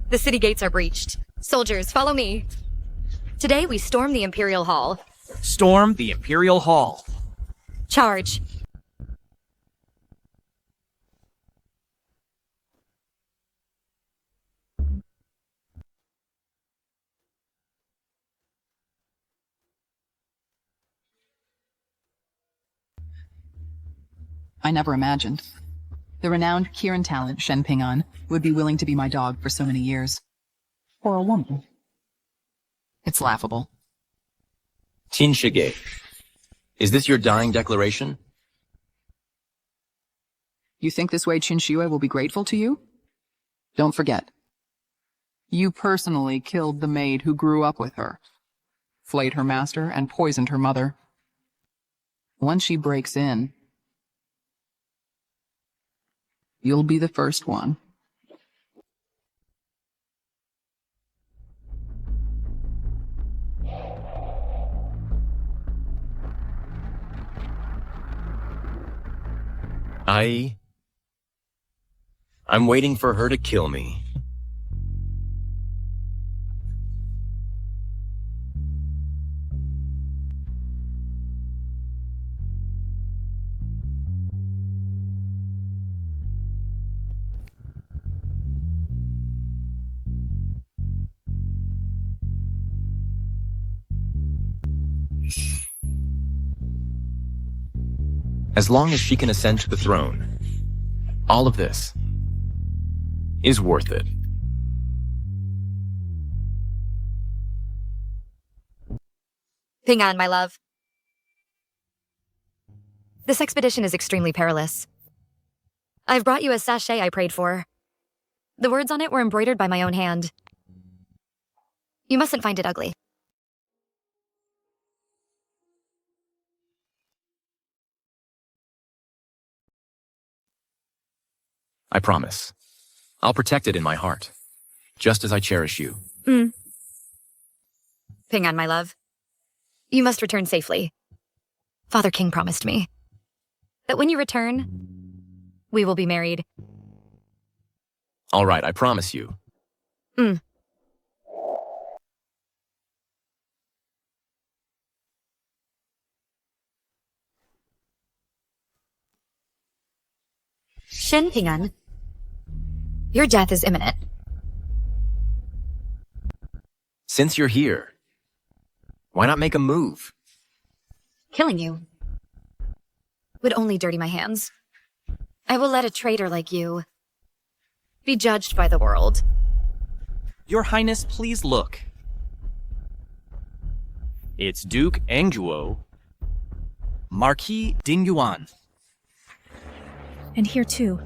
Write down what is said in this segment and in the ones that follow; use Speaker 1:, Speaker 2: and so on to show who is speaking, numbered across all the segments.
Speaker 1: The city gates are breached. Soldiers, follow me. Today we storm the Imperial Hall.
Speaker 2: Storm the Imperial Hall.
Speaker 1: Charge.
Speaker 3: I never imagined the renowned Kirin talent Shen Ping'an would be willing to be my dog for so many years. For a woman. It's laughable.
Speaker 4: Qin Shige, is this your dying declaration?
Speaker 3: You think this way Qin Shue will be grateful to you? Don't forget. You personally killed the maid who grew up with her, flayed her master, and poisoned her mother. Once she breaks in, you'll be the first one.
Speaker 4: I'm waiting for her to kill me. As long as she can ascend to the throne, all of this is worth it.
Speaker 1: Ping'an, my love. This expedition is extremely perilous. I've brought you a sachet I prayed for. The words on it were embroidered by my own hand. You mustn't find it ugly.
Speaker 4: I promise. I'll protect it in my heart, just as I cherish you.
Speaker 1: Ping'an, my love. You must return safely. Father King promised me that when you return, we will be married.
Speaker 4: All right, I promise you.
Speaker 1: Shen Ping'an, your death is imminent.
Speaker 4: Since you're here, why not make a move?
Speaker 1: Killing you would only dirty my hands. I will let a traitor like you be judged by the world.
Speaker 2: Your Highness, please look. It's Duke Engguo, Marquis Dingyuan.
Speaker 5: And here too.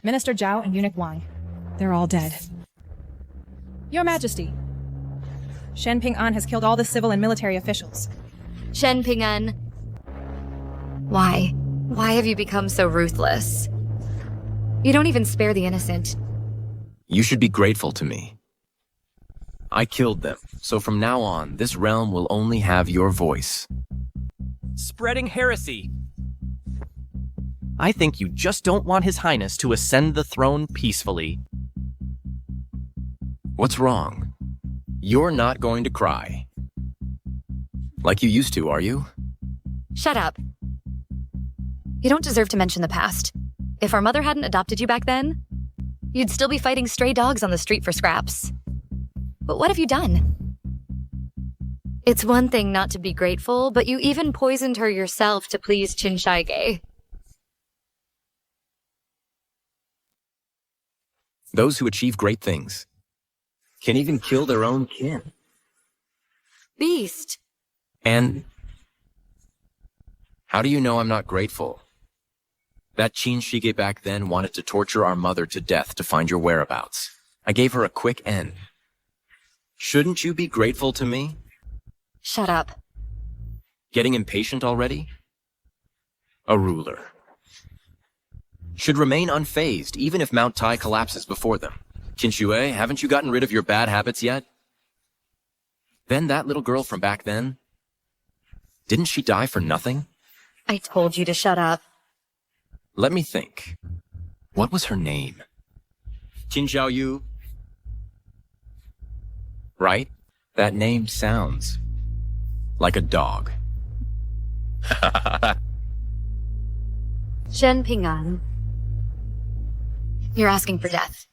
Speaker 5: Minister Zhao and Eunuch Wang. They're all dead. Your Majesty, Shen Ping'an has killed all the civil and military officials.
Speaker 1: Shen Ping'an, why? Why have you become so ruthless? You don't even spare the innocent.
Speaker 4: You should be grateful to me. I killed them, so from now on, this realm will only have your voice.
Speaker 2: Spreading heresy. I think you just don't want His Highness to ascend the throne peacefully.
Speaker 4: What's wrong? You're not going to cry. Like you used to, are you?
Speaker 1: Shut up. You don't deserve to mention the past. If our mother hadn't adopted you back then, you'd still be fighting stray dogs on the street for scraps. But what have you done? It's one thing not to be grateful, but you even poisoned her yourself to please Qin Shige.
Speaker 4: Those who achieve great things can even kill their own kin.
Speaker 1: Beast!
Speaker 4: And how do you know I'm not grateful? That Qin Shige back then wanted to torture our mother to death to find your whereabouts. I gave her a quick end. Shouldn't you be grateful to me?
Speaker 1: Shut up.
Speaker 4: Getting impatient already? A ruler should remain unfazed even if Mount Tai collapses before them. Qin Shue, haven't you gotten rid of your bad habits yet? Then that little girl from back then, didn't she die for nothing?
Speaker 1: I told you to shut up.
Speaker 4: Let me think. What was her name? Qin Xiaoyu? right? That name sounds like a dog.
Speaker 1: Shen Ping'an. You're asking for death.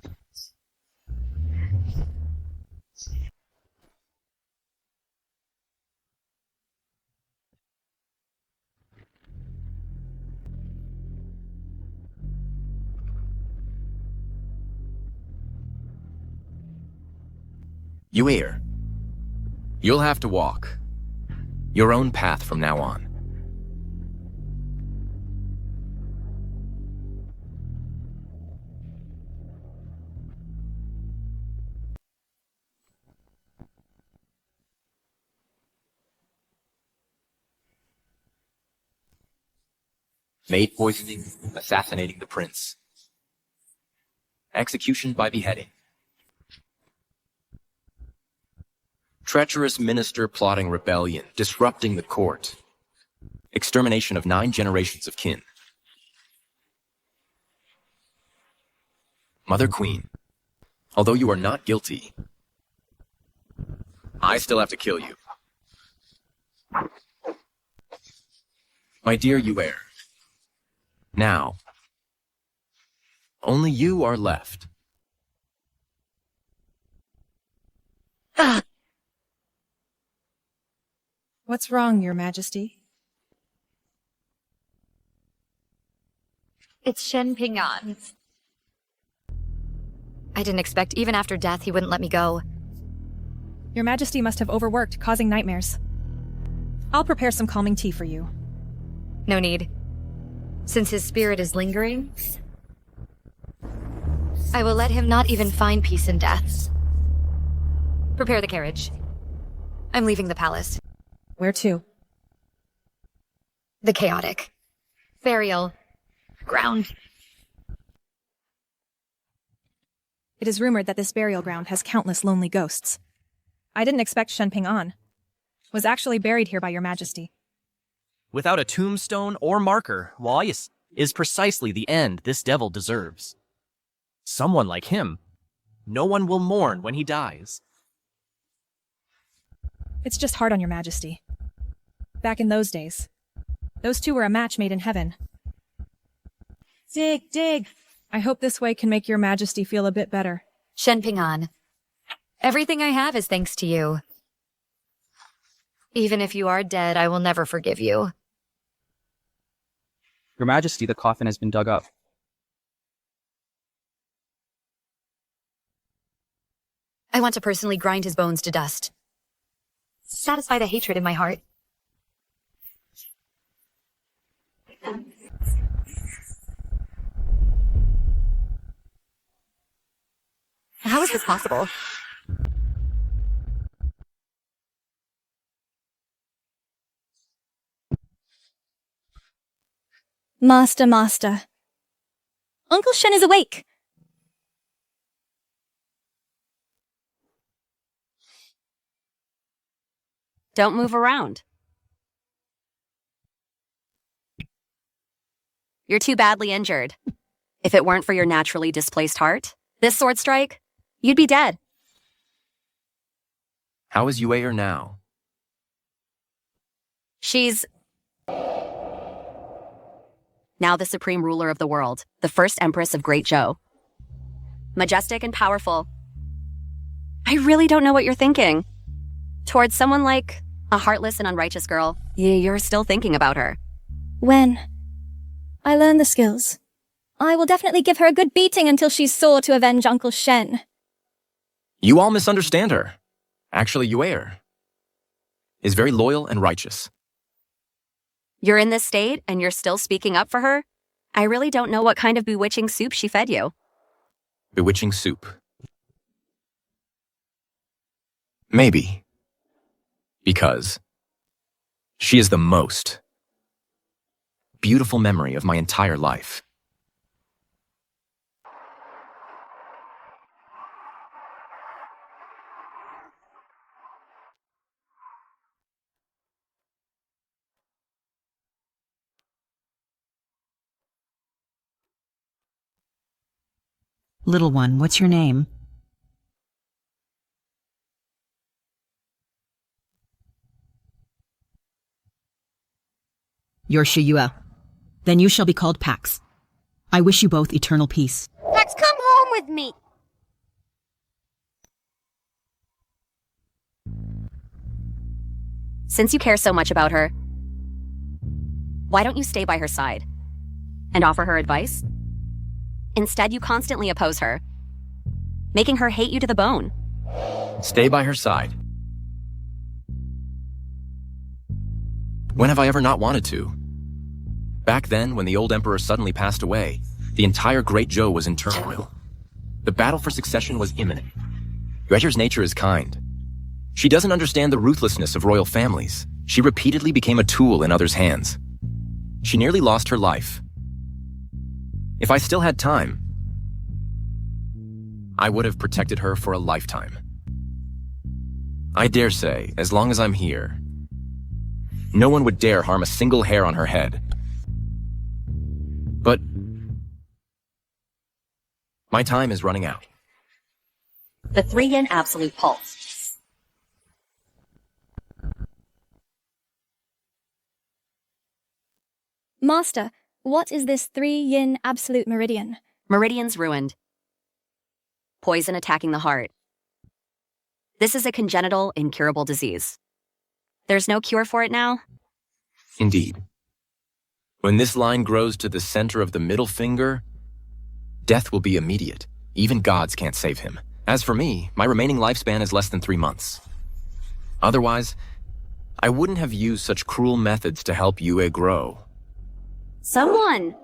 Speaker 4: Yueir, you'll have to walk your own path from now on. Maid poisoning, assassinating the prince. Execution by beheading. Treacherous minister plotting rebellion, disrupting the court. Extermination of 9 generations of kin. Mother Queen, although you are not guilty, I still have to kill you. My dear Yueir, now, only you are left.
Speaker 5: What's wrong, Your Majesty?
Speaker 1: It's Shen Ping'an. I didn't expect even after death he wouldn't let me go.
Speaker 5: Your Majesty must have overworked, causing nightmares. I'll prepare some calming tea for you.
Speaker 1: No need. Since his spirit is lingering, I will let him not even find peace in death. Prepare the carriage. I'm leaving the palace.
Speaker 5: Where to?
Speaker 1: The chaotic. Burial. Ground.
Speaker 5: It is rumored that this burial ground has countless lonely ghosts. I didn't expect Shen Ping'an was actually buried here by Your Majesty.
Speaker 2: Without a tombstone or marker, Wais is precisely the end this devil deserves. Someone like him. No one will mourn when he dies.
Speaker 5: It's just hard on Your Majesty. Back in those days, those two were a match made in heaven. Dig, dig. I hope this way can make Your Majesty feel a bit better.
Speaker 1: Shen Ping'an. Everything I have is thanks to you. Even if you are dead, I will never forgive you.
Speaker 6: Your Majesty, the coffin has been dug up.
Speaker 1: I want to personally grind his bones to dust. Satisfy the hatred in my heart. How is this possible?
Speaker 7: Master. Uncle Shen is awake.
Speaker 8: Don't move around. You're too badly injured. If it weren't for your naturally displaced heart, this sword strike, you'd be dead.
Speaker 4: How is Yueir now?
Speaker 8: She's now the supreme ruler of the world, the first empress of Great Zhou. Majestic and powerful. I really don't know what you're thinking. Towards someone like a heartless and unrighteous girl, you're still thinking about her.
Speaker 7: When I learn the skills, I will definitely give her a good beating until she's sore to avenge Uncle Shen.
Speaker 4: You all misunderstand her. Actually, Yueir is very loyal and righteous.
Speaker 8: You're in this state and you're still speaking up for her? I really don't know what kind of bewitching soup she fed you.
Speaker 4: Bewitching soup. Maybe. Because she is the most beautiful memory of my entire life.
Speaker 9: Little one, what's your name? You're Shiyue. Then you shall be called Pax. I wish you both eternal peace.
Speaker 8: Pax, come home with me! Since you care so much about her, why don't you stay by her side and offer her advice? Instead, you constantly oppose her, making her hate you to the bone.
Speaker 4: Stay by her side. When have I ever not wanted to? Back then, when the old emperor suddenly passed away, the entire Great Zhou was in turmoil. The battle for succession was imminent. Yuezhi's nature is kind. She doesn't understand the ruthlessness of royal families. She repeatedly became a tool in others' hands. She nearly lost her life. If I still had time, I would have protected her for a lifetime. I dare say, as long as I'm here, no one would dare harm a single hair on her head. But my time is running out.
Speaker 8: The 3-yin absolute pulse.
Speaker 7: Master, what is this 3-yin absolute meridian?
Speaker 8: Meridian's ruined. Poison attacking the heart. This is a congenital, incurable disease. There's no cure for it now?
Speaker 4: Indeed. When this line grows to the center of the middle finger, death will be immediate. Even gods can't save him. As for me, my remaining lifespan is less than 3 months. Otherwise, I wouldn't have used such cruel methods to help Yue grow.
Speaker 8: Someone!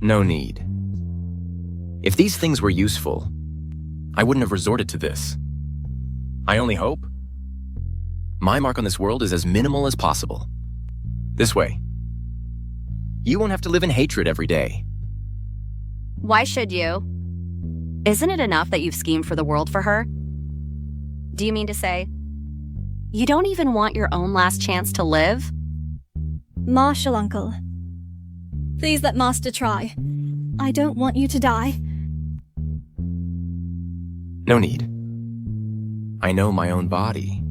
Speaker 4: No need. If these things were useful, I wouldn't have resorted to this. I only hope my mark on this world is as minimal as possible. This way, you won't have to live in hatred every day.
Speaker 8: Why should you? Isn't it enough that you've schemed for the world for her? Do you mean to say, you don't even want your own last chance to live?
Speaker 7: Martial uncle. Please let Master try. I don't want you to die.
Speaker 4: No need. I know my own body.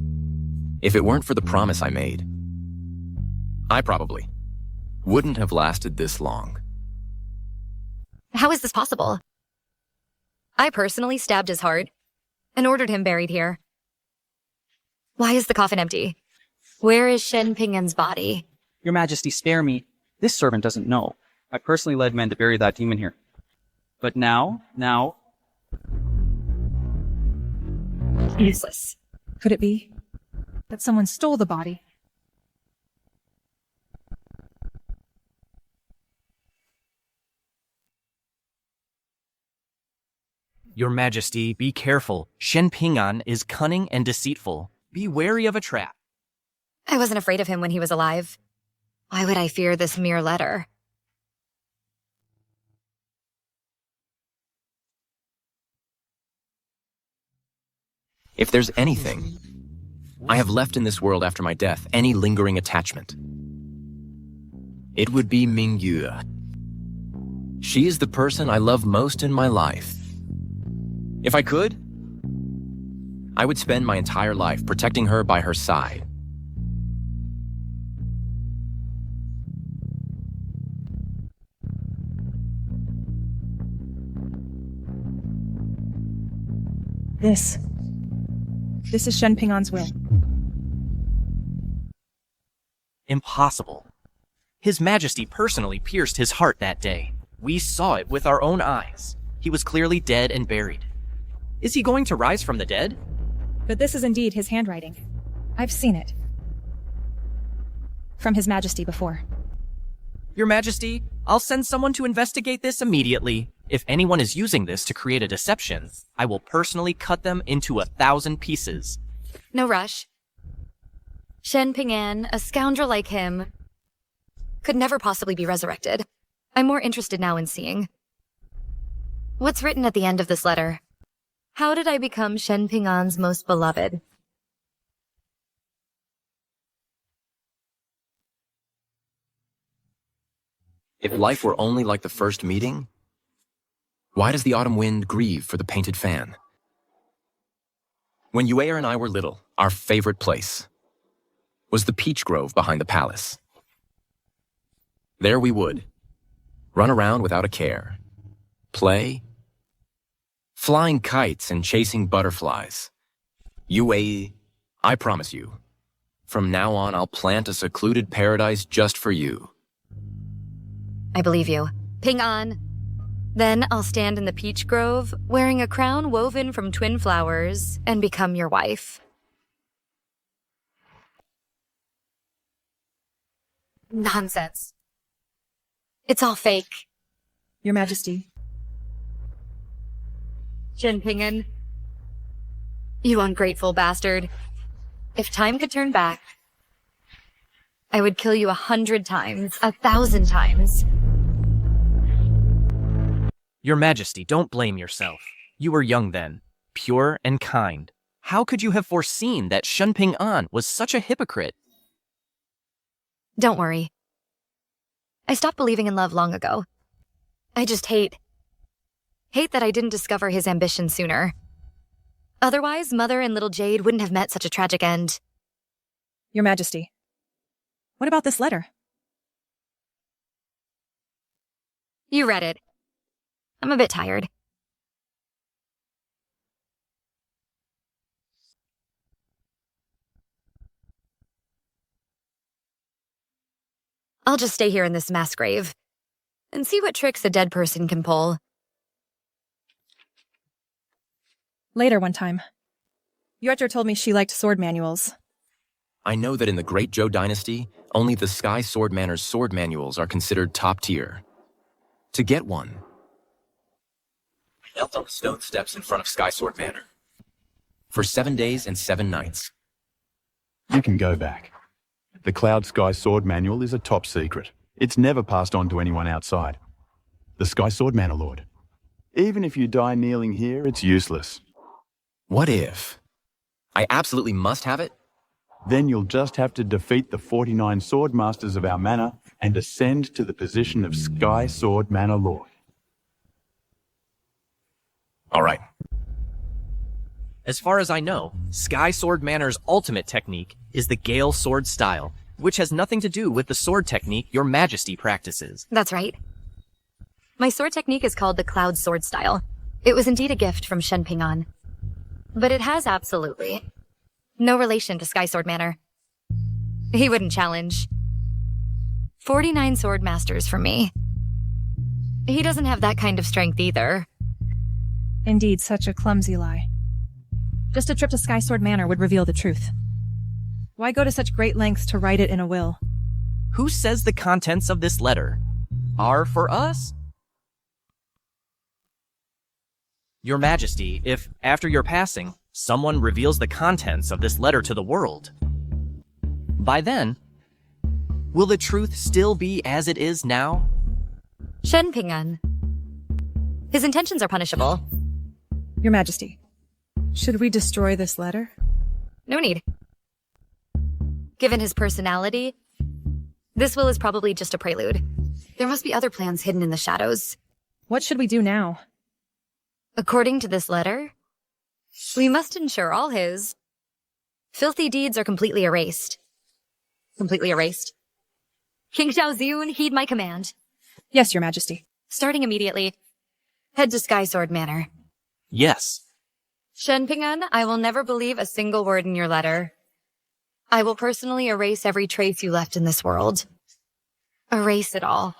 Speaker 4: If it weren't for the promise I made, I probably wouldn't have lasted this long.
Speaker 1: How is this possible? I personally stabbed his heart and ordered him buried here. Why is the coffin empty? Where is Shen Ping'an's body?
Speaker 6: Your Majesty, spare me. This servant doesn't know. I personally led men to bury that demon here. But now...
Speaker 1: Useless.
Speaker 5: Could it be that someone stole the body?
Speaker 2: Your Majesty, be careful. Shen Ping'an is cunning and deceitful. Be wary of a trap.
Speaker 1: I wasn't afraid of him when he was alive. Why would I fear this mere letter?
Speaker 4: If there's anything I have left in this world after my death, any lingering attachment, it would be Mingyue. She is the person I love most in my life. If I could, I would spend my entire life protecting her by her side.
Speaker 5: This is Shen Ping'an's will.
Speaker 2: Impossible. His Majesty personally pierced his heart that day. We saw it with our own eyes. He was clearly dead and buried. Is he going to rise from the dead?
Speaker 5: But this is indeed his handwriting. I've seen it. From His Majesty before.
Speaker 2: Your Majesty, I'll send someone to investigate this immediately. If anyone is using this to create a deception, I will personally cut them into 1,000 pieces.
Speaker 1: No rush. Shen Ping'an, a scoundrel like him, could never possibly be resurrected. I'm more interested now in seeing. What's written at the end of this letter? How did I become Shen Ping'an's most beloved?
Speaker 4: If life were only like the first meeting, why does the autumn wind grieve for the painted fan? When Yue and I were little, our favorite place was the peach grove behind the palace. There we would run around without a care, play, flying kites and chasing butterflies. Yue, I promise you, from now on I'll plant a secluded paradise just for you.
Speaker 1: I believe you. Ping on. Then I'll stand in the peach grove, wearing a crown woven from twin flowers, and become your wife. Nonsense. It's all fake.
Speaker 5: Your Majesty.
Speaker 1: Shen Pingan. You ungrateful bastard. If time could turn back, I would kill you 100 times, 1,000 times.
Speaker 2: Your Majesty, don't blame yourself. You were young then, pure and kind. How could you have foreseen that Shen Ping-an was such a hypocrite?
Speaker 1: Don't worry. I stopped believing in love long ago. I just hate that I didn't discover his ambition sooner. Otherwise, Mother and little Jade wouldn't have met such a tragic end.
Speaker 5: Your Majesty. What about this letter?
Speaker 1: You read it. I'm a bit tired. I'll just stay here in this mass grave and see what tricks a dead person can pull.
Speaker 5: Later one time. Yorcher told me she liked sword manuals.
Speaker 4: I know that in the Great Zhou dynasty, only the Sky Sword Manor's sword manuals are considered top tier. To get one, I knelt on the stone steps in front of Sky Sword Manor for 7 days and 7 nights.
Speaker 10: You can go back. The Cloud Sky Sword Manual is a top secret. It's never passed on to anyone outside. The Sky Sword Manor Lord. Even if you die kneeling here, it's useless.
Speaker 4: What if I absolutely must have it?
Speaker 10: Then you'll just have to defeat the 49 Sword Masters of our manor and ascend to the position of Sky Sword Manor Lord.
Speaker 4: All right.
Speaker 2: As far as I know, Sky Sword Manor's ultimate technique is the Gale Sword style, which has nothing to do with the sword technique Your Majesty practices.
Speaker 1: That's right. My sword technique is called the Cloud Sword style. It was indeed a gift from Shen Ping-an. But it has absolutely no relation to Sky Sword Manor. He wouldn't challenge. 49 sword masters for me. He doesn't have that kind of strength either.
Speaker 5: Indeed, such a clumsy lie. Just a trip to Sky Sword Manor would reveal the truth. Why go to such great lengths to write it in a will?
Speaker 2: Who says the contents of this letter are for us? Your Majesty, if, after your passing, someone reveals the contents of this letter to the world, by then, will the truth still be as it is now?
Speaker 1: Shen Ping-an. His intentions are punishable.
Speaker 5: Your Majesty, should we destroy this letter?
Speaker 1: No need. Given his personality, this will is probably just a prelude. There must be other plans hidden in the shadows.
Speaker 5: What should we do now?
Speaker 1: According to this letter, we must ensure all his filthy deeds are completely erased. Completely erased. King Xiaoziun, heed my command.
Speaker 5: Yes, Your Majesty.
Speaker 1: Starting immediately, head to Sky Sword Manor.
Speaker 2: Yes.
Speaker 1: Shen Ping-an, I will never believe a single word in your letter. I will personally erase every trace you left in this world. Erase it all.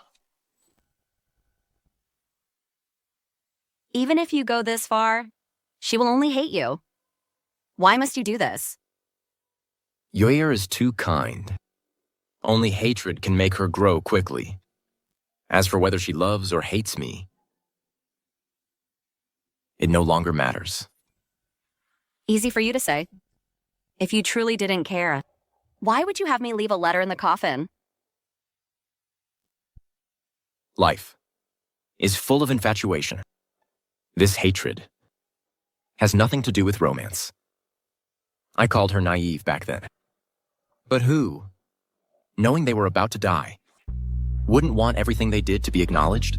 Speaker 8: Even if you go this far, she will only hate you. Why must you do this?
Speaker 4: Yoyer is too kind. Only hatred can make her grow quickly. As for whether she loves or hates me, it no longer matters.
Speaker 8: Easy for you to say. If you truly didn't care, why would you have me leave a letter in the coffin?
Speaker 4: Life is full of infatuation. This hatred has nothing to do with romance. I called her naive back then. But who, knowing they were about to die, wouldn't want everything they did to be acknowledged?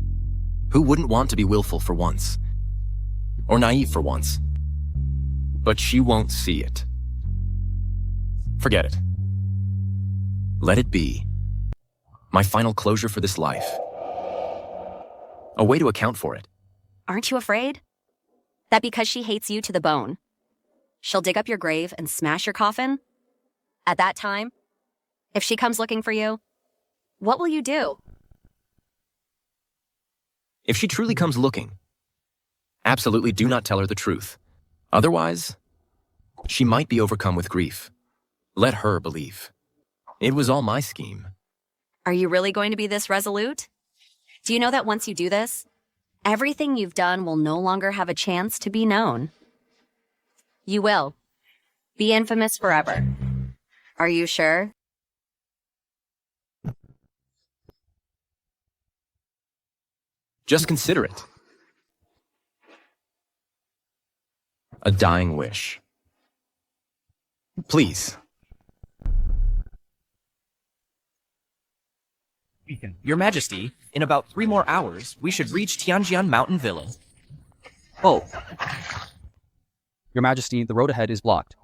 Speaker 4: Who wouldn't want to be willful for once? Or naive for once? But she won't see it. Forget it. Let it be. My final closure for this life. A way to account for it.
Speaker 8: Aren't you afraid? That because she hates you to the bone, she'll dig up your grave and smash your coffin? At that time, if she comes looking for you, what will you do?
Speaker 4: If she truly comes looking, absolutely do not tell her the truth. Otherwise, she might be overcome with grief. Let her believe. It was all my scheme.
Speaker 8: Are you really going to be this resolute? Do you know that once you do this, everything you've done will no longer have a chance to be known? You will. Be infamous forever. Are you sure?
Speaker 4: Just consider it. A dying wish. Please.
Speaker 2: Your Majesty, in about 3 more hours, we should reach Tianjian Mountain Villa.
Speaker 6: Oh. Your Majesty, the road ahead is blocked.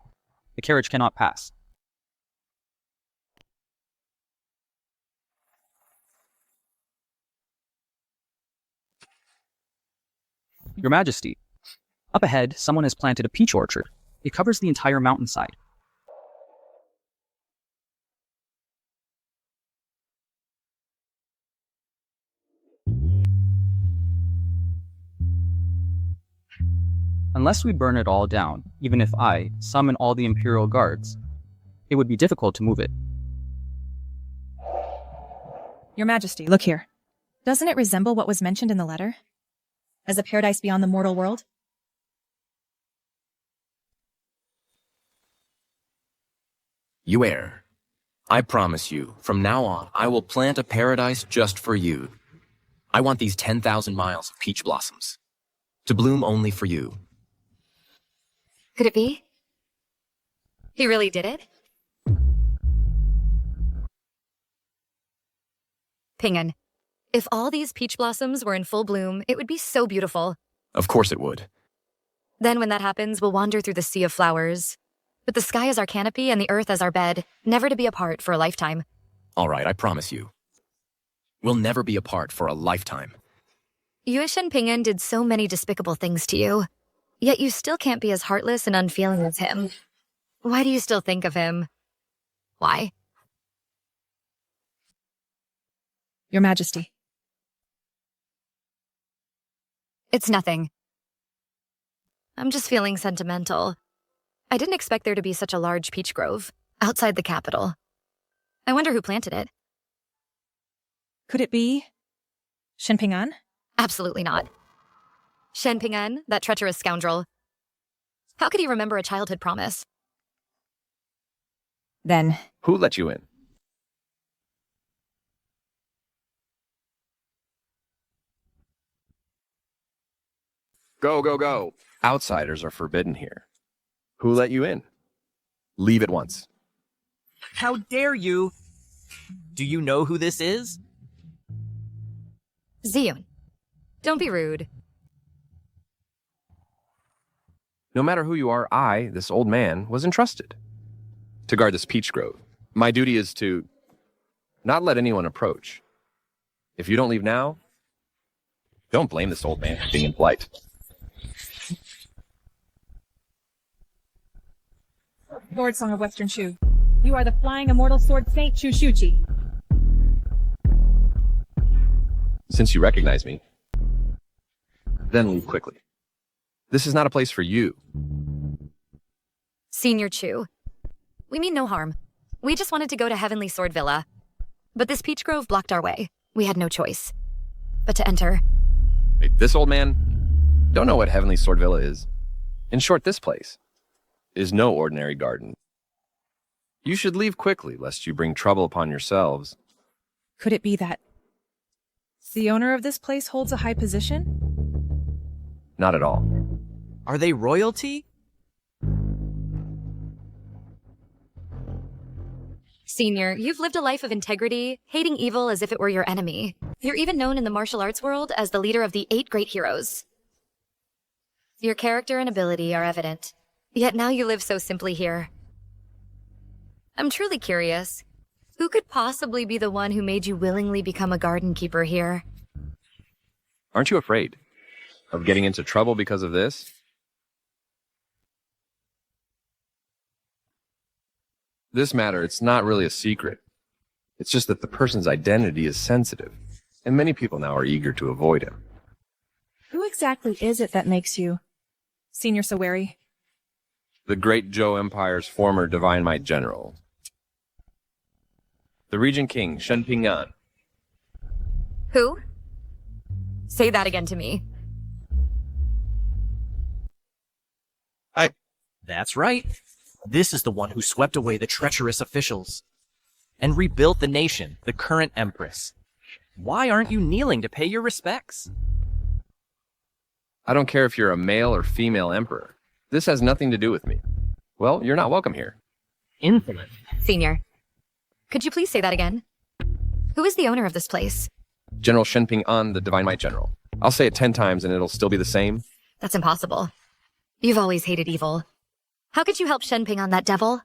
Speaker 6: The carriage cannot pass. Your Majesty, up ahead, someone has planted a peach orchard. It covers the entire mountainside. Unless we burn it all down, even if I summon all the Imperial Guards, it would be difficult to move it.
Speaker 5: Your Majesty, look here. Doesn't it resemble what was mentioned in the letter? As a paradise beyond the mortal world?
Speaker 4: You err. I promise you, from now on, I will plant a paradise just for you. I want these 10,000 miles of peach blossoms to bloom only for you.
Speaker 1: Could it be? He really did it? Pingan, if all these peach blossoms were in full bloom, it would be so beautiful.
Speaker 4: Of course it would.
Speaker 1: Then when that happens, we'll wander through the sea of flowers. With the sky as our canopy and the earth as our bed, never to be apart for a lifetime.
Speaker 4: All right, I promise you. We'll never be apart for a lifetime.
Speaker 1: Yuish and Pingan did so many despicable things to you. Yet you still can't be as heartless and unfeeling as him. Why do you still think of him? Why?
Speaker 5: Your Majesty.
Speaker 1: It's nothing. I'm just feeling sentimental. I didn't expect there to be such a large peach grove outside the capital. I wonder who planted it.
Speaker 5: Could it be Shen Ping'an?
Speaker 1: Absolutely not. Shen Ping'an, that treacherous scoundrel. How could he remember a childhood promise?
Speaker 5: Then,
Speaker 11: Who let you in? Go, go, go. Outsiders are forbidden here. Who let you in? Leave at once.
Speaker 2: How dare you? Do you know who this is?
Speaker 1: Ziyun. Don't be rude.
Speaker 11: No matter who you are, I, this old man, was entrusted to guard this peach grove. My duty is to not let anyone approach. If you don't leave now, don't blame this old man for being impolite.
Speaker 5: Lord Song of Western Shu, you are the flying immortal sword saint Chu Shuchi.
Speaker 11: Since you recognize me, then leave quickly. This is not a place for you.
Speaker 1: Senior Chu. We mean no harm. We just wanted to go to Heavenly Sword Villa. But this peach grove blocked our way. We had no choice but to enter.
Speaker 11: Wait, this old man don't know what Heavenly Sword Villa is. In short, this place is no ordinary garden. You should leave quickly, lest you bring trouble upon yourselves.
Speaker 5: Could it be that the owner of this place holds a high position?
Speaker 11: Not at all.
Speaker 2: Are they royalty?
Speaker 1: Senior, you've lived a life of integrity, hating evil as if it were your enemy. You're even known in the martial arts world as the leader of the 8 great heroes. Your character and ability are evident. Yet now you live so simply here. I'm truly curious. Who could possibly be the one who made you willingly become a garden keeper here?
Speaker 11: Aren't you afraid of getting into trouble because of this? This matter, it's not really a secret. It's just that the person's identity is sensitive, and many people now are eager to avoid him.
Speaker 5: Who exactly is it that makes you Senior so wary?
Speaker 11: The Great Zhou Empire's former Divine Might General. The Regent King, Shen Ping'an.
Speaker 1: Who? Say that again to me.
Speaker 2: That's right. This is the one who swept away the treacherous officials and rebuilt the nation, the current empress. Why aren't you kneeling to pay your respects?
Speaker 11: I don't care if you're a male or female emperor. This has nothing to do with me. Well, you're not welcome here.
Speaker 2: Infinite.
Speaker 1: Senior, could you please say that again? Who is the owner of this place?
Speaker 11: General Shen Ping'an, the Divine Might General. I'll say it 10 times and it'll still be the same.
Speaker 1: That's impossible. You've always hated evil. How could you help Shen Ping on that devil?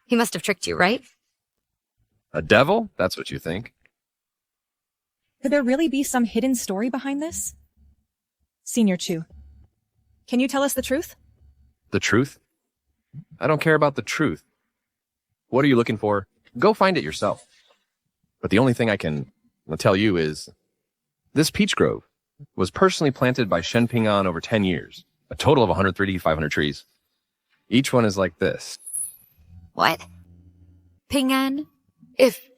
Speaker 1: He must have tricked you, right?
Speaker 11: A devil? That's what you think.
Speaker 5: Could there really be some hidden story behind this? Senior Chu, can you tell us the truth?
Speaker 11: The truth? I don't care about the truth. What are you looking for? Go find it yourself. But the only thing I can tell you is this peach grove was personally planted by Shen Ping'an over 10 years, a total of 130-500 trees. Each one is like this.
Speaker 1: What? Ping'an, if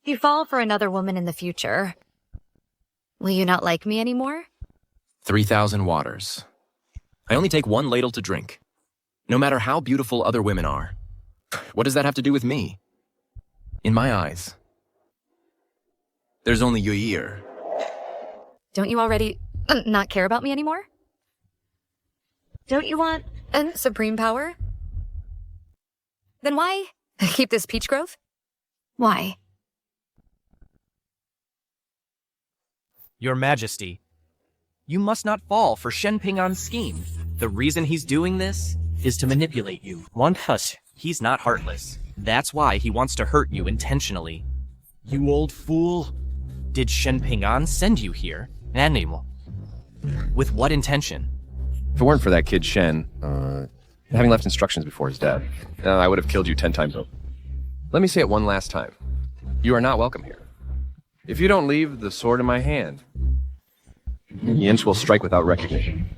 Speaker 1: you fall for another woman in the future, will you not like me anymore?
Speaker 4: 3,000 waters. I only take one ladle to drink. No matter how beautiful other women are. What does that have to do with me? In my eyes, there's only your ear.
Speaker 1: Don't you already not care about me anymore? Don't you want supreme power? Then why keep this peach grove? Why?
Speaker 2: Your Majesty, you must not fall for Shen Ping'an's scheme. The reason he's doing this is to manipulate you. One hush. He's not heartless. That's why he wants to hurt you intentionally. You old fool. Did Shen Ping'an send you here? Animal. With what intention?
Speaker 11: If it weren't for that kid Shen, having left instructions before his death, I would have killed you 10 times over. Let me say it one last time. You are not welcome here. If you don't leave the sword in my hand, the inch will strike without recognition.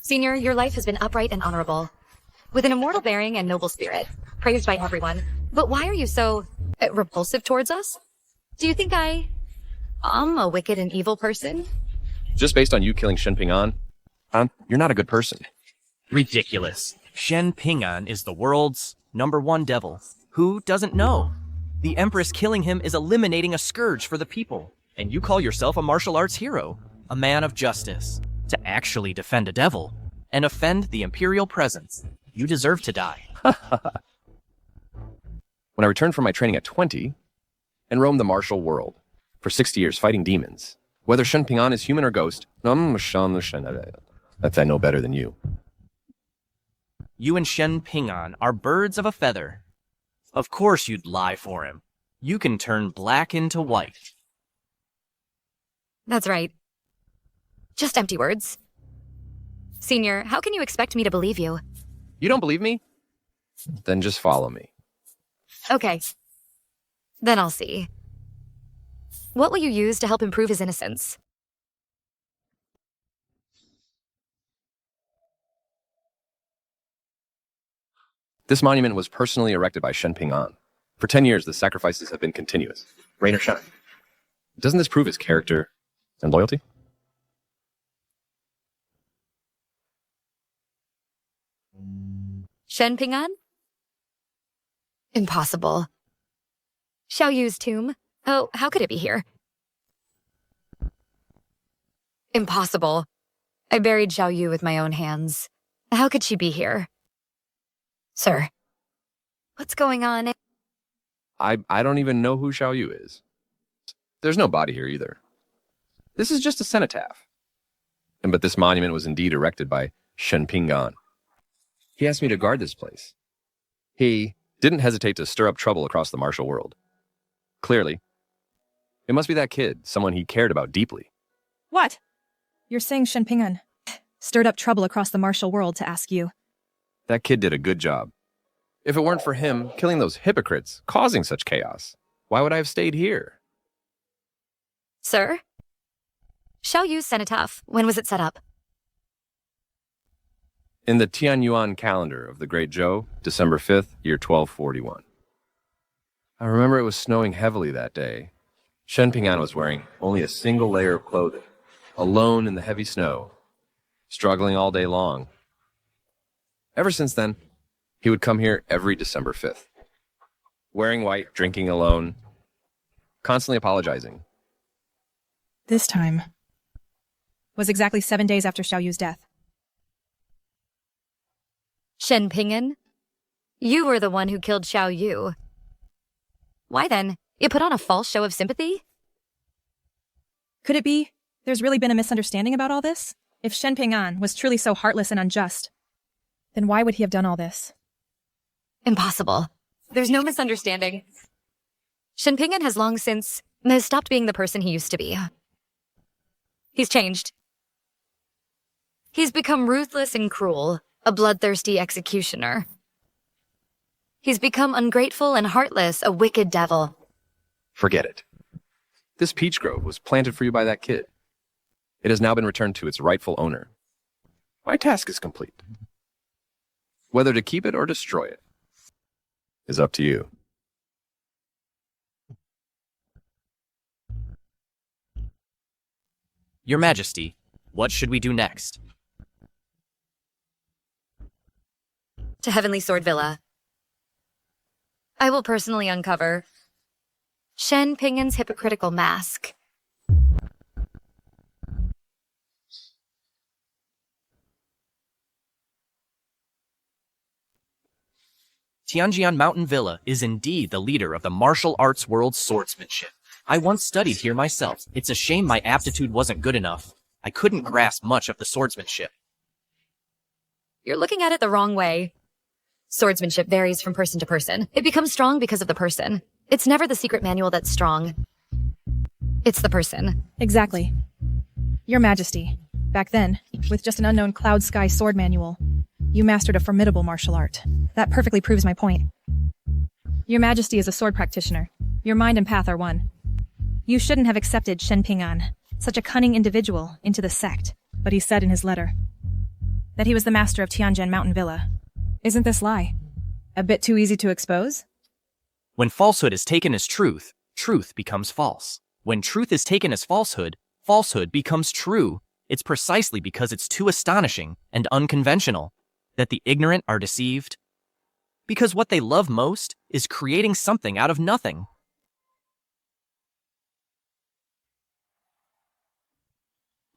Speaker 1: Senior, your life has been upright and honorable, with an immortal bearing and noble spirit, praised by everyone. But why are you so repulsive towards us? Do you think I'm a wicked and evil person?
Speaker 11: Just based on you killing Shen Ping'an, you're not a good person.
Speaker 2: Ridiculous. Shen Ping'an is the world's #1 devil. Who doesn't know? The Empress killing him is eliminating a scourge for the people. And you call yourself a martial arts hero, a man of justice. To actually defend a devil and offend the Imperial presence, you deserve to die.
Speaker 11: When I returned from my training at 20 and roamed the martial world for 60 years fighting demons, whether Shen Ping'an is human or ghost, that's I know better than you.
Speaker 2: You and Shen Ping'an are birds of a feather. Of course you'd lie for him. You can turn black into white.
Speaker 1: That's right. Just empty words. Senior, how can you expect me to believe you?
Speaker 11: You don't believe me? Then just follow me.
Speaker 1: Okay. Then I'll see. What will you use to help improve his innocence?
Speaker 11: This monument was personally erected by Shen Ping'an. For 10 years, the sacrifices have been continuous. Rain or shine. Doesn't this prove his character and loyalty?
Speaker 1: Shen Ping'an? Impossible. Xiao Yu's tomb? Oh, how could it be here? Impossible. I buried Xiao Yu with my own hands. How could she be here? Sir, what's going on?
Speaker 11: I don't even know who Xiao Yu is. There's no body here either. This is just a cenotaph. But this monument was indeed erected by Shenpingan. He asked me to guard this place. He didn't hesitate to stir up trouble across the martial world. Clearly, it must be that kid, someone he cared about deeply.
Speaker 5: What? You're saying Shenpingan stirred up trouble across the martial world to ask you?
Speaker 11: That kid did a good job. If it weren't for him killing those hypocrites, causing such chaos, why would I have stayed here?
Speaker 1: Sir? Xiao Yu's cenotaph, when was it set up?
Speaker 11: In the Tianyuan calendar of the Great Zhou, December 5th, year 1241. I remember it was snowing heavily that day. Shenpingan was wearing only a single layer of clothing, alone in the heavy snow, struggling all day long. Ever since then, he would come here every December 5th. Wearing white, drinking alone, constantly apologizing.
Speaker 5: This time was exactly 7 days after Xiao Yu's death.
Speaker 1: Shenpingan? You were the one who killed Xiao Yu. Why then? You put on a false show of sympathy?
Speaker 5: Could it be there's really been a misunderstanding about all this? If Shenpingan was truly so heartless and unjust, then why would he have done all this?
Speaker 1: Impossible. There's no misunderstanding. Shenpingan has long since stopped being the person he used to be. He's changed. He's become ruthless and cruel, a bloodthirsty executioner. He's become ungrateful and heartless, a wicked devil.
Speaker 11: Forget it. This peach grove was planted for you by that kid. It has now been returned to its rightful owner. My task is complete. Whether to keep it or destroy it is up to you.
Speaker 2: Your Majesty, what should we do next?
Speaker 1: To Heavenly Sword Villa. I will personally uncover Shenpingan's hypocritical mask.
Speaker 2: Tianjian Mountain Villa is indeed the leader of the martial arts world's swordsmanship. I once studied here myself. It's a shame my aptitude wasn't good enough. I couldn't grasp much of the swordsmanship.
Speaker 1: You're looking at it the wrong way. Swordsmanship varies from person to person. It becomes strong because of the person. It's never the secret manual that's strong. It's the person.
Speaker 5: Exactly. Your Majesty, back then, with just an unknown cloud sky sword manual, you mastered a formidable martial art. That perfectly proves my point. Your Majesty is a sword practitioner. Your mind and path are one. You shouldn't have accepted Shenpingan, such a cunning individual, into the sect, but he said in his letter that he was the master of Tianjian Mountain Villa. Isn't this lie a bit too easy to expose?
Speaker 2: When falsehood is taken as truth, truth becomes false. When truth is taken as falsehood, falsehood becomes true. It's precisely because it's too astonishing and unconventional that the ignorant are deceived. Because what they love most is creating something out of nothing.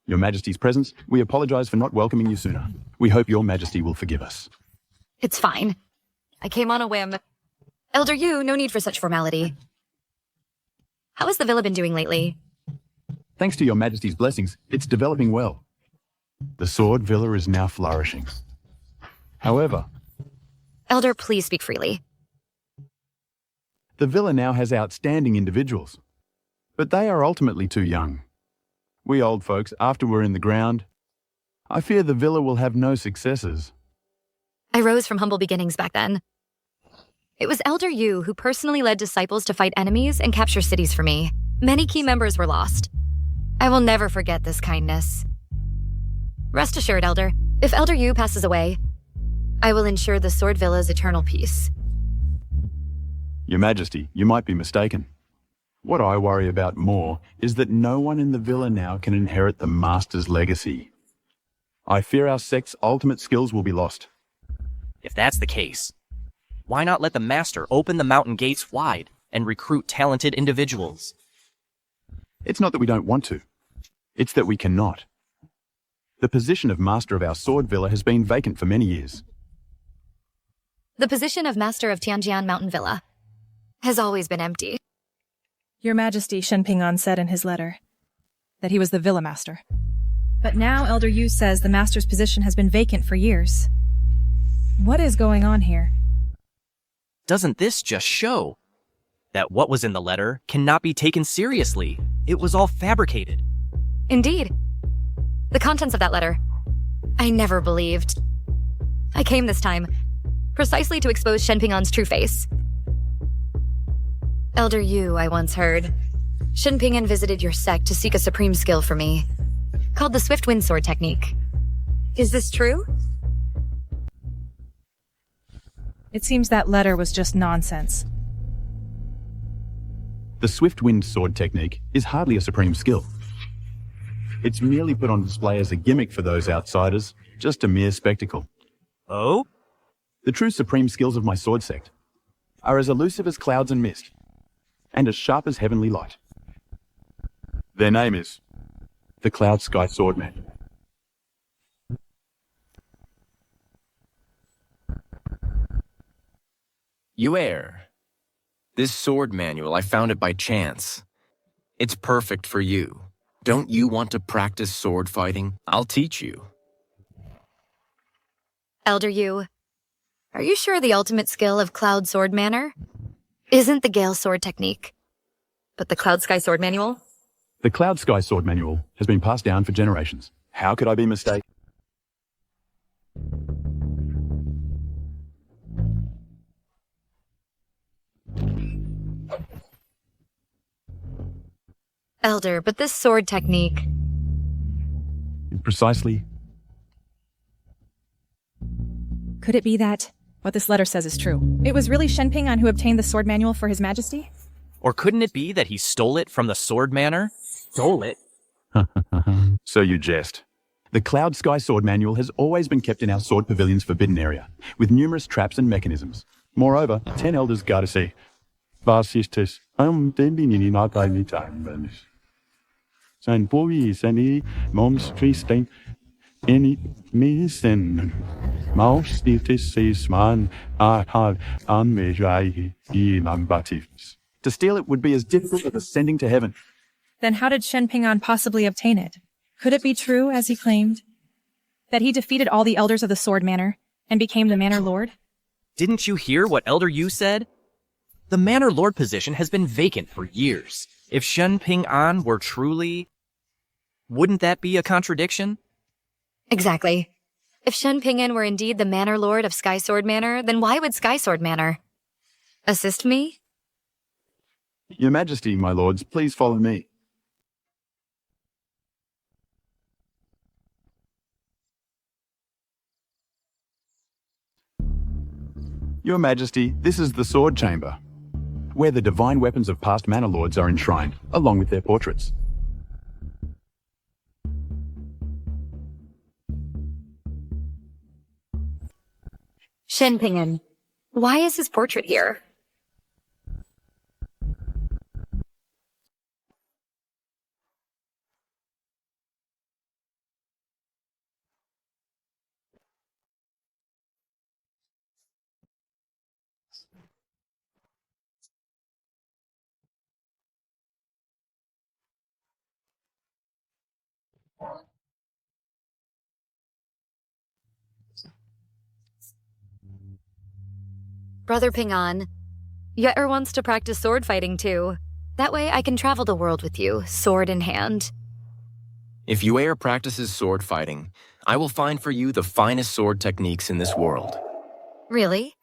Speaker 10: Your Majesty's presence, we apologize for not welcoming you sooner. We hope Your Majesty will forgive us.
Speaker 1: It's fine. I came on a whim. Elder Yu, no need for such formality. How has the villa been doing lately?
Speaker 10: Thanks to Your Majesty's blessings, it's developing well. The Sword Villa is now flourishing. However,
Speaker 1: Elder, please speak freely.
Speaker 10: the villa now has outstanding individuals, but they are ultimately too young. We old folks, after we're in the ground, I fear the villa will have no successors.
Speaker 1: I rose from humble beginnings back then. It was Elder Yu who personally led disciples to fight enemies and capture cities for me. Many key members were lost. I will never forget this kindness. Rest assured, Elder, if Elder Yu passes away, I will ensure the Sword Villa's eternal peace.
Speaker 10: Your Majesty, you might be mistaken. What I worry about more is that no one in the villa now can inherit the Master's legacy. I fear our sect's ultimate skills will be lost.
Speaker 2: If that's the case, why not let the Master open the mountain gates wide and recruit talented individuals?
Speaker 10: It's not that we don't want to. It's that we cannot. The position of Master of our Sword Villa has been vacant for many years.
Speaker 1: The position of Master of Tianjian Mountain Villa has always been empty.
Speaker 5: Your Majesty, Shenpingan said in his letter that he was the villa master. But now Elder Yu says the Master's position has been vacant for years. What is going on here?
Speaker 2: Doesn't this just show that what was in the letter cannot be taken seriously? It was all fabricated.
Speaker 1: Indeed. The contents of that letter, I never believed. I came this time, precisely to expose Shen Ping'an's true face. Elder Yu, I once heard. Shen Ping'an visited your sect to seek a supreme skill for me, called the Swift Wind Sword Technique. Is this true?
Speaker 5: It seems that letter was just nonsense.
Speaker 10: The Swift Wind Sword technique is hardly a supreme skill. It's merely put on display as a gimmick for those outsiders, just a mere spectacle.
Speaker 2: Oh?
Speaker 10: The true supreme skills of my sword sect are as elusive as clouds and mist, and as sharp as heavenly light. Their name is the Cloud Sky Swordman.
Speaker 4: Yuer. This sword manual, I found it by chance. It's perfect for you. Don't you want to practice sword fighting? I'll teach you.
Speaker 1: Elder Yu, are you sure the ultimate skill of Cloud Sword Manner isn't the Gale Sword Technique, but the Cloud Sky Sword Manual?
Speaker 10: The Cloud Sky Sword Manual has been passed down for generations. How could I be mistaken?
Speaker 1: Elder, but this sword technique...
Speaker 10: Precisely.
Speaker 5: Could it be that what this letter says is true? It was really Shen Ping'an who obtained the sword manual for His Majesty?
Speaker 2: Or couldn't it be that he stole it from the Sword Manor? Stole it?
Speaker 10: So you jest. The Cloud Sky Sword Manual has always been kept in our Sword Pavilion's forbidden area, with numerous traps and mechanisms. Moreover, 10 elders guard us. Sein Bowie, seine Moms Tristain, any Misen, Maus, this man, Ahad, Anmejai, Imambatifs. To steal it would be as difficult as ascending to heaven.
Speaker 5: Then how did Shen Ping'an possibly obtain it? Could it be true, as he claimed, that he defeated all the elders of the Sword Manor and became the Manor Lord?
Speaker 2: Didn't you hear what Elder Yu said? The Manor Lord position has been vacant for years. If Shen Ping'an were truly... Wouldn't that be a contradiction?
Speaker 1: Exactly. If Shen Ping'an were indeed the Manor Lord of Sky Sword Manor, then why would Sky Sword Manor assist me?
Speaker 10: Your Majesty, my lords, please follow me. Your Majesty, this is the Sword Chamber, where the divine weapons of past Manor Lords are enshrined, along with their portraits.
Speaker 1: Shen Ping'an, why is his portrait here? Brother Ping'an, Ye'er wants to practice sword fighting too. That way I can travel the world with you, sword in hand.
Speaker 4: If Yuer practices sword fighting, I will find for you the finest sword techniques in this world.
Speaker 1: Really?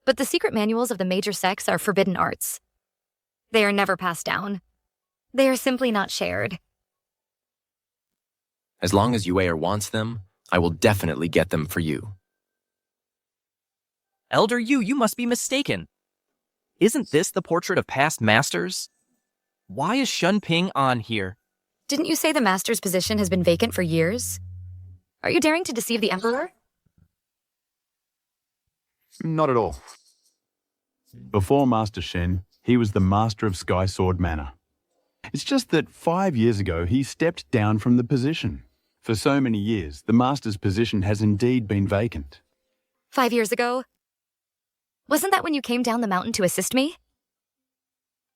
Speaker 1: But the secret manuals of the major sects are forbidden arts. They are never passed down. They are simply not shared.
Speaker 4: As long as Yuer wants them, I will definitely get them for you.
Speaker 2: Elder Yu, you must be mistaken. Isn't this the portrait of past masters? Why is Shen Ping'an here?
Speaker 1: Didn't you say the master's position has been vacant for years? Are you daring to deceive the Emperor?
Speaker 10: Not at all. Before Master Shen, he was the master of Sky Sword Manor. It's just that 5 years ago, he stepped down from the position. For so many years, the master's position has indeed been vacant.
Speaker 1: 5 years ago? Wasn't that when you came down the mountain to assist me?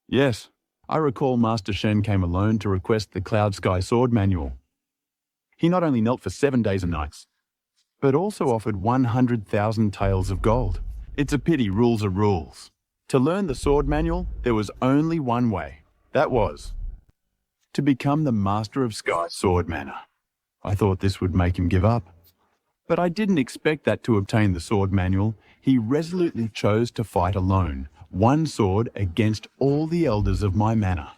Speaker 10: Yes, I recall Master Shen came alone to request the Cloud Sky Sword Manual. He not only knelt for 7 days and nights, but also offered 100,000 taels of gold. It's a pity rules are rules. To learn the sword manual, there was only one way. That was to become the master of Sky Sword Manor. I thought this would make him give up. But I didn't expect that to obtain the sword manual. He resolutely chose to fight alone, one sword against all the elders of my manor.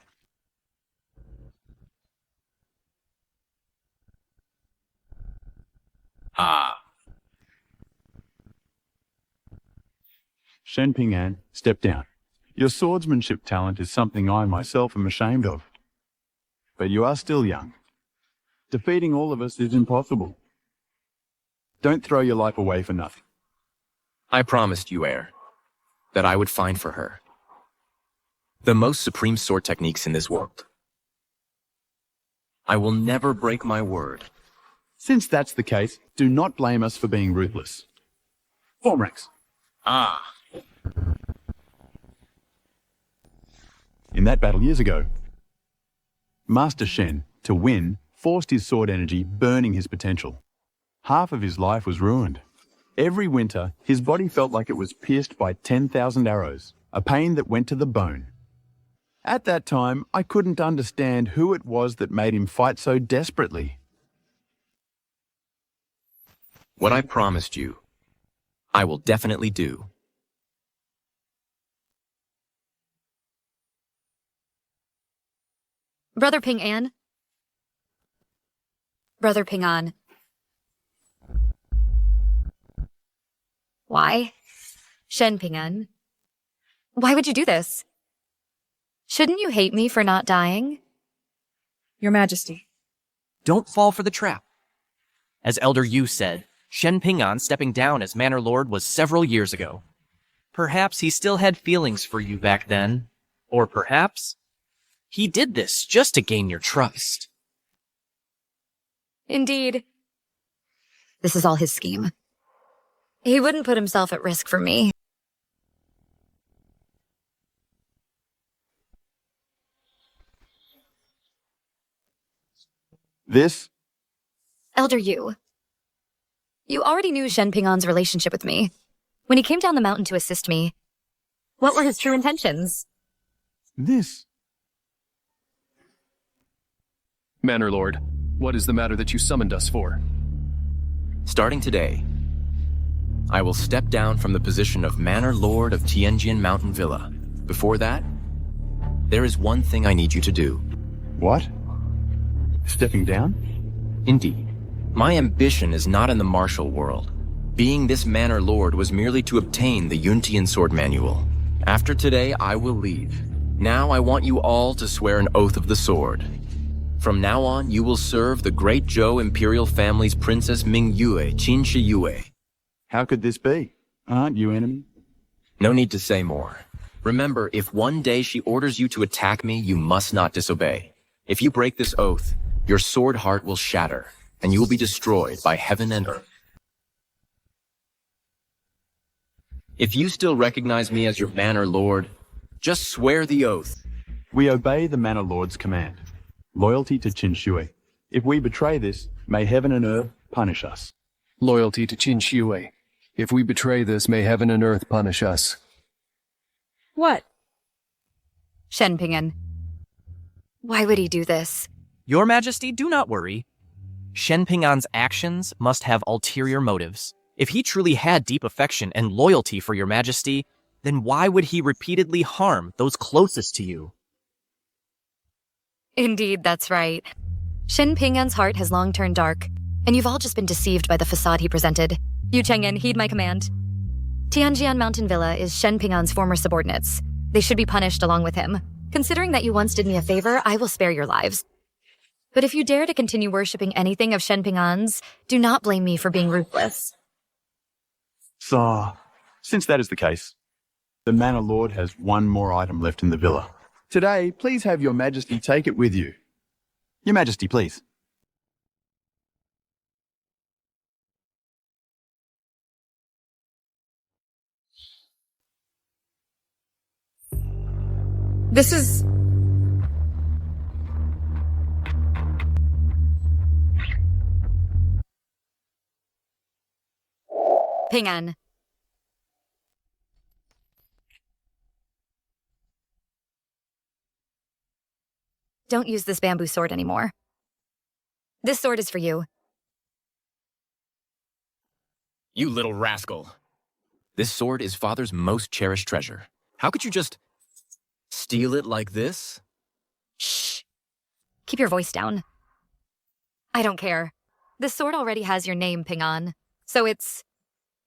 Speaker 4: Ah.
Speaker 10: Shen Ping'an, step down. Your swordsmanship talent is something I myself am ashamed of. But you are still young. Defeating all of us is impossible. Don't throw your life away for nothing.
Speaker 4: I promised you, heir, that I would find for her the most supreme sword techniques in this world. I will never break my word.
Speaker 10: Since that's the case, do not blame us for being ruthless. Form ranks.
Speaker 4: Ah.
Speaker 10: In that battle years ago, Master Shen, to win, forced his sword energy, burning his potential. Half of his life was ruined. Every winter, his body felt like it was pierced by 10,000 arrows, a pain that went to the bone. At that time, I couldn't understand who it was that made him fight so desperately.
Speaker 4: What I promised you, I will definitely do.
Speaker 1: Brother Ping'an. Brother Ping'an. Why? Shen Ping'an. Why would you do this? Shouldn't you hate me for not dying?
Speaker 5: Your Majesty.
Speaker 2: Don't fall for the trap. As Elder Yu said, Shen Ping'an stepping down as Manor Lord was several years ago. Perhaps he still had feelings for you back then. Or perhaps he did this just to gain your trust.
Speaker 1: Indeed. This is all his scheme. He wouldn't put himself at risk for me.
Speaker 10: This?
Speaker 1: Elder Yu. You already knew Shen Ping'an's relationship with me. When he came down the mountain to assist me, what were his true intentions?
Speaker 10: This?
Speaker 12: Manor Lord, what is the matter that you summoned us for?
Speaker 4: Starting today, I will step down from the position of Manor Lord of Tianjin Mountain Villa. Before that, there is one thing I need you to do.
Speaker 10: What? Stepping down?
Speaker 4: Indeed. My ambition is not in the martial world. Being this Manor Lord was merely to obtain the Yuntian Sword Manual. After today, I will leave. Now I want you all to swear an oath of the sword. From now on, you will serve the great Zhou imperial family's Princess Mingyue Qin Shi Yue.
Speaker 10: How could this be? Aren't you enemy?
Speaker 4: No need to say more. Remember, if one day she orders you to attack me, you must not disobey. If you break this oath, your sword heart will shatter, and you will be destroyed by heaven and earth. If you still recognize me as your Manor Lord, just swear the oath.
Speaker 10: We obey the Manor Lord's command. Loyalty to Qin Shui. If we betray this, may heaven and earth punish us.
Speaker 12: Loyalty to Qin Shui. If we betray this, may heaven and earth punish us.
Speaker 5: What?
Speaker 1: Shen Ping'an. Why would he do this?
Speaker 2: Your Majesty, do not worry. Shen Ping'an's actions must have ulterior motives. If he truly had deep affection and loyalty for your Majesty, then why would he repeatedly harm those closest to you?
Speaker 1: Indeed, that's right. Shen Ping'an's heart has long turned dark, and you've all just been deceived by the facade he presented. Yu Cheng'an, heed my command. Tianjian Mountain Villa is Shen Ping'an's former subordinates. They should be punished along with him. Considering that you once did me a favor, I will spare your lives. But if you dare to continue worshipping anything of Shen Ping'an's, do not blame me for being ruthless.
Speaker 10: So, since that is the case, the Manor Lord has one more item left in the villa. Today, please have your Majesty take it with you. Your Majesty, please.
Speaker 5: This is
Speaker 1: Ping-an. Don't use this bamboo sword anymore. This sword is for you.
Speaker 4: You little rascal. This sword is father's most cherished treasure. How could you just steal it like this?
Speaker 1: Shh. Keep your voice down. I don't care. This sword already has your name, Ping-an, so it's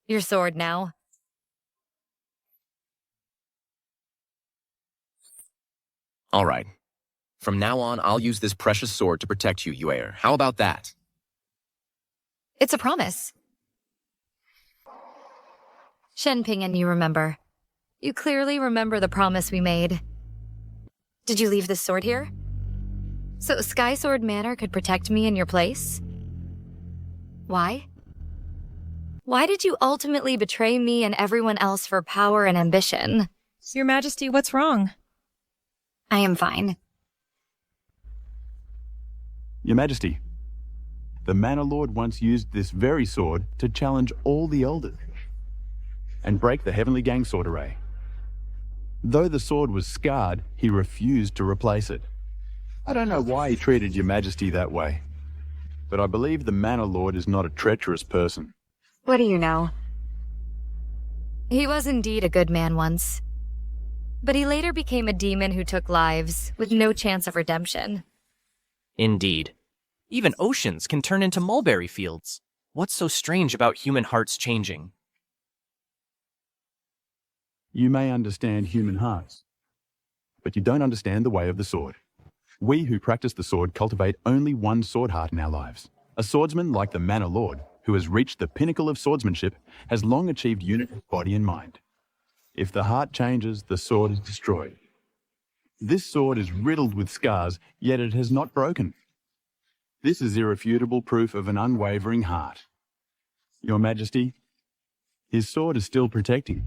Speaker 1: your sword now.
Speaker 4: All right. From now on, I'll use this precious sword to protect you, Yue. How about that?
Speaker 1: It's a promise. Shen Ping-an, you remember. You clearly remember the promise we made. Did you leave this sword here? So Sky Sword Manor could protect me in your place? Why? Why did you ultimately betray me and everyone else for power and ambition?
Speaker 5: Your Majesty, what's wrong?
Speaker 1: I am fine.
Speaker 10: Your Majesty, the Manor Lord once used this very sword to challenge all the elders and break the Heavenly Gang sword array. Though the sword was scarred, he refused to replace it. I don't know why he treated Your Majesty that way, but I believe the Manor Lord is not a treacherous person.
Speaker 1: What do you know? He was indeed a good man once, but he later became a demon who took lives with no chance of redemption.
Speaker 2: Indeed. Even oceans can turn into mulberry fields. What's so strange about human hearts changing?
Speaker 10: You may understand human hearts, but you don't understand the way of the sword. We who practice the sword cultivate only one sword heart in our lives. A swordsman like the Manor Lord, who has reached the pinnacle of swordsmanship, has long achieved unity of body and mind. If the heart changes, the sword is destroyed. This sword is riddled with scars, yet it has not broken. This is irrefutable proof of an unwavering heart. Your Majesty, his sword is still protecting.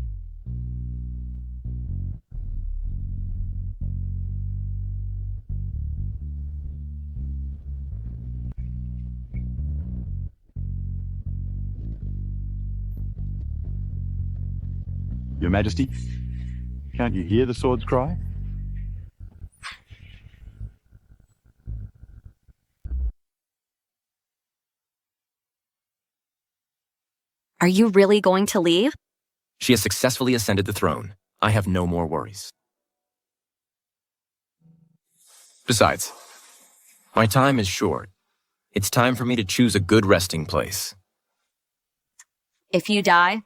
Speaker 10: Your Majesty, can't you hear the sword's cry?
Speaker 8: Are you really going to leave?
Speaker 4: She has successfully ascended the throne. I have no more worries. Besides, my time is short. It's time for me to choose a good resting place.
Speaker 8: If you die,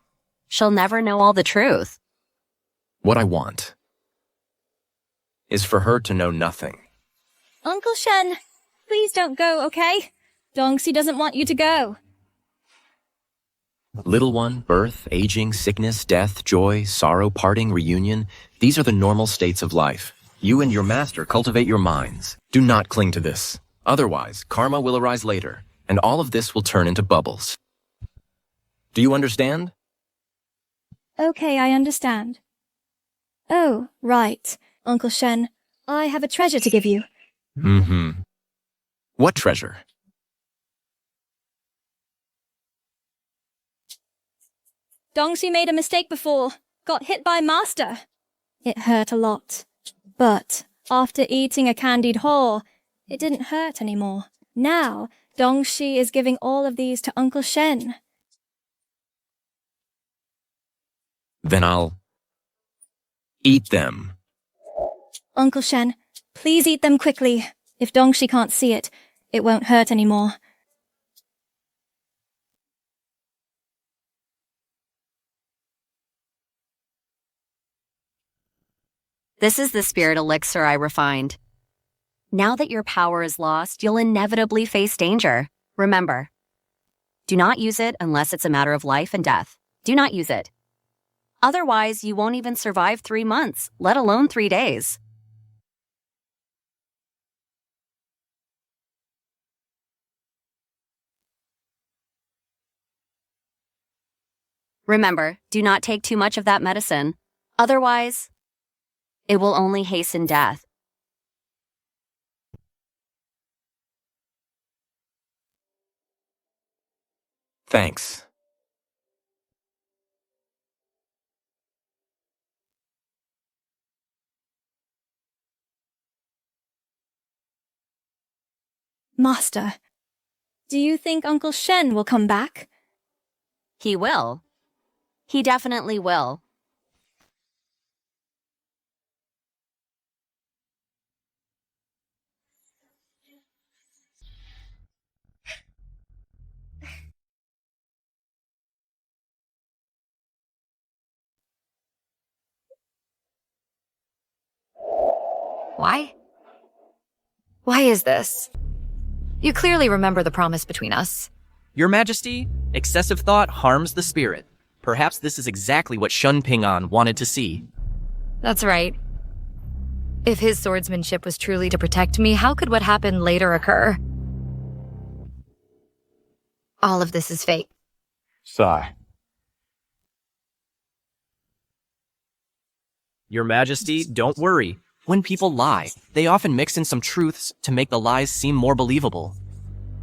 Speaker 8: she'll never know all the truth.
Speaker 4: What I want is for her to know nothing.
Speaker 7: Uncle Shen, please don't go, okay? Dongxi doesn't want you to go.
Speaker 4: Little one, birth, aging, sickness, death, joy, sorrow, parting, reunion. These are the normal states of life. You and your master cultivate your minds. Do not cling to this. Otherwise, karma will arise later, and all of this will turn into bubbles. Do you understand?
Speaker 7: Okay, I understand. Oh, right. Uncle Shen, I have a treasure to give you.
Speaker 4: Mm-hmm. What treasure?
Speaker 7: Dongxi made a mistake before. Got hit by Master. It hurt a lot. But after eating a candied whore, it didn't hurt anymore. Now, Dongxi is giving all of these to Uncle Shen.
Speaker 4: Then I'll eat them.
Speaker 7: Uncle Shen, please eat them quickly. If Dongxi can't see it, it won't hurt anymore.
Speaker 8: This is the spirit elixir I refined. Now that your power is lost, you'll inevitably face danger. Remember, do not use it unless it's a matter of life and death. Do not use it. Otherwise, you won't even survive 3 months, let alone 3 days. Remember, do not take too much of that medicine. Otherwise, it will only hasten death.
Speaker 4: Thanks.
Speaker 7: Master, do you think Uncle Shen will come back?
Speaker 8: He will. He definitely will.
Speaker 1: Why? Why is this? You clearly remember the promise between us.
Speaker 2: Your Majesty, excessive thought harms the spirit. Perhaps this is exactly what Shun Ping-an wanted to see.
Speaker 1: That's right. If his swordsmanship was truly to protect me, how could what happened later occur? All of this is fake.
Speaker 10: Sigh.
Speaker 2: Your Majesty, don't worry. When people lie, they often mix in some truths to make the lies seem more believable.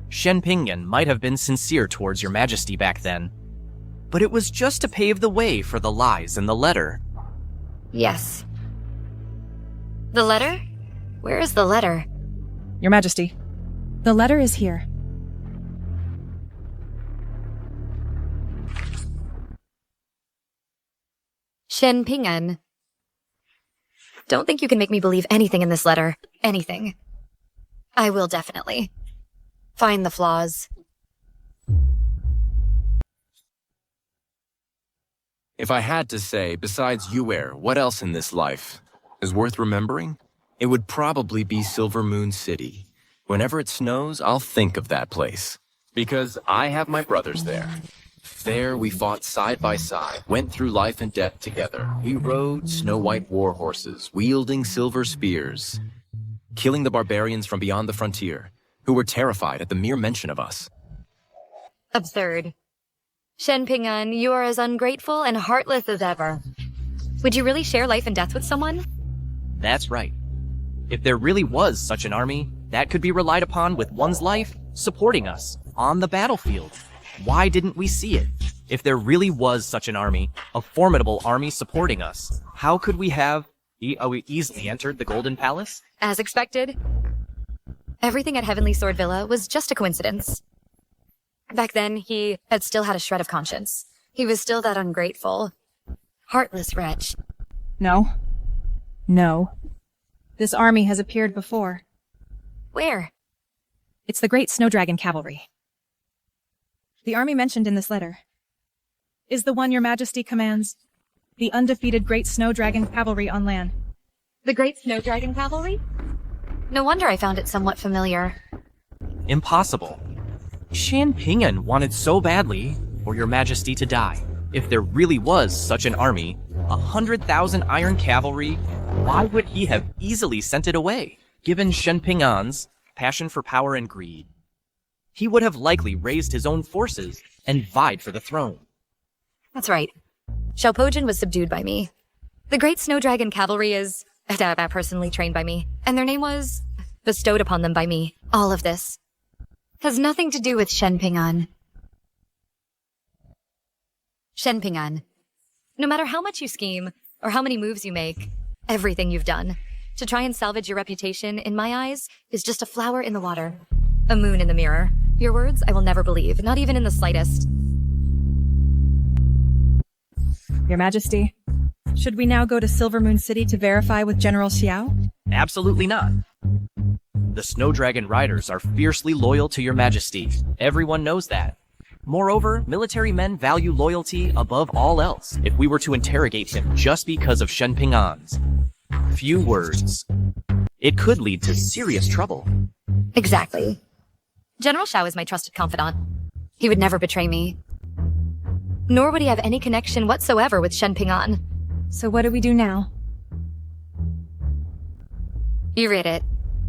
Speaker 2: Shen Ping-an might have been sincere towards Your Majesty back then, but it was just to pave the way for the lies in the letter.
Speaker 1: Yes. The letter? Where is the letter?
Speaker 5: Your Majesty, the letter is here.
Speaker 1: Shen Ping-an. Don't think you can make me believe anything in this letter. Anything. I will definitely find the flaws.
Speaker 4: If I had to say, besides Yuer, what else in this life is worth remembering? It would probably be Silver Moon City. Whenever it snows, I'll think of that place. Because I have my brothers there. There we fought side by side, went through life and death together. We rode snow-white war horses, wielding silver spears, killing the barbarians from beyond the frontier, who were terrified at the mere mention of us.
Speaker 1: Absurd. Shen Ping-an, you are as ungrateful and heartless as ever. Would you really share life and death with someone?
Speaker 2: That's right. If there really was such an army, that could be relied upon with one's life supporting us on the battlefield. Why didn't we see it? If there really was such an army, a formidable army supporting us, how could we have easily entered the Golden Palace?
Speaker 1: As expected. Everything at Heavenly Sword Villa was just a coincidence. Back then, he had still had a shred of conscience. He was still that ungrateful, heartless wretch.
Speaker 5: No. No. This army has appeared before.
Speaker 1: Where?
Speaker 5: It's the Great Snow Dragon Cavalry. The army mentioned in this letter is the one Your Majesty commands, the undefeated Great Snow Dragon Cavalry on land.
Speaker 1: The Great Snow Dragon Cavalry? No wonder I found it somewhat familiar.
Speaker 2: Impossible. Shen Ping-an wanted so badly for Your Majesty to die. If there really was such an army, 100,000 iron cavalry, why would he have easily sent it away? Given Shen Ping-an's passion for power and greed, he would have likely raised his own forces and vied for the throne.
Speaker 1: That's right. Xiaopojin was subdued by me. The Great Snow Dragon Cavalry is personally trained by me, and their name was bestowed upon them by me. All of this has nothing to do with Shen Ping-an. Shen Ping-an, no matter how much you scheme or how many moves you make, everything you've done to try and salvage your reputation, in my eyes, is just a flower in the water, a moon in the mirror. Your words I will never believe, not even in the slightest.
Speaker 5: Your Majesty, should we now go to Silver Moon City to verify with General Xiao?
Speaker 2: Absolutely not. The Snow Dragon Riders are fiercely loyal to Your Majesty. Everyone knows that. Moreover, military men value loyalty above all else. If we were to interrogate him just because of Shen Ping-an's few words, it could lead to serious trouble.
Speaker 1: Exactly. General Xiao is my trusted confidant. He would never betray me. Nor would he have any connection whatsoever with Shen Ping-an.
Speaker 5: So what do we do now?
Speaker 1: You read it.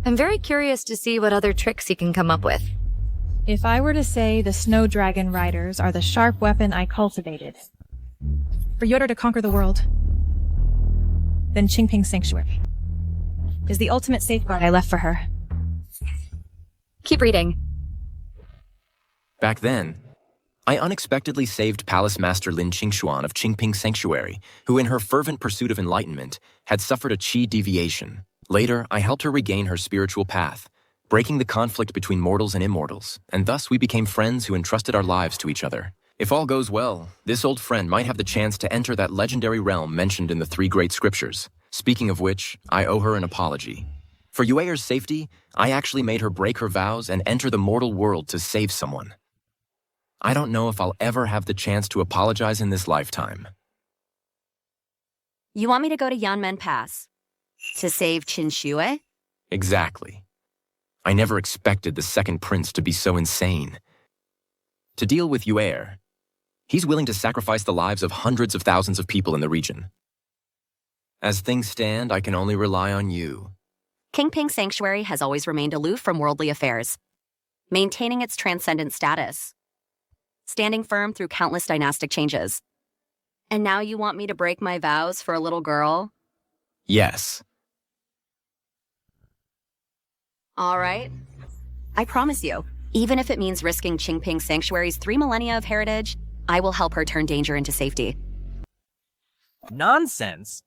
Speaker 1: I'm very curious to see what other tricks he can come up with.
Speaker 5: If I were to say the Snow Dragon Riders are the sharp weapon I cultivated for Yoda to conquer the world, then Qingping Sanctuary is the ultimate safeguard I left for her.
Speaker 1: Keep reading.
Speaker 4: Back then, I unexpectedly saved Palace Master Lin Qingxuan of Qingping Sanctuary, who in her fervent pursuit of enlightenment had suffered a qi deviation. Later, I helped her regain her spiritual path, breaking the conflict between mortals and immortals, and thus we became friends who entrusted our lives to each other. If all goes well, this old friend might have the chance to enter that legendary realm mentioned in the three great scriptures. Speaking of which, I owe her an apology. For Yue'er's safety, I actually made her break her vows and enter the mortal world to save someone. I don't know if I'll ever have the chance to apologize in this lifetime.
Speaker 8: You want me to go to Yanmen Pass? To save Qin Shui?
Speaker 4: Exactly. I never expected the second prince to be so insane. To deal with Yue'er, he's willing to sacrifice the lives of hundreds of thousands of people in the region. As things stand, I can only rely on you.
Speaker 8: Qingping Sanctuary has always remained aloof from worldly affairs, maintaining its transcendent status, standing firm through countless dynastic changes. And now you want me to break my vows for a little girl?
Speaker 4: Yes.
Speaker 8: All right. I promise you, even if it means risking Qingping Sanctuary's 3 millennia of heritage, I will help her turn danger into safety.
Speaker 2: Nonsense!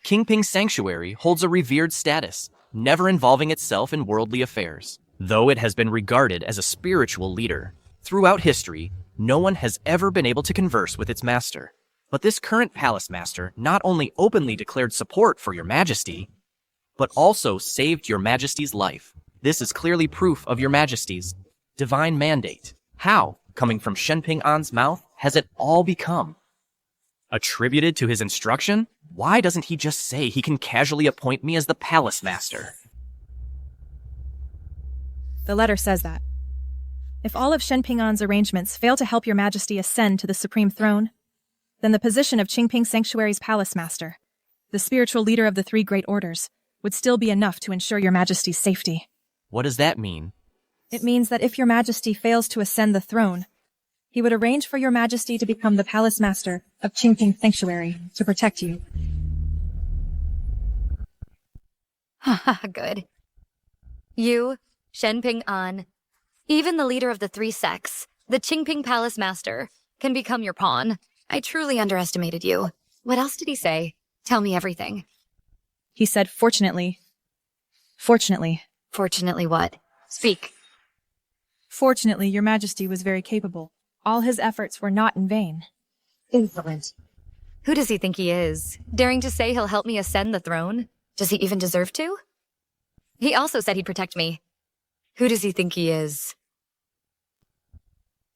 Speaker 2: Qingping Sanctuary holds a revered status, never involving itself in worldly affairs. Though it has been regarded as a spiritual leader, throughout history, no one has ever been able to converse with its master. But this current palace master not only openly declared support for your majesty, but also saved your majesty's life. This is clearly proof of your majesty's divine mandate. How, coming from Shenping An's mouth, has it all become? Attributed to his instruction? Why doesn't he just say he can casually appoint me as the palace master?
Speaker 5: The letter says that. If all of Shenping An's arrangements fail to help your majesty ascend to the supreme throne, then the position of Qingping Sanctuary's palace master, the spiritual leader of the three great orders, would still be enough to ensure your majesty's safety.
Speaker 2: What does that mean?
Speaker 5: It means that if your majesty fails to ascend the throne, he would arrange for your majesty to become the palace master of Qingping Sanctuary to protect you.
Speaker 1: Haha, good. You, Shenping An, even the leader of the three sects, the Qingping Palace Master, can become your pawn. I truly underestimated you. What else did he say? Tell me everything.
Speaker 5: He said, fortunately. Fortunately.
Speaker 1: Fortunately what? Speak.
Speaker 5: Fortunately, your majesty was very capable. All his efforts were not in vain.
Speaker 1: Insolent. Who does he think he is? Daring to say he'll help me ascend the throne? Does he even deserve to? He also said he'd protect me. Who does he think he is?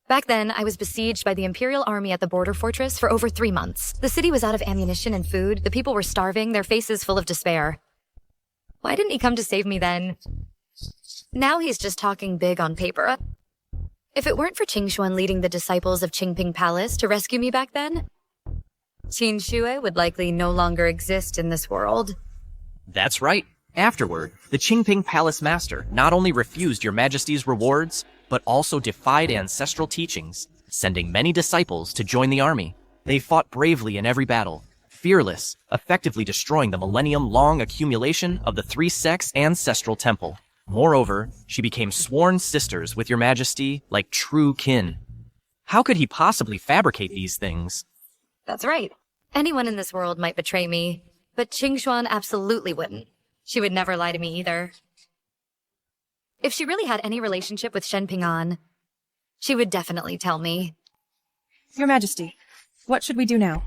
Speaker 1: Back then, I was besieged by the Imperial Army at the border fortress for over 3 months. The city was out of ammunition and food, the people were starving, their faces full of despair. Why didn't he come to save me then? Now he's just talking big on paper. If it weren't for Qingshuan leading the disciples of Qingping Palace to rescue me back then, Qin Shui would likely no longer exist in this world.
Speaker 2: That's right. Afterward, the Qingping Palace Master not only refused your majesty's rewards, but also defied ancestral teachings, sending many disciples to join the army. They fought bravely in every battle, fearless, effectively destroying the millennium-long accumulation of the three sects' ancestral temple. Moreover, she became sworn sisters with your majesty like true kin. How could he possibly fabricate these things?
Speaker 1: That's right. Anyone in this world might betray me, but Qingshuan absolutely wouldn't. She would never lie to me either. If she really had any relationship with Shenping An, she would definitely tell me.
Speaker 5: Your Majesty, what should we do now?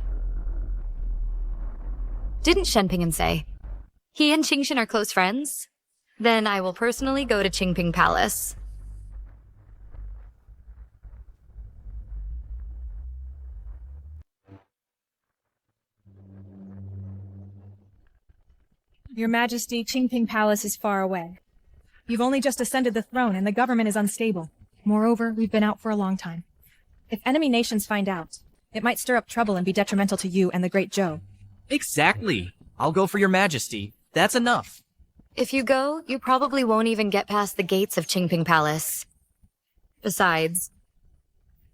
Speaker 1: Didn't Shenping say? He and Qingshan are close friends? Then I will personally go to Qingping Palace.
Speaker 5: Your Majesty, Qingping Palace is far away. You've only just ascended the throne and the government is unstable. Moreover, we've been out for a long time. If enemy nations find out, it might stir up trouble and be detrimental to you and the Great Zhou.
Speaker 2: Exactly. I'll go for your majesty. That's enough.
Speaker 1: If you go, you probably won't even get past the gates of Qingping Palace. Besides,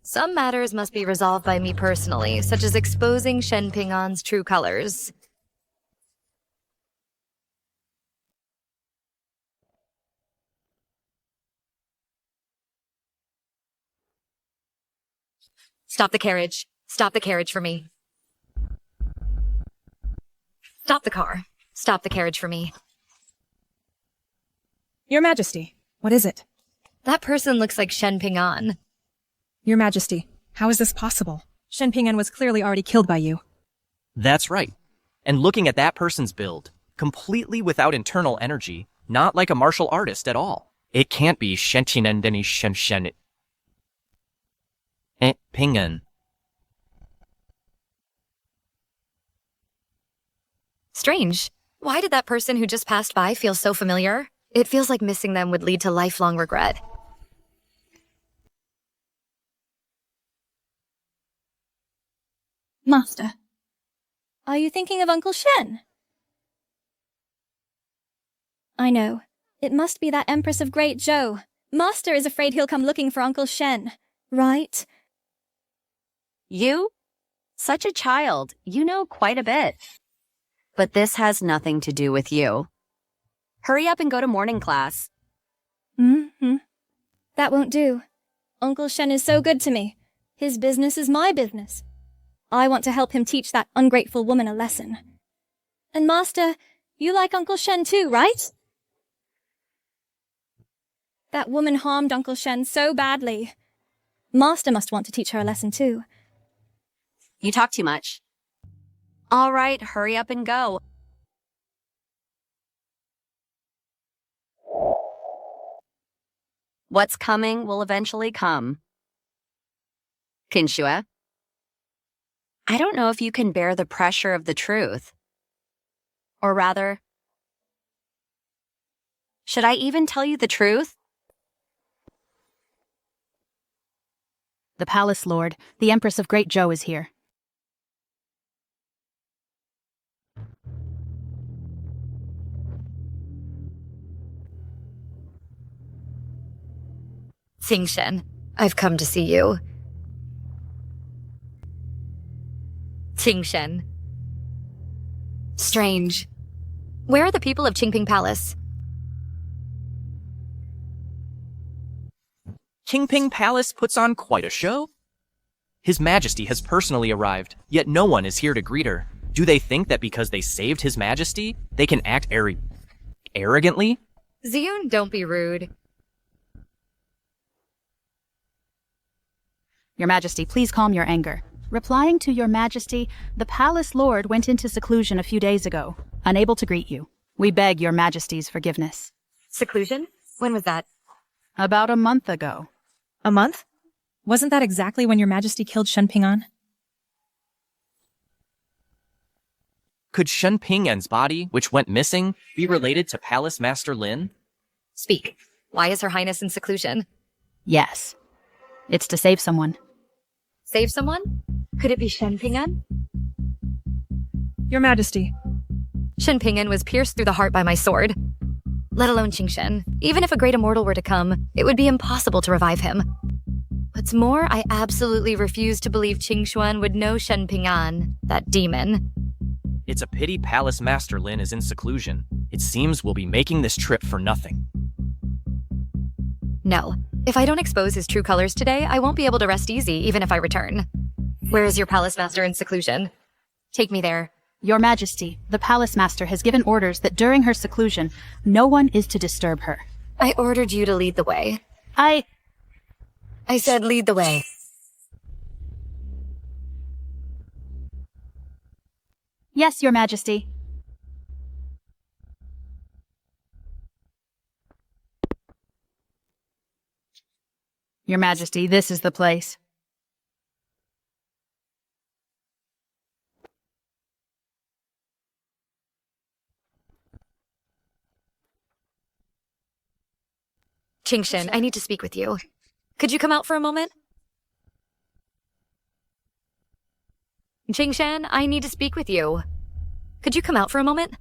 Speaker 1: some matters must be resolved by me personally, such as exposing Shenping An's true colors. Stop the carriage. Stop the carriage for me. Stop the car. Stop the carriage for me.
Speaker 5: Your Majesty, what is it?
Speaker 1: That person looks like Shen Ping'an.
Speaker 5: Your Majesty, how is this possible? Shen Ping'an was clearly already killed by you.
Speaker 2: That's right. And looking at that person's build, completely without internal energy, not like a martial artist at all. It can't be Shen Ping'an.
Speaker 1: Strange. Why did that person who just passed by feel so familiar? It feels like missing them would lead to lifelong regret.
Speaker 7: Master, are you thinking of Uncle Shen? I know. It must be that Empress of Great Zhou. Master is afraid he'll come looking for Uncle Shen, right?
Speaker 8: You? Such a child. You know quite a bit. But this has nothing to do with you. Hurry up and go to morning class.
Speaker 7: Mm-hmm. That won't do. Uncle Shen is so good to me. His business is my business. I want to help him teach that ungrateful woman a lesson. And Master, you like Uncle Shen too, right? That woman harmed Uncle Shen so badly. Master must want to teach her a lesson too.
Speaker 8: You talk too much. All right, hurry up and go. What's coming will eventually come. Kinshue, I don't know if you can bear the pressure of the truth. Or rather, should I even tell you the truth?
Speaker 9: The Palace Lord, the Empress of Great Zhou, is here.
Speaker 1: Shen, I've come to see you. Shen. Strange. Where are the people of Qingping Palace?
Speaker 2: Qingping Palace puts on quite a show. His Majesty has personally arrived, yet no one is here to greet her. Do they think that because they saved His Majesty, they can act arrogantly?
Speaker 1: Ziyun, don't be rude.
Speaker 9: Your Majesty, please calm your anger. Replying to Your Majesty, the Palace Lord went into seclusion a few days ago, unable to greet you. We beg Your Majesty's forgiveness.
Speaker 1: Seclusion? When was that?
Speaker 9: About a month ago.
Speaker 5: A month? Wasn't that exactly when Your Majesty killed Shen Ping'an?
Speaker 2: Could Shen Ping'an's body, which went missing, be related to Palace Master Lin?
Speaker 1: Speak. Why is Her Highness in seclusion?
Speaker 9: Yes. It's to save someone.
Speaker 1: Save someone? Could it be Shen Ping'an?
Speaker 5: Your Majesty.
Speaker 1: Shen Ping'an was pierced through the heart by my sword. Let alone Qingxuan. Even if a great immortal were to come, it would be impossible to revive him. What's more, I absolutely refuse to believe Qingxuan would know Shen Ping'an, that demon.
Speaker 2: It's a pity Palace Master Lin is in seclusion. It seems we'll be making this trip for nothing.
Speaker 1: No. If I don't expose his true colors today, I won't be able to rest easy, even if I return. Where is your Palace Master in seclusion? Take me there.
Speaker 9: Your Majesty, the Palace Master has given orders that during her seclusion, no one is to disturb her.
Speaker 1: I ordered you to lead the way.
Speaker 9: I
Speaker 1: said lead the way.
Speaker 9: Yes, Your Majesty. Your Majesty, this is the place.
Speaker 1: Qingxuan, I need to speak with you. Could you come out for a moment? Qingxuan, I need to speak with you. Could you come out for a moment?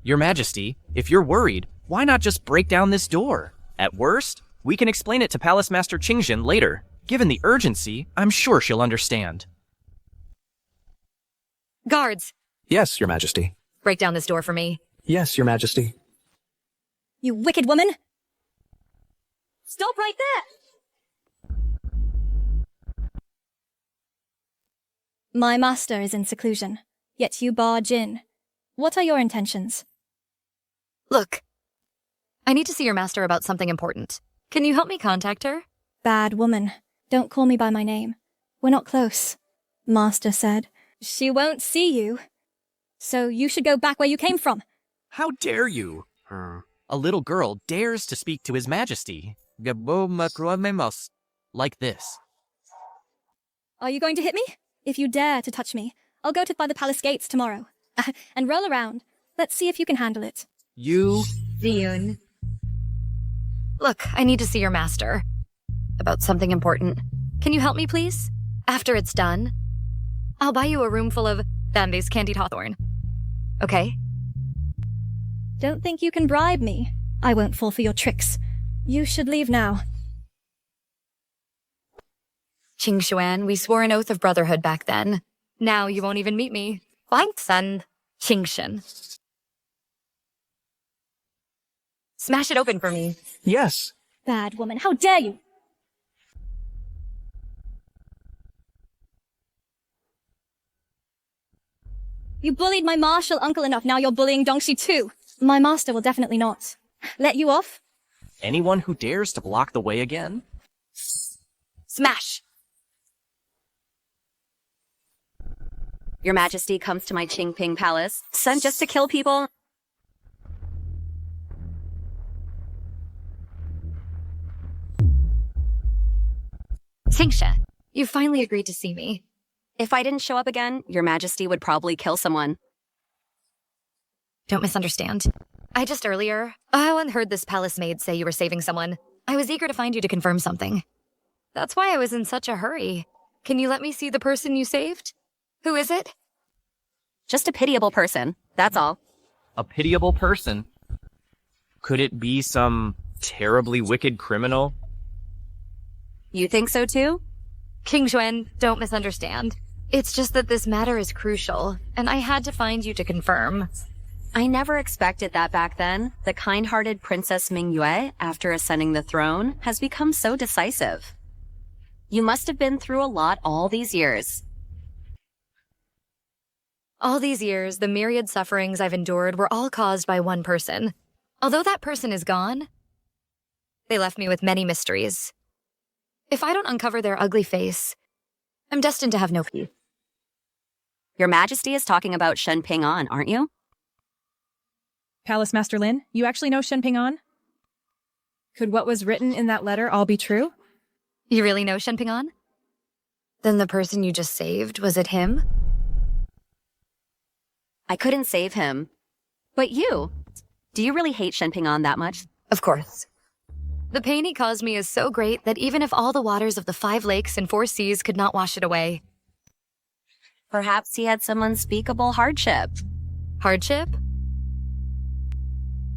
Speaker 2: Your Majesty, if you're worried, why not just break down this door? At worst, we can explain it to Palace Master Qingxuan later. Given the urgency, I'm sure she'll understand.
Speaker 1: Guards,
Speaker 13: Yes, Your Majesty.
Speaker 1: break down this door for me.
Speaker 13: Yes, Your Majesty.
Speaker 7: You wicked woman! Stop right there! My master is in seclusion, yet you barge in. What are your intentions?
Speaker 1: Look, I need to see your master about something important. Can you help me contact her?
Speaker 7: Bad woman. Don't call me by my name. We're not close. Master said. She won't see you. So you should go back where you came from.
Speaker 2: How dare you? A little girl dares to speak to His Majesty. Like this.
Speaker 7: Are you going to hit me? If you dare to touch me, I'll go by the palace gates tomorrow. And roll around. Let's see if you can handle it.
Speaker 2: You...
Speaker 1: Ziyun. Look, I need to see your master. About something important. Can you help me, please? After it's done, I'll buy you a room full of Bambi's candied hawthorn. Okay?
Speaker 7: Don't think you can bribe me. I won't fall for your tricks. You should leave now.
Speaker 1: Qingshuan, we swore an oath of brotherhood back then. Now you won't even meet me. Fine, son. Qingshen. Smash it open for me.
Speaker 13: Yes.
Speaker 7: Bad woman, how dare you! You bullied my martial uncle enough, now you're bullying Dongxi too. My master will definitely not. Let you off?
Speaker 2: Anyone who dares to block the way again?
Speaker 1: Smash!
Speaker 8: Your Majesty comes to my Qingping Palace, sent just to kill people.
Speaker 1: Qingshe, you finally agreed to see me.
Speaker 8: If I didn't show up again, Your Majesty would probably kill someone.
Speaker 1: Don't misunderstand. I just earlier, I heard this palace maid say you were saving someone. I was eager to find you to confirm something. That's why I was in such a hurry. Can you let me see the person you saved? Who is it?
Speaker 8: Just a pitiable person, that's all.
Speaker 2: A pitiable person? Could it be some terribly wicked criminal?
Speaker 8: You think so too?
Speaker 1: Qingshuan, don't misunderstand. It's just that this matter is crucial, and I had to find you to confirm.
Speaker 8: I never expected that back then. The kind-hearted Princess Mingyue, after ascending the throne, has become so decisive. You must have been through a lot all these years.
Speaker 1: All these years, the myriad sufferings I've endured were all caused by one person. Although that person is gone, they left me with many mysteries. If I don't uncover their ugly face, I'm destined to have no peace.
Speaker 8: Your Majesty is talking about Shen Ping'an, aren't you?
Speaker 5: Palace Master Lin, you actually know Shen Ping'an? Could what was written in that letter all be true?
Speaker 1: You really know Shen Ping'an? Then the person you just saved, was it him?
Speaker 8: I couldn't save him. But you? Do you really hate Shen Ping'an that much?
Speaker 1: Of course. The pain he caused me is so great that even if all the waters of the 5 lakes and 4 seas could not wash it away.
Speaker 8: Perhaps he had some unspeakable hardship.
Speaker 1: Hardship?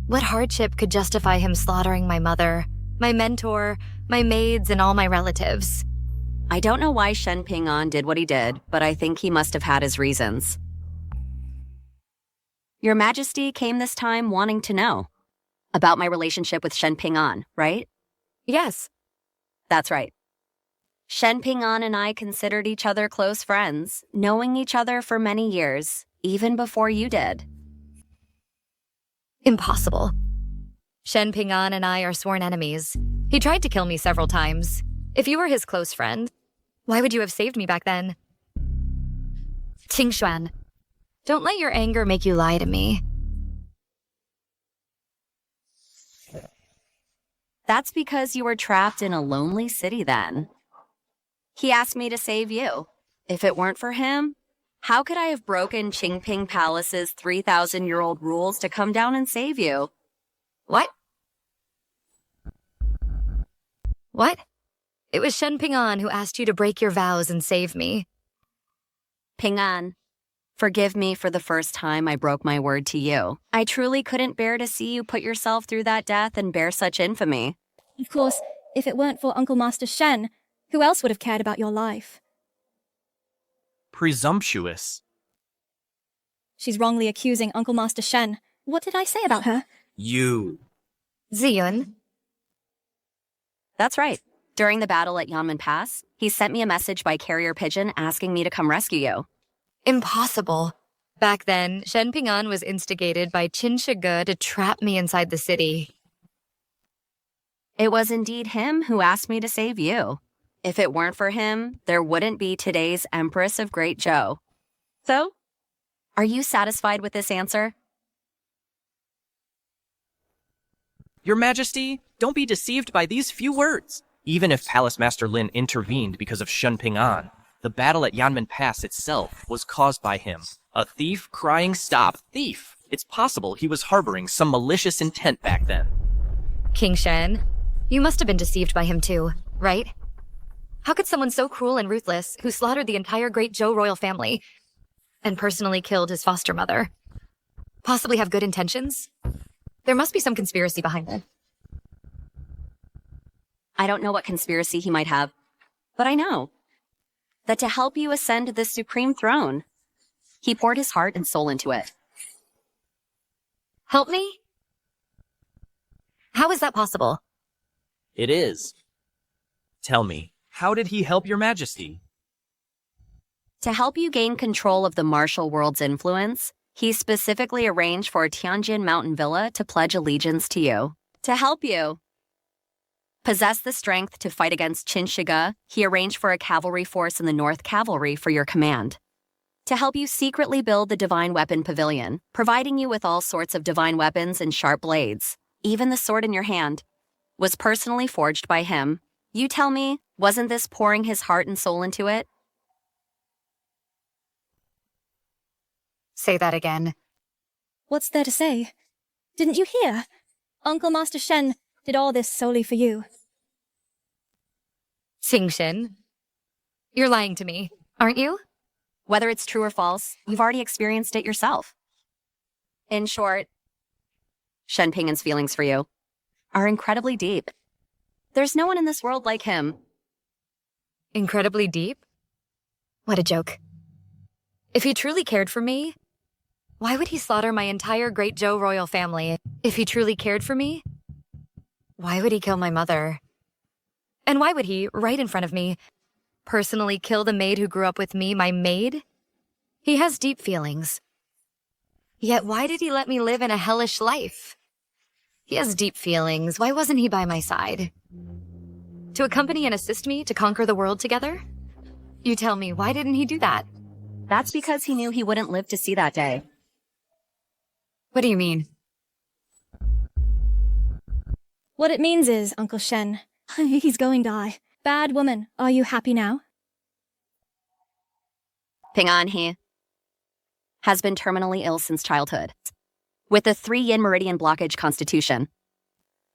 Speaker 1: What hardship could justify him slaughtering my mother, my mentor, my maids, and all my relatives?
Speaker 8: I don't know why Shen Ping'an did what he did, but I think he must have had his reasons. Your Majesty came this time wanting to know about my relationship with Shen Ping'an, right?
Speaker 1: Yes.
Speaker 8: That's right. Shen Ping'an and I considered each other close friends, knowing each other for many years, even before you did.
Speaker 1: Impossible. Shen Ping'an and I are sworn enemies. He tried to kill me several times. If you were his close friend, why would you have saved me back then? Qingshuan, don't let your anger make you lie to me.
Speaker 8: That's because you were trapped in a lonely city then. He asked me to save you. If it weren't for him, how could I have broken Qingping Palace's 3,000-year-old rules to come down and save you?
Speaker 1: What? What? It was Shen Ping'an who asked you to break your vows and save me.
Speaker 8: Ping'an, forgive me for the first time I broke my word to you. I truly couldn't bear to see you put yourself through that death and bear such infamy.
Speaker 7: Of course, if it weren't for Uncle Master Shen, who else would have cared about your life?
Speaker 2: Presumptuous.
Speaker 7: She's wrongly accusing Uncle Master Shen. What did I say about her?
Speaker 2: You.
Speaker 1: Ziyun.
Speaker 8: That's right. During the battle at Yanmen Pass, he sent me a message by carrier pigeon asking me to come rescue you.
Speaker 1: Impossible. Back then, Shen Ping'an was instigated by Qin Shi Ge to trap me inside the city.
Speaker 8: It was indeed him who asked me to save you. If it weren't for him, there wouldn't be today's Empress of Great Zhou. So, are you satisfied with this answer?
Speaker 2: Your Majesty, don't be deceived by these few words. Even if Palace Master Lin intervened because of Shen Ping'an, the battle at Yanmen Pass itself was caused by him. A thief crying stop, thief! It's possible he was harboring some malicious intent back then.
Speaker 1: King Shen, you must have been deceived by him too, right? How could someone so cruel and ruthless, who slaughtered the entire Great Zhou royal family and personally killed his foster mother, possibly have good intentions? There must be some conspiracy behind it.
Speaker 8: I don't know what conspiracy he might have, but I know that to help you ascend the supreme throne, he poured his heart and soul into it.
Speaker 1: Help me? How is that possible?
Speaker 2: It is. Tell me, how did he help your Majesty?
Speaker 8: To help you gain control of the martial world's influence, he specifically arranged for a Tianjin mountain villa to pledge allegiance to you. To help you possess the strength to fight against Qin Shiga, he arranged for a cavalry force in the North Cavalry for your command. To help you secretly build the Divine Weapon Pavilion, providing you with all sorts of divine weapons and sharp blades. Even the sword in your hand was personally forged by him. You tell me, wasn't this pouring his heart and soul into it?
Speaker 1: Say that again.
Speaker 7: What's there to say? Didn't you hear? Uncle Master Shen did all this solely for you.
Speaker 1: Xingxin, you're lying to me, aren't you?
Speaker 8: Whether it's true or false, you've already experienced it yourself. In short, Shen Ping'an's feelings for you are incredibly deep. There's no one in this world like him.
Speaker 1: Incredibly deep? What a joke. If he truly cared for me, why would he slaughter my entire Great Zhou royal family? If he truly cared for me, why would he kill my mother? And why would he, right in front of me, personally kill the maid who grew up with me, my maid? He has deep feelings. Yet why did he let me live in a hellish life? He has deep feelings. Why wasn't he by my side? To accompany and assist me to conquer the world together? You tell me, why didn't he do that?
Speaker 8: That's because he knew he wouldn't live to see that day.
Speaker 1: What do you mean?
Speaker 7: What it means is, Uncle Shen, he's going to die. Bad woman, are you happy now?
Speaker 8: Ping'an, he has been terminally ill since childhood, with a 3-yin meridian blockage constitution.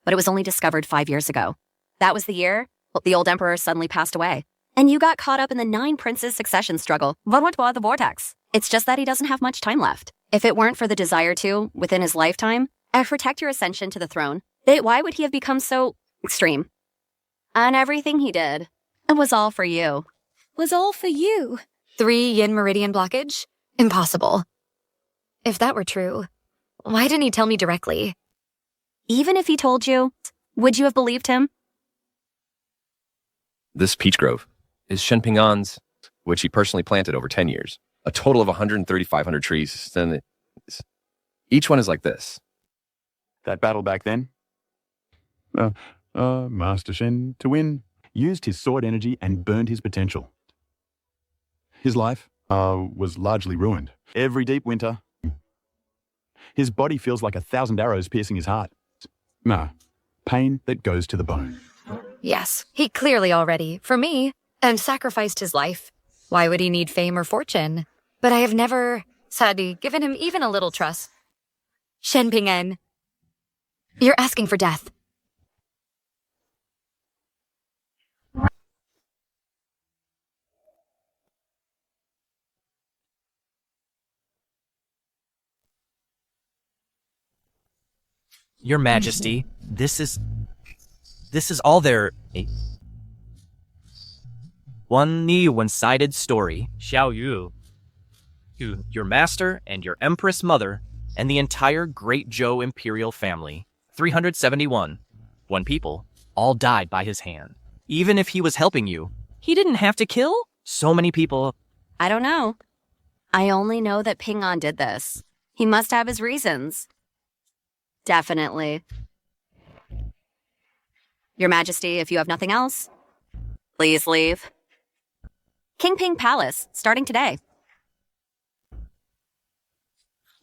Speaker 8: But it was only discovered 5 years ago. That was the year the old emperor suddenly passed away. And you got caught up in the 9 princes succession struggle. The vortex. It's just that he doesn't have much time left. If it weren't for the desire to, within his lifetime, protect your ascension to the throne, why would he have become so extreme? And everything he did, it was all for you.
Speaker 7: Was all for you?
Speaker 1: 3 yin meridian blockage? Impossible. If that were true, why didn't he tell me directly?
Speaker 8: Even if he told you, would you have believed him?
Speaker 11: This peach grove is Shen Ping'an's, which he personally planted over 10 years. A total of 1,3,500 trees. Then each one is like this.
Speaker 10: That battle back then? Master Shen, to win, used his sword energy and burned his potential. His life was largely ruined. Every deep winter, his body feels like 1,000 arrows piercing his heart. Pain that goes to the bone.
Speaker 1: Yes, he clearly already, for me, sacrificed his life. Why would he need fame or fortune? But I have never, sadly, given him even a little trust. Shen Ping'an, you're asking for death.
Speaker 2: Your Majesty, this is all their one-sided story. Xiao Yu, your master and your empress mother, and the entire Great Zhou imperial family, 371, one people, all died by his hand. Even if he was helping you, he didn't have to kill so many people.
Speaker 8: I don't know. I only know that Ping'an did this. He must have his reasons. Definitely. Your Majesty, if you have nothing else, please leave. King Ping Palace, starting today,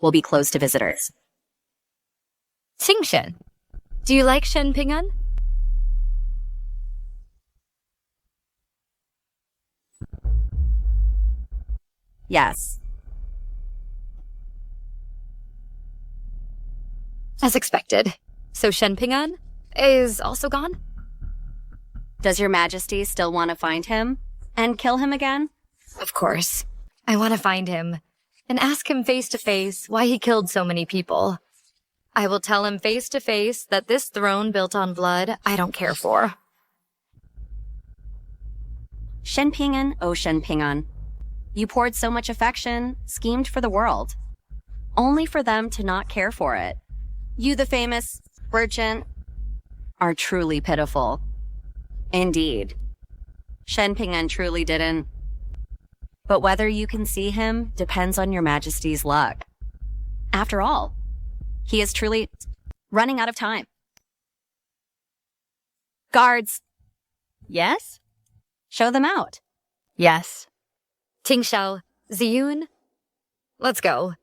Speaker 8: will be closed to visitors.
Speaker 1: Qingshen, do you like Shen Pingan?
Speaker 8: Yes.
Speaker 1: As expected. So Shen Pingan is also gone?
Speaker 8: Does Your Majesty still want to find him and kill him again?
Speaker 1: Of course. I want to find him and ask him face to face why he killed so many people. I will tell him face to face that this throne built on blood I don't care for.
Speaker 8: Shen Pingan, oh Shen Pingan. You poured so much affection, schemed for the world, only for them to not care for it. You, the famous merchant, are truly pitiful. Indeed. Shen Pingan truly didn't. But whether you can see him depends on Your Majesty's luck. After all, he is truly running out of time. Guards,
Speaker 9: Yes?
Speaker 8: show them out.
Speaker 9: Yes.
Speaker 1: Tingxiao, Ziyun, let's go.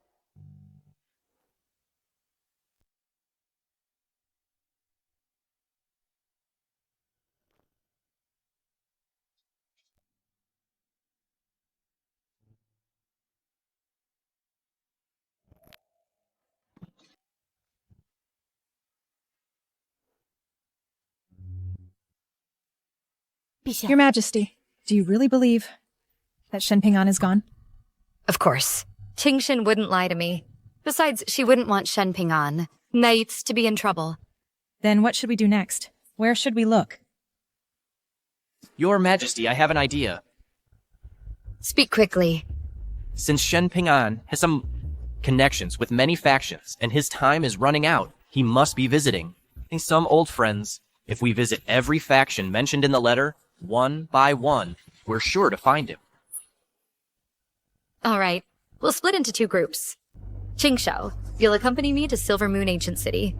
Speaker 5: Your Majesty, do you really believe that Shen Pingan is gone?
Speaker 1: Of course. Qingshen wouldn't lie to me. Besides, she wouldn't want Shen Pingan, knights, to be in trouble.
Speaker 5: Then what should we do next? Where should we look?
Speaker 2: Your Majesty, I have an idea.
Speaker 1: Speak quickly.
Speaker 2: Since Shen Pingan has some connections with many factions and his time is running out, he must be visiting some old friends. If we visit every faction mentioned in the letter, one by one, we're sure to find him.
Speaker 1: All right. We'll split into 2 groups. Qingshan, you'll accompany me to Silver Moon Ancient City.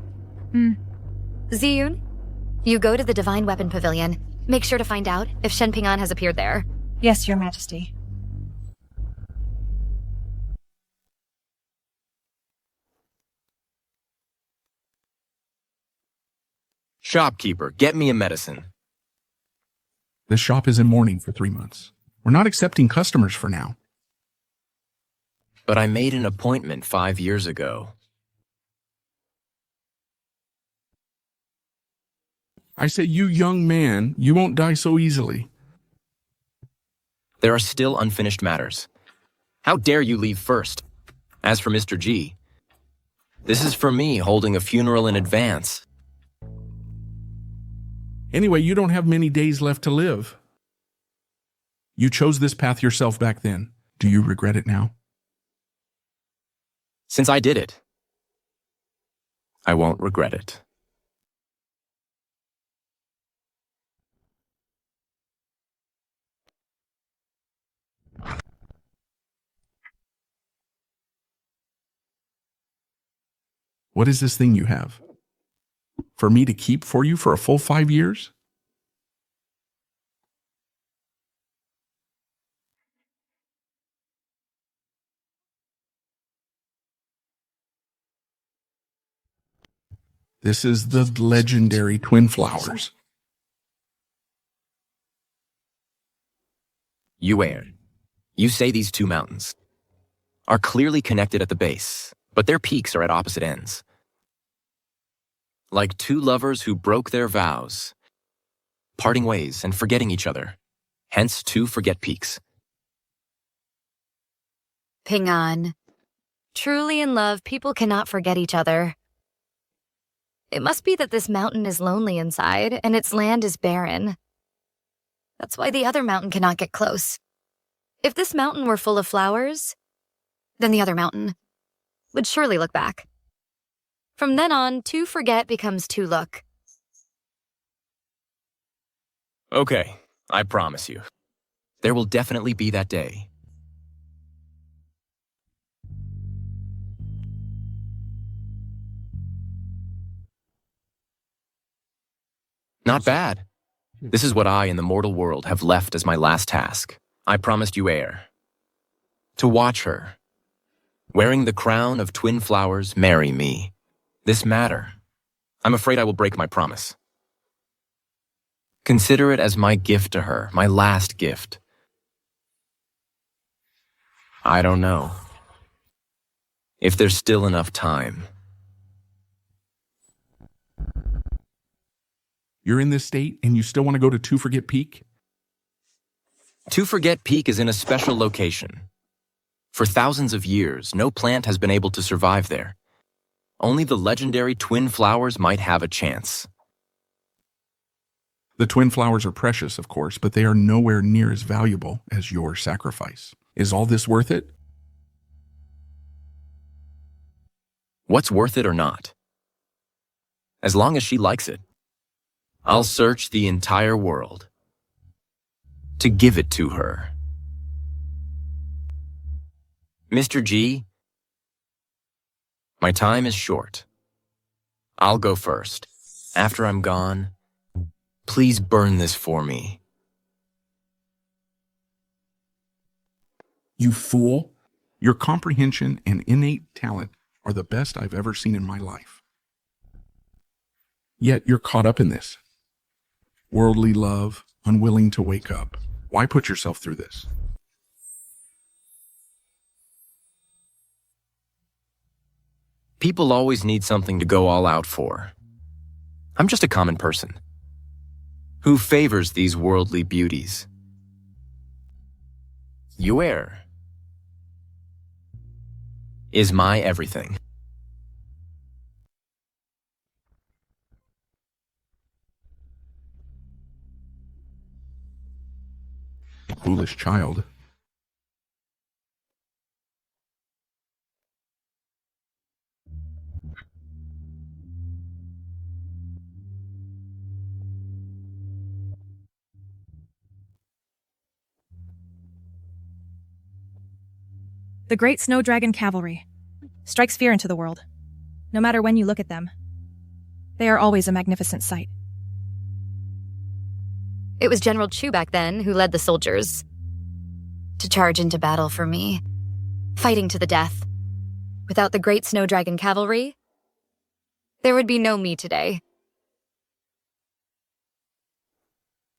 Speaker 1: Ziyun, you go to the Divine Weapon Pavilion. Make sure to find out if Shen Pingan has appeared there.
Speaker 5: Yes, Your Majesty.
Speaker 4: Shopkeeper, get me a medicine.
Speaker 14: The shop is in mourning for 3 months. We're not accepting customers for now.
Speaker 4: But I made an appointment 5 years ago.
Speaker 14: I say, you young man, you won't die so easily.
Speaker 4: There are still unfinished matters. How dare you leave first? As for Mr. G, this is for me holding a funeral in advance.
Speaker 14: Anyway, you don't have many days left to live. You chose this path yourself back then. Do you regret it now?
Speaker 4: Since I did it, I won't regret it.
Speaker 14: What is this thing you have? For me to keep for you for a full 5 years? This is the legendary twin flowers.
Speaker 4: Yuan, you say these 2 mountains are clearly connected at the base, but their peaks are at opposite ends. Like 2 lovers who broke their vows, parting ways and forgetting each other, hence 2 forget peaks.
Speaker 1: Pingan. Truly in love, people cannot forget each other. It must be that this mountain is lonely inside, and its land is barren. That's why the other mountain cannot get close. If this mountain were full of flowers, then the other mountain would surely look back. From then on, 2 forget becomes 2 look.
Speaker 4: Okay, I promise you. There will definitely be that day. Not bad. This is what I in the mortal world have left as my last task. I promised Yue to watch her, wearing the crown of twin flowers, marry me. This matter. I'm afraid I will break my promise. Consider it as my gift to her, my last gift. I don't know if there's still enough time.
Speaker 14: You're in this state and you still want to go to Two Forget Peak?
Speaker 4: Two Forget Peak is in a special location. For thousands of years, no plant has been able to survive there. Only the legendary twin flowers might have a chance.
Speaker 14: The twin flowers are precious, of course, but they are nowhere near as valuable as your sacrifice. Is all this worth it?
Speaker 4: What's worth it or not? As long as she likes it, I'll search the entire world to give it to her. Mr. G, my time is short. I'll go first. After I'm gone, please burn this for me.
Speaker 14: You fool. Your comprehension and innate talent are the best I've ever seen in my life. Yet you're caught up in this. Worldly love, unwilling to wake up. Why put yourself through this?
Speaker 4: People always need something to go all out for. I'm just a common person who favors these worldly beauties. Yue is my everything.
Speaker 14: Foolish child.
Speaker 5: The Great Snow Dragon Cavalry strikes fear into the world, no matter when you look at them. They are always a magnificent sight.
Speaker 1: It was General Chu back then who led the soldiers to charge into battle for me, fighting to the death. Without the Great Snow Dragon Cavalry, there would be no me today.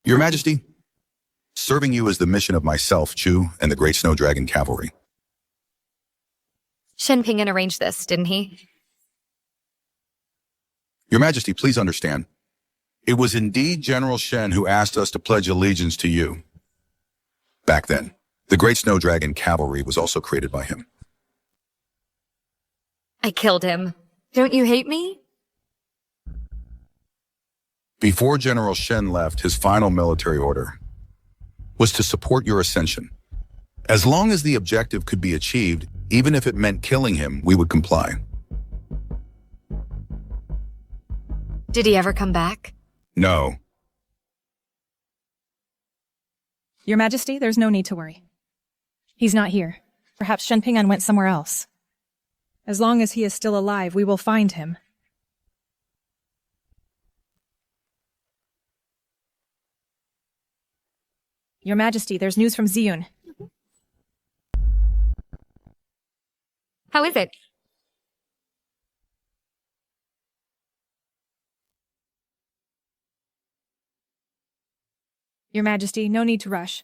Speaker 15: Your Majesty, serving you is the mission of myself, Chu, and the Great Snow Dragon Cavalry.
Speaker 1: Shen Ping'an arranged this, didn't he?
Speaker 15: Your Majesty, please understand. It was indeed General Shen who asked us to pledge allegiance to you. Back then, the Great Snow Dragon Cavalry was also created by him.
Speaker 1: I killed him. Don't you hate me?
Speaker 15: Before General Shen left, his final military order was to support your ascension. As long as the objective could be achieved, even if it meant killing him, we would comply.
Speaker 1: Did he ever come back?
Speaker 15: No.
Speaker 5: Your Majesty, there's no need to worry. He's not here. Perhaps Shen Ping'an went somewhere else. As long as he is still alive, we will find him. Your Majesty, there's news from Ziyun.
Speaker 1: How is it?
Speaker 5: Your Majesty, no need to rush.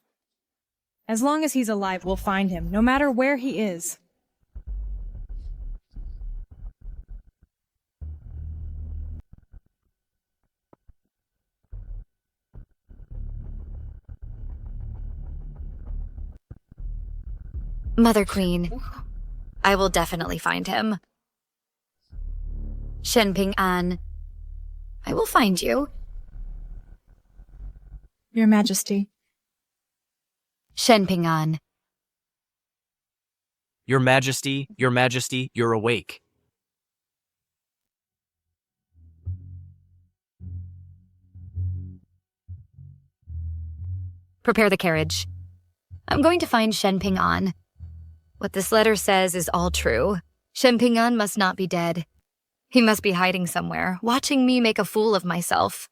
Speaker 5: As long as he's alive, we'll find him, no matter where he is.
Speaker 1: Mother Queen, I will definitely find him. Shen Ping'an, I will find you.
Speaker 5: Your Majesty.
Speaker 1: Shen Ping'an.
Speaker 2: Your Majesty, you're awake.
Speaker 1: Prepare the carriage. I'm going to find Shen Ping'an. What this letter says is all true. Shen Ping'an must not be dead. He must be hiding somewhere, watching me make a fool of myself.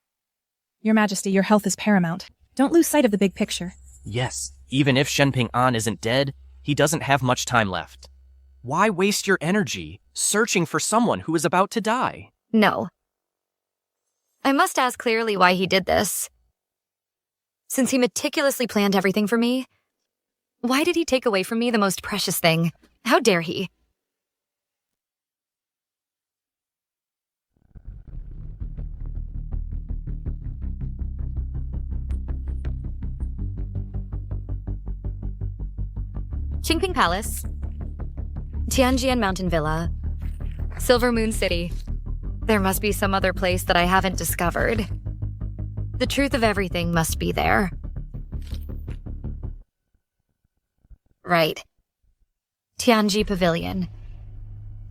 Speaker 5: Your Majesty, your health is paramount. Don't lose sight of the big picture.
Speaker 2: Yes, even if Shenping An isn't dead, he doesn't have much time left. Why waste your energy searching for someone who is about to die?
Speaker 1: No. I must ask clearly why he did this. Since he meticulously planned everything for me, why did he take away from me the most precious thing? How dare he? Qingping Palace, Tianjian Mountain Villa, Silver Moon City. There must be some other place that I haven't discovered. The truth of everything must be there. Right. Tianji Pavilion.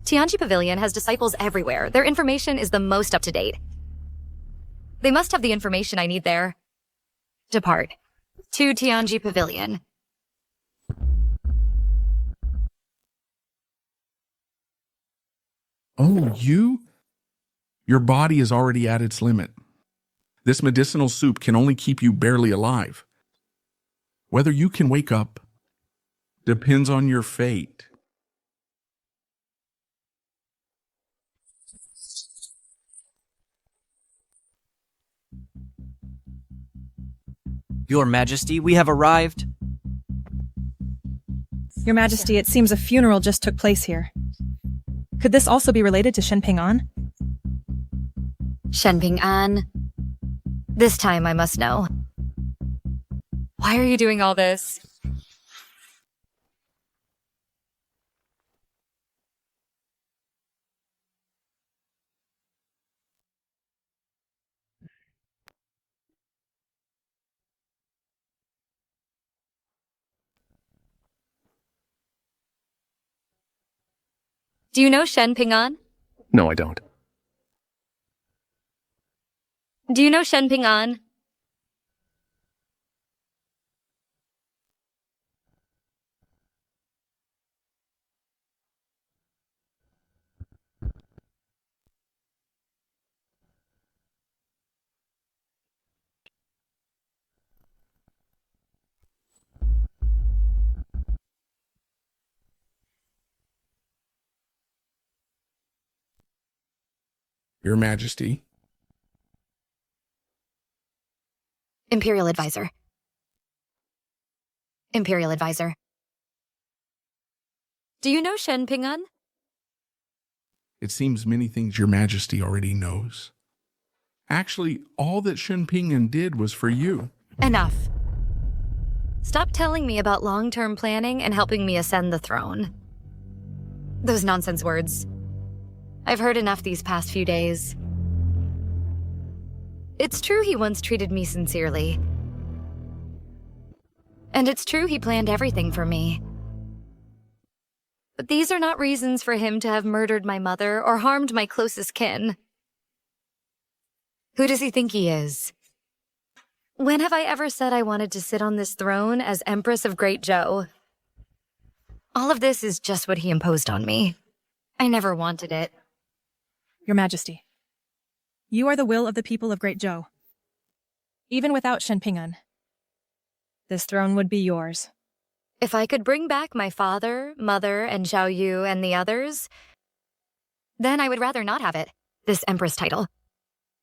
Speaker 1: Tianji Pavilion has disciples everywhere. Their information is the most up-to-date. They must have the information I need there. Depart. To Tianji Pavilion.
Speaker 14: Oh, you? Your body is already at its limit. This medicinal soup can only keep you barely alive. Whether you can wake up depends on your fate.
Speaker 2: Your Majesty, we have arrived.
Speaker 5: Your Majesty, it seems a funeral just took place here. Could this also be related to Shenping An?
Speaker 1: Shenping An. This time I must know. Why are you doing all this? Do you know Shenping An?
Speaker 12: No, I don't.
Speaker 1: Do you know Shenping An?
Speaker 14: Your Majesty.
Speaker 1: Imperial Advisor. Imperial Advisor. Do you know Shenping An?
Speaker 14: It seems many things Your Majesty already knows. Actually, all that Shenping An did was for you.
Speaker 1: Enough. Stop telling me about long-term planning and helping me ascend the throne. Those nonsense words. I've heard enough these past few days. It's true he once treated me sincerely. And it's true he planned everything for me. But these are not reasons for him to have murdered my mother or harmed my closest kin. Who does he think he is? When have I ever said I wanted to sit on this throne as Empress of Great Zhou? All of this is just what he imposed on me. I never wanted it.
Speaker 5: Your Majesty, you are the will of the people of Great Zhou. Even without Shenping An, this throne would be yours.
Speaker 1: If I could bring back my father, mother, and Xiao Yu and the others, then I would rather not have it, this Empress title.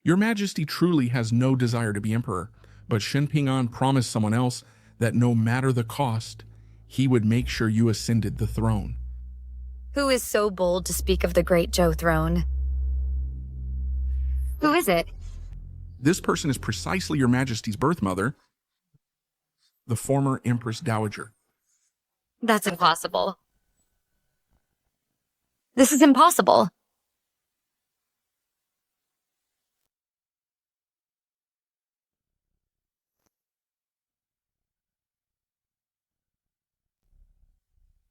Speaker 14: Your Majesty truly has no desire to be Emperor, but Shenping An promised someone else that no matter the cost, he would make sure you ascended the throne.
Speaker 1: Who is so bold to speak of the Great Zhou throne? Who is it?
Speaker 14: This person is precisely Your Majesty's birth mother, the former Empress Dowager.
Speaker 1: That's impossible. This is impossible.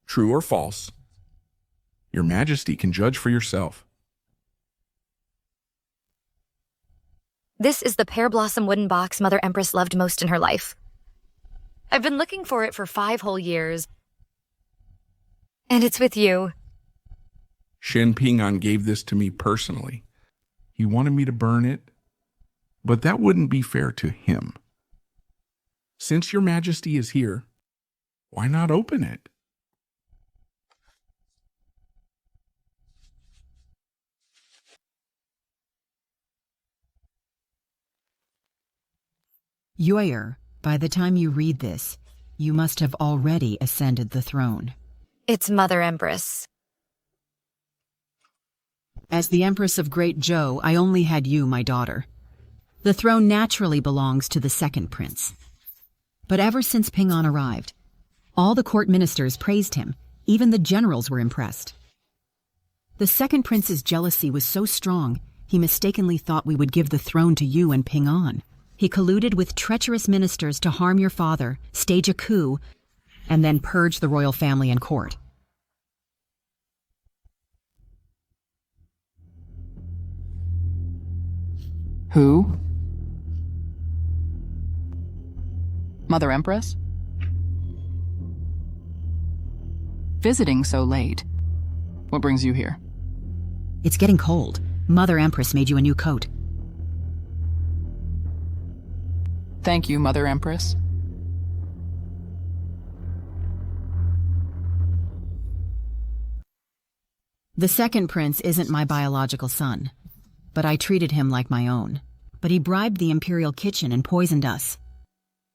Speaker 14: True or false? Your Majesty can judge for yourself.
Speaker 1: This is the pear blossom wooden box Mother Empress loved most in her life. I've been looking for it for 5 whole years. And it's with you.
Speaker 14: Shenping An gave this to me personally. He wanted me to burn it but that wouldn't be fair to him. Since your majesty is here, why not open it?
Speaker 16: Yoyer, by the time you read this, you must have already ascended the throne.
Speaker 1: It's Mother Empress.
Speaker 16: As the Empress of Great Zhou, I only had you, my daughter. The throne naturally belongs to the second prince. But ever since Ping An arrived, all the court ministers praised him. Even the generals were impressed. The second prince's jealousy was so strong, he mistakenly thought we would give the throne to you and Ping An. He colluded with treacherous ministers to harm your father, stage a coup, and then purge the royal family and court.
Speaker 3: Who? Mother Empress? Visiting so late. What brings you here?
Speaker 16: It's getting cold. Mother Empress made you a new coat.
Speaker 3: Thank you, Mother Empress.
Speaker 16: The second prince isn't my biological son, but I treated him like my own. But he bribed the imperial kitchen and poisoned us.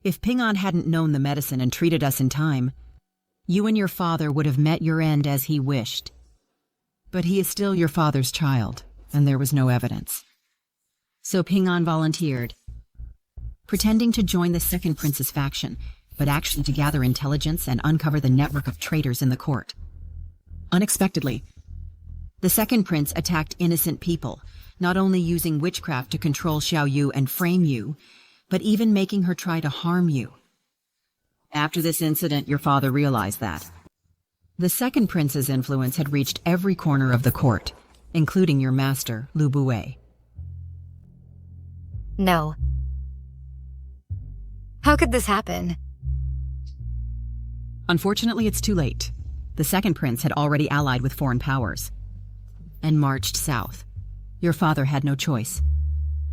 Speaker 16: If Ping An hadn't known the medicine and treated us in time, you and your father would have met your end as he wished. But he is still your father's child, and there was no evidence. So Ping An volunteered, pretending to join the second prince's faction, but actually to gather intelligence and uncover the network of traitors in the court. Unexpectedly, the second prince attacked innocent people, not only using witchcraft to control Xiao Yu and frame you, but even making her try to harm you. After this incident, your father realized that. The second prince's influence had reached every corner of the court, including your master, Lu Bue.
Speaker 1: No. How could this happen?
Speaker 16: Unfortunately, it's too late. The second prince had already allied with foreign powers and marched south. Your father had no choice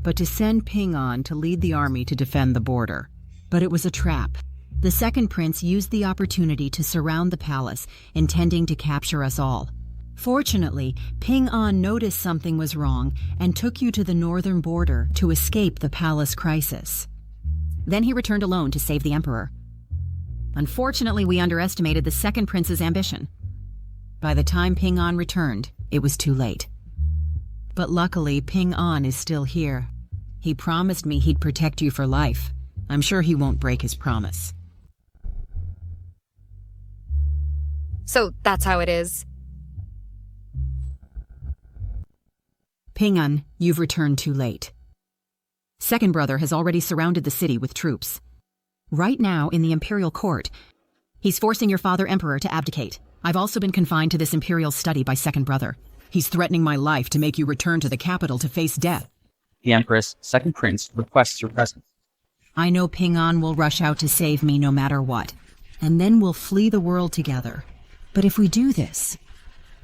Speaker 16: but to send Ping An to lead the army to defend the border. But it was a trap. The second prince used the opportunity to surround the palace, intending to capture us all. Fortunately, Ping An noticed something was wrong and took you to the northern border to escape the palace crisis. Then he returned alone to save the emperor. Unfortunately, we underestimated the second prince's ambition. By the time Ping An returned, it was too late. But luckily, Ping An is still here. He promised me he'd protect you for life. I'm sure he won't break his promise.
Speaker 1: So that's how it is.
Speaker 16: Ping An, you've returned too late. Second brother has already surrounded the city with troops. Right now, in the imperial court, he's forcing your father emperor to abdicate. I've also been confined to this imperial study by second brother. He's threatening my life to make you return to the capital to face death.
Speaker 6: The Empress, second prince, requests your presence.
Speaker 16: I know Ping An will rush out to save me no matter what, and then we'll flee the world together. But if we do this,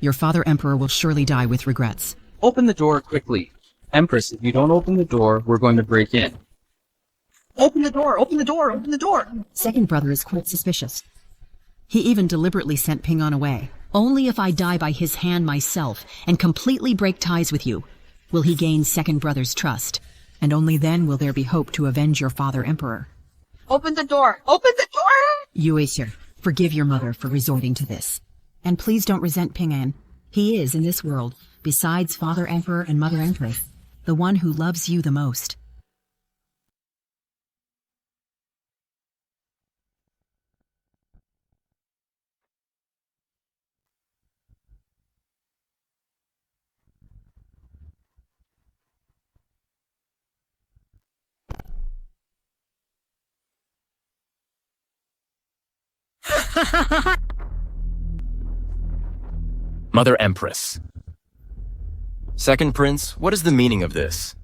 Speaker 16: your father emperor will surely die with regrets.
Speaker 6: Open the door quickly. Empress, if you don't open the door, we're going to break in. Open the door! Open the door! Open the door!
Speaker 16: Second brother is quite suspicious. He even deliberately sent Ping An away. Only if I die by his hand myself and completely break ties with you will he gain second brother's trust, and only then will there be hope to avenge your father emperor.
Speaker 5: Open the door! Open the door!
Speaker 16: Yuesir, forgive your mother for resorting to this. And please don't resent Ping An. He is, in this world, besides father emperor and mother empress, the one who loves you the most.
Speaker 4: Mother Empress. Second Prince, what is the meaning of this?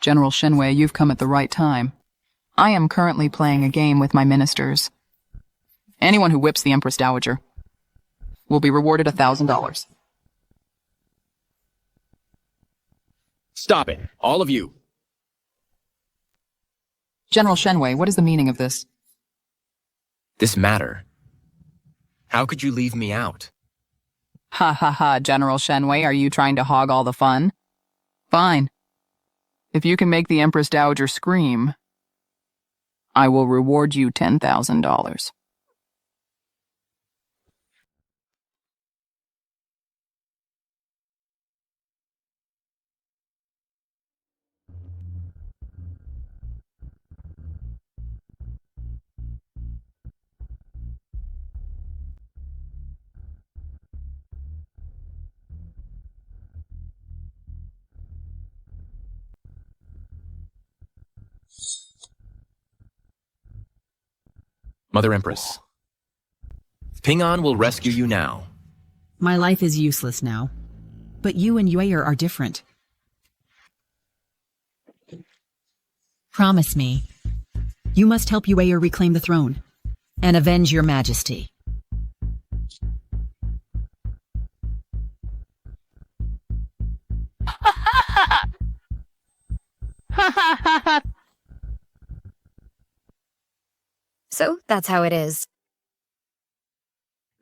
Speaker 3: General Shenwei, you've come at the right time. I am currently playing a game with my ministers. Anyone who whips the Empress Dowager will be rewarded $1,000.
Speaker 4: Stop it, all of you.
Speaker 3: General Shenwei, what is the meaning of this?
Speaker 4: This matter. How could you leave me out?
Speaker 3: Ha ha ha, General Shenwei, are you trying to hog all the fun? Fine. If you can make the Empress Dowager scream, I will reward you $10,000.
Speaker 4: Mother Empress. Ping An will rescue you now.
Speaker 16: My life is useless now. But you and Yue'er are different. Promise me. You must help Yue'er reclaim the throne and avenge your majesty.
Speaker 1: So that's how it is.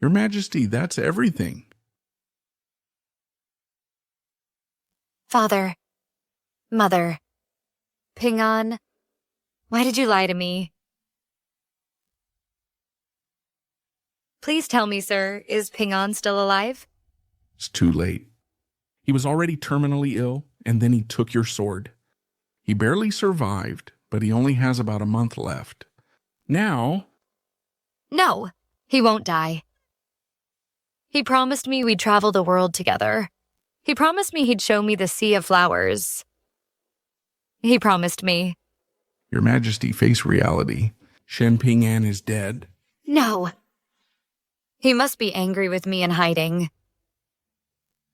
Speaker 14: Your Majesty, that's everything.
Speaker 1: Father, Mother, Ping An, why did you lie to me? Please tell me, sir, is Ping An still alive?
Speaker 14: It's too late. He was already terminally ill, and then he took your sword. He barely survived, but he only has about a month left. Now...
Speaker 1: No, he won't die. He promised me we'd travel the world together. He promised me he'd show me the sea of flowers. He promised me.
Speaker 14: Your Majesty, face reality. Shen Ping An is dead.
Speaker 1: No. He must be angry with me and hiding.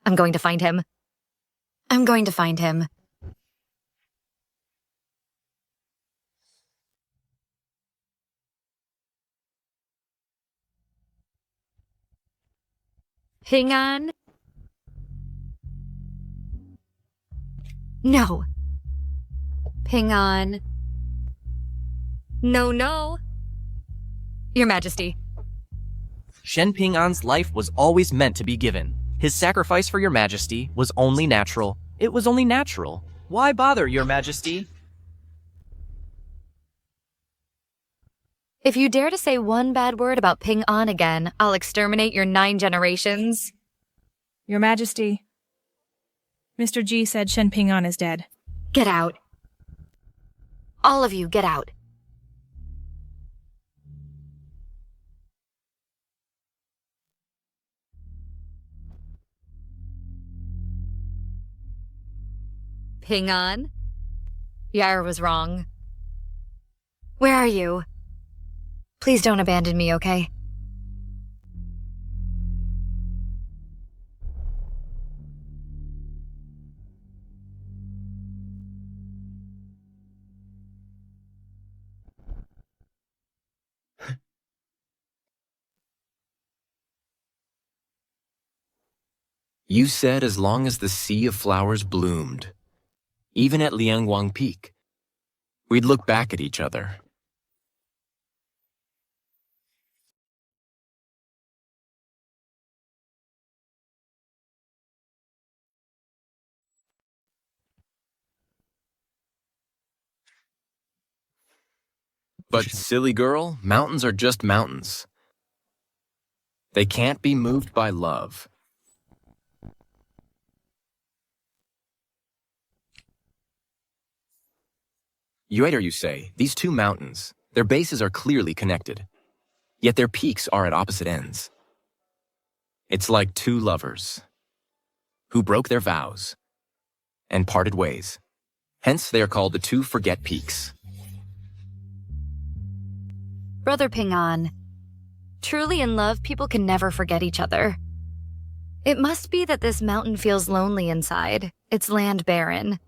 Speaker 1: I'm going to find him. I'm going to find him. Ping An? No. Ping An. No, no. Your Majesty.
Speaker 2: Shen Ping An's life was always meant to be given. His sacrifice for your Majesty was only natural. It was only natural. Why bother, your Majesty?
Speaker 1: If you dare to say one bad word about Ping An again, I'll exterminate your 9 generations.
Speaker 5: Your Majesty, Mr. G said Shen Ping An is dead.
Speaker 1: Get out. All of you, get out. Ping An? Yair was wrong. Where are you? Please don't abandon me, okay?
Speaker 4: You said as long as the sea of flowers bloomed, even at Liangwang Peak, we'd look back at each other. But silly girl, mountains are just mountains. They can't be moved by love. Yue'er, you say, these two mountains, their bases are clearly connected, yet their peaks are at opposite ends. It's like two lovers who broke their vows and parted ways. Hence, they are called the two forget peaks.
Speaker 1: Brother Ping An, truly in love, people can never forget each other. It must be that this mountain feels lonely inside. Its land barren.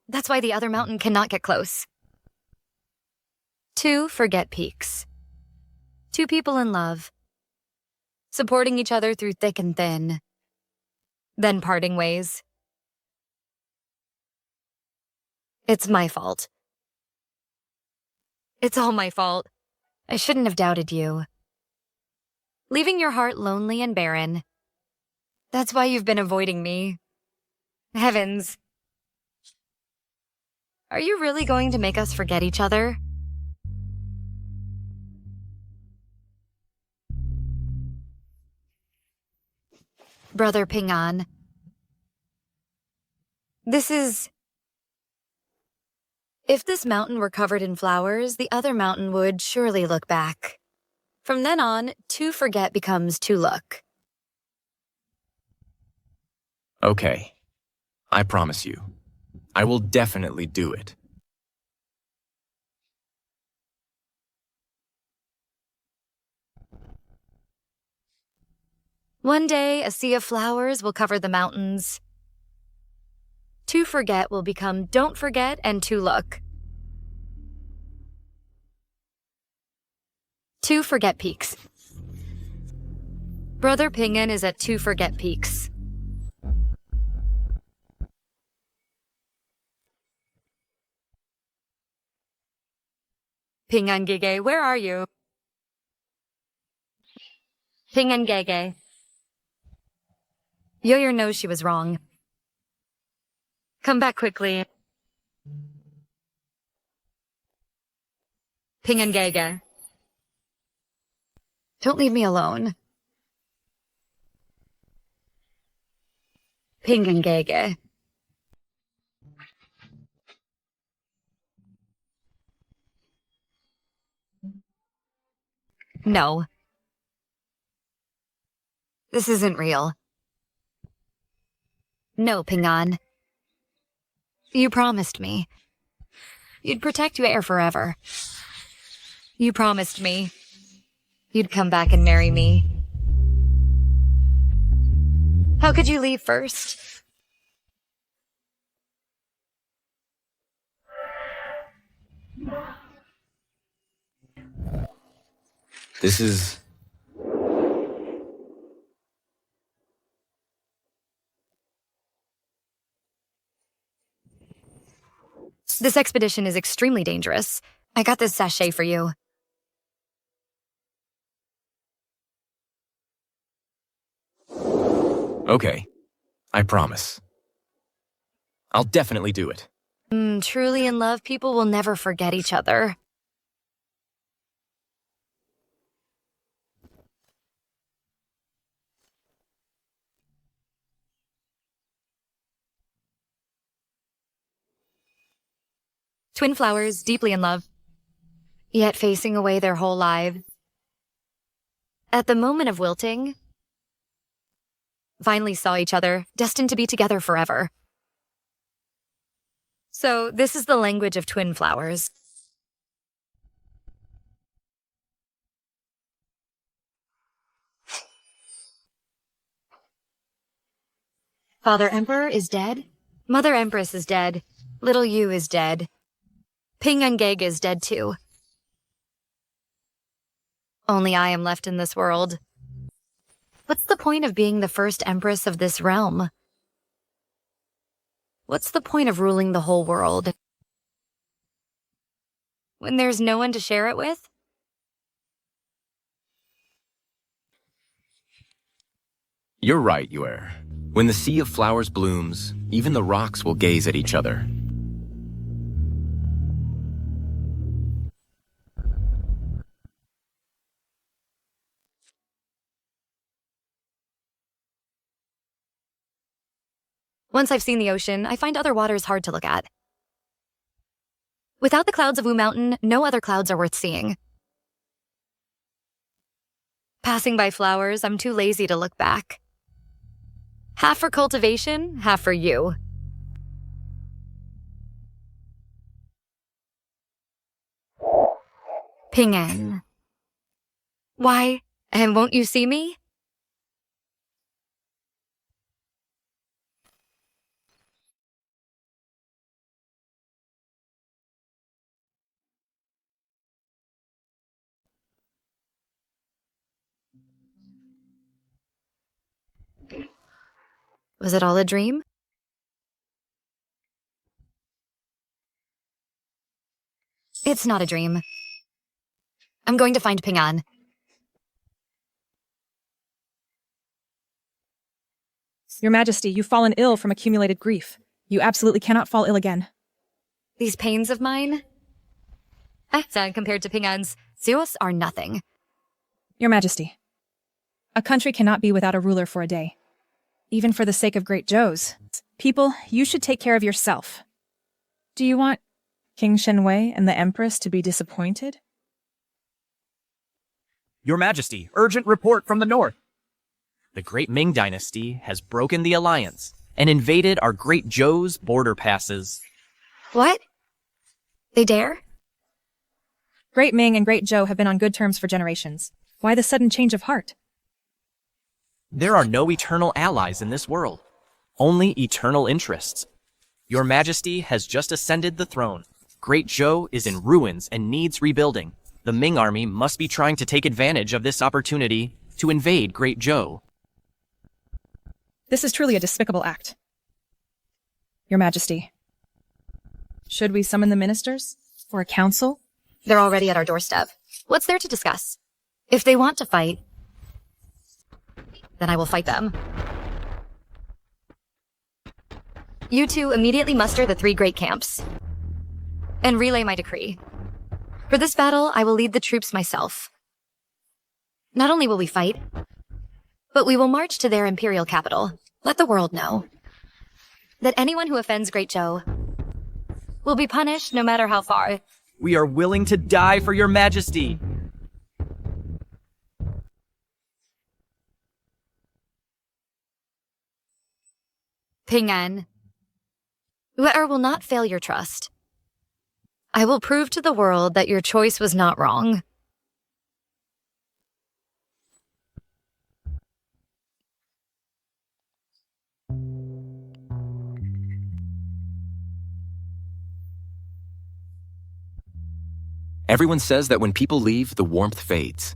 Speaker 1: That's why the other mountain cannot get close. 2 forget peaks. 2 people in love, supporting each other through thick and thin, then parting ways. It's my fault. It's all my fault. I shouldn't have doubted you. Leaving your heart lonely and barren. That's why you've been avoiding me. Heavens. Are you really going to make us forget each other? Brother Ping-an. This is... If this mountain were covered in flowers, the other mountain would surely look back. From then on, to forget becomes to look.
Speaker 4: Okay. I promise you. I will definitely do it.
Speaker 1: One day, a sea of flowers will cover the mountains. To forget will become don't forget and to look. To forget peaks. Brother Ping-an is at to forget peaks. Ping-an Gege, where are you? Ping-an Gege. Yo-Yor knows she was wrong. Come back quickly. Ping-an Gege. Don't leave me alone. Ping-an Gege. No. This isn't real. No, Ping-an. You promised me. You'd protect Yuer forever. You promised me. You'd come back and marry me. How could you leave first?
Speaker 4: This is...
Speaker 1: This expedition is extremely dangerous. I got this sachet for you.
Speaker 4: Okay. I promise. I'll definitely do it.
Speaker 1: Truly in love, people will never forget each other. Twin flowers, deeply in love, yet facing away their whole lives. At the moment of wilting, finally saw each other, destined to be together forever. So this is the language of twin flowers. Father Emperor is dead. Mother Empress is dead. Little Yu is dead. Ping-an Gege is dead too. Only I am left in this world. What's the point of being the first empress of this realm? What's the point of ruling the whole world? When there's no one to share it with?
Speaker 4: You're right, Yuer. When the sea of flowers blooms, even the rocks will gaze at each other.
Speaker 1: Once I've seen the ocean, I find other waters hard to look at. Without the clouds of Wu Mountain, no other clouds are worth seeing. Passing by flowers, I'm too lazy to look back. Half for cultivation, half for you. Ping-an. Why, and won't you see me? Was it all a dream? It's not a dream. I'm going to find Ping An.
Speaker 5: Your Majesty, you've fallen ill from accumulated grief. You absolutely cannot fall ill again.
Speaker 1: These pains of mine, compared to Ping An's Zeus, are nothing.
Speaker 5: Your Majesty, a country cannot be without a ruler for a day. Even for the sake of Great Zhou's. People, you should take care of yourself. Do you want King Shenwei and the Empress to be disappointed?
Speaker 2: Your Majesty, urgent report from the north. The Great Ming Dynasty has broken the alliance and invaded our Great Zhou's border passes.
Speaker 1: What? They dare?
Speaker 5: Great Ming and Great Zhou have been on good terms for generations. Why the sudden change of heart?
Speaker 2: There are no eternal allies in this world, only eternal interests. Your Majesty has just ascended the throne. Great Zhou is in ruins and needs rebuilding. The Ming army must be trying to take advantage of this opportunity to invade Great Zhou.
Speaker 5: This is truly a despicable act. Your Majesty, should we summon the ministers for a council?
Speaker 1: They're already at our doorstep. What's there to discuss? If they want to fight, then I will fight them. You two immediately muster the 3 great camps and relay my decree. For this battle, I will lead the troops myself. Not only will we fight, but we will march to their imperial capital. Let the world know that anyone who offends Great Zhou will be punished no matter how far.
Speaker 2: We are willing to die for your Majesty.
Speaker 1: Ping An, whoever will not fail your trust. I will prove to the world that your choice was not wrong.
Speaker 4: Everyone says that when people leave, the warmth fades.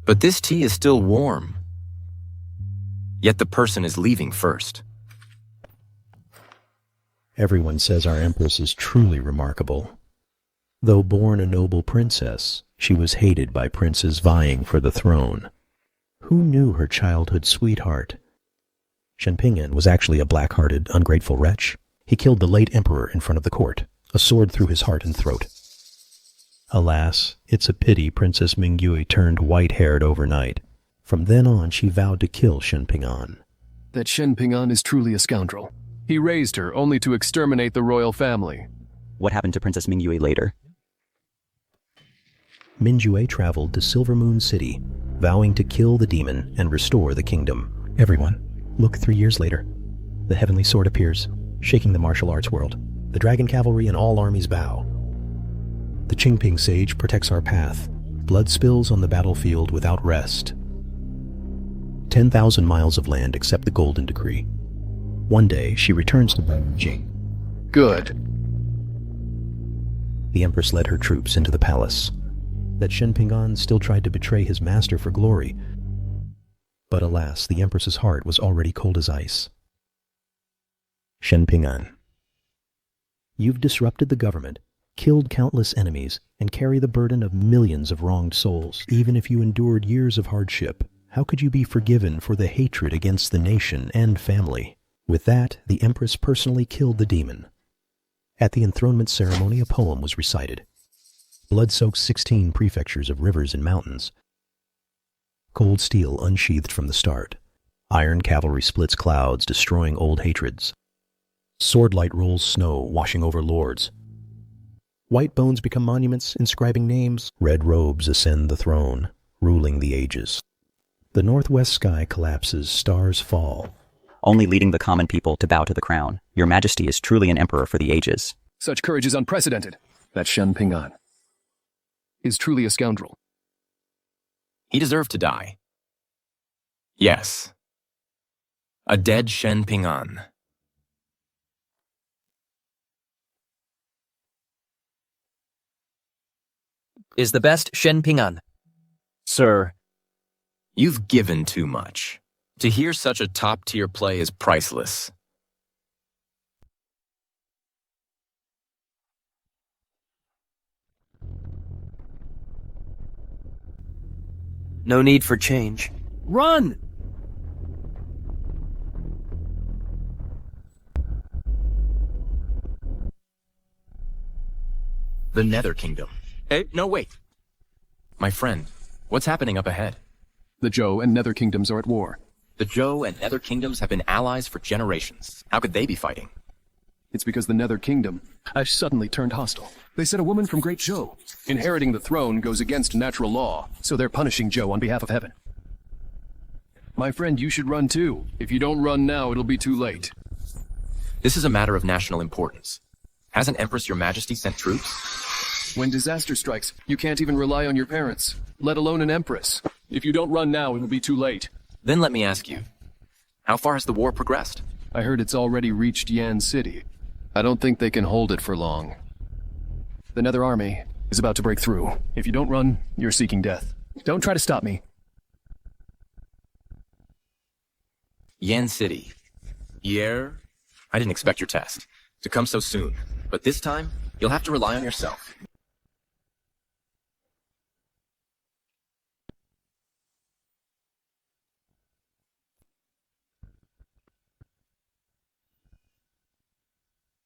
Speaker 4: But this tea is still warm. Yet the person is leaving first.
Speaker 17: Everyone says our Empress is truly remarkable. Though born a noble princess, she was hated by princes vying for the throne. Who knew her childhood sweetheart? Shen Ping was actually a black-hearted, ungrateful wretch. He killed the late emperor in front of the court, a sword through his heart and throat. Alas, it's a pity Princess Mingyue turned white-haired overnight. From then on, she vowed to kill Shen Ping.
Speaker 12: That Shen Ping is truly a scoundrel. He raised her only to exterminate the royal family.
Speaker 18: What happened to Princess Mingyue later?
Speaker 17: Mingyue traveled to Silver Moon City, vowing to kill the demon and restore the kingdom. Everyone, look 3 years later. The heavenly sword appears, shaking the martial arts world. The dragon cavalry and all armies bow. The Qingping sage protects our path. Blood spills on the battlefield without rest. 10,000 miles of land accept the Golden Decree. One day, she returns to Beijing.
Speaker 12: Good.
Speaker 17: The Empress led her troops into the palace. That Shen Ping still tried to betray his master for glory. But alas, the Empress's heart was already cold as ice. Shen Ping, you've disrupted the government, killed countless enemies, and carry the burden of millions of wronged souls. Even if you endured years of hardship, how could you be forgiven for the hatred against the nation and family? With that, the Empress personally killed the demon. At the enthronement ceremony, a poem was recited. Blood soaked 16 prefectures of rivers and mountains. Cold steel unsheathed from the start. Iron cavalry splits clouds, destroying old hatreds. Swordlight rolls snow, washing over lords. White bones become monuments, inscribing names. Red robes ascend the throne, ruling the ages. The northwest sky collapses, stars fall.
Speaker 18: Only leading the common people to bow to the crown. Your Majesty is truly an emperor for the ages.
Speaker 12: Such courage is unprecedented. That Shen Ping is truly a scoundrel.
Speaker 4: He deserved to die. Yes. A dead Shen Ping
Speaker 2: is the best Shen Ping.
Speaker 4: Sir, you've given too much. To hear such a top-tier play is priceless.
Speaker 2: No need for change. Run!
Speaker 4: The Nether Kingdom. Hey, no, wait. My friend, what's happening up ahead?
Speaker 12: The Zhou and Nether Kingdoms are at war.
Speaker 4: The Zhou and Nether Kingdoms have been allies for generations. How could they be fighting?
Speaker 12: It's because the Nether Kingdom has suddenly turned hostile. They said a woman from Great Zhou inheriting the throne goes against natural law, so they're punishing Zhou on behalf of heaven. My friend, you should run too. If you don't run now, it'll be too late.
Speaker 4: This is a matter of national importance. Hasn't Empress Your Majesty sent troops?
Speaker 12: When disaster strikes, you can't even rely on your parents, let alone an empress. If you don't run now, it'll be too late.
Speaker 4: Then let me ask you, how far has the war progressed?
Speaker 12: I heard it's already reached Yan City. I don't think they can hold it for long. The Nether Army is about to break through. If you don't run, you're seeking death. Don't try to stop me.
Speaker 4: Yan City. Yer? I didn't expect your test to come so soon, but this time, you'll have to rely on yourself.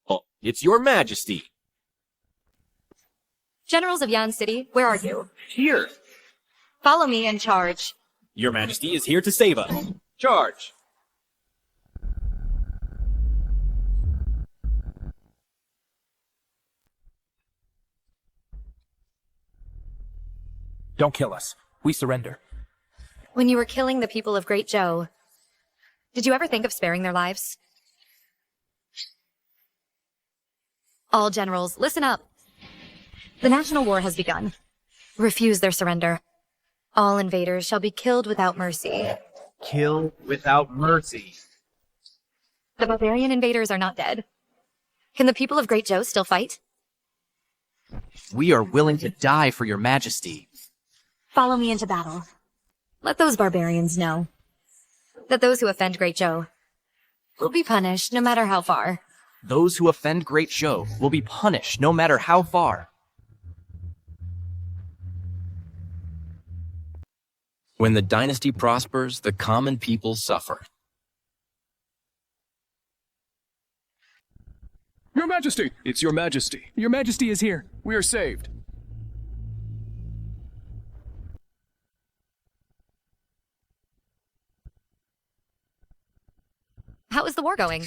Speaker 2: Oh, it's Your Majesty.
Speaker 1: Generals of Yan City, where are you?
Speaker 2: Here.
Speaker 1: Follow me and charge.
Speaker 2: Your Majesty is here to save us. Charge.
Speaker 19: Don't kill us. We surrender.
Speaker 1: When you were killing the people of Great Zhou, did you ever think of sparing their lives? All generals, listen up. The national war has begun. Refuse their surrender. All invaders shall be killed without mercy.
Speaker 19: Kill without mercy.
Speaker 1: The barbarian invaders are not dead. Can the people of Great Zhou still fight?
Speaker 2: We are willing to die for Your Majesty.
Speaker 1: Follow me into battle. Let those barbarians know that those who offend Great Zhou will be punished no matter how far.
Speaker 2: Those who offend Great Zhou will be punished no matter how far.
Speaker 4: When the dynasty prospers, the common people suffer.
Speaker 12: Your Majesty! It's Your Majesty. Your Majesty is here. We are saved.
Speaker 1: How is the war going?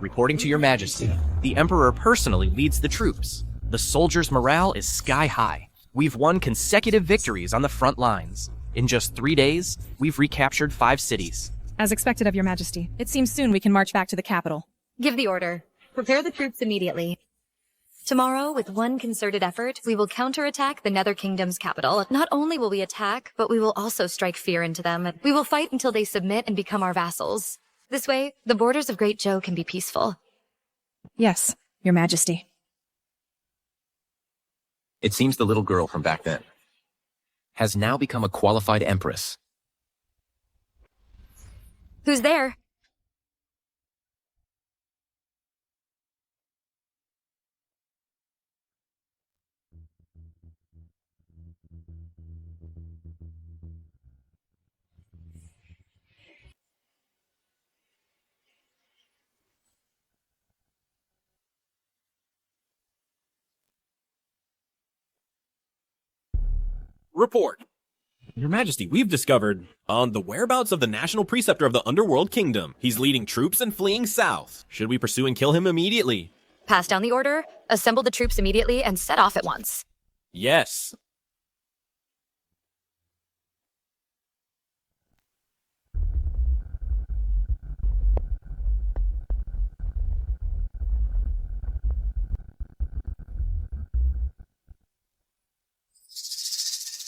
Speaker 2: Reporting to Your Majesty, the Emperor personally leads the troops. The soldiers' morale is sky high. We've won consecutive victories on the front lines. In just 3 days, we've recaptured 5 cities.
Speaker 5: As expected of Your Majesty, it seems soon we can march back to the capital.
Speaker 1: Give the order. Prepare the troops immediately. Tomorrow, with one concerted effort, we will counterattack the Nether Kingdom's capital. Not only will we attack, but we will also strike fear into them. We will fight until they submit and become our vassals. This way, the borders of Great Zhou can be peaceful.
Speaker 5: Yes, Your Majesty.
Speaker 4: It seems the little girl from back then has now become a qualified empress.
Speaker 1: Who's there?
Speaker 20: Report. Your Majesty, we've discovered the whereabouts of the National Preceptor of the Underworld Kingdom. He's leading troops and fleeing south. Should we pursue and kill him immediately?
Speaker 1: Pass down the order, assemble the troops immediately, and set off at once.
Speaker 20: Yes.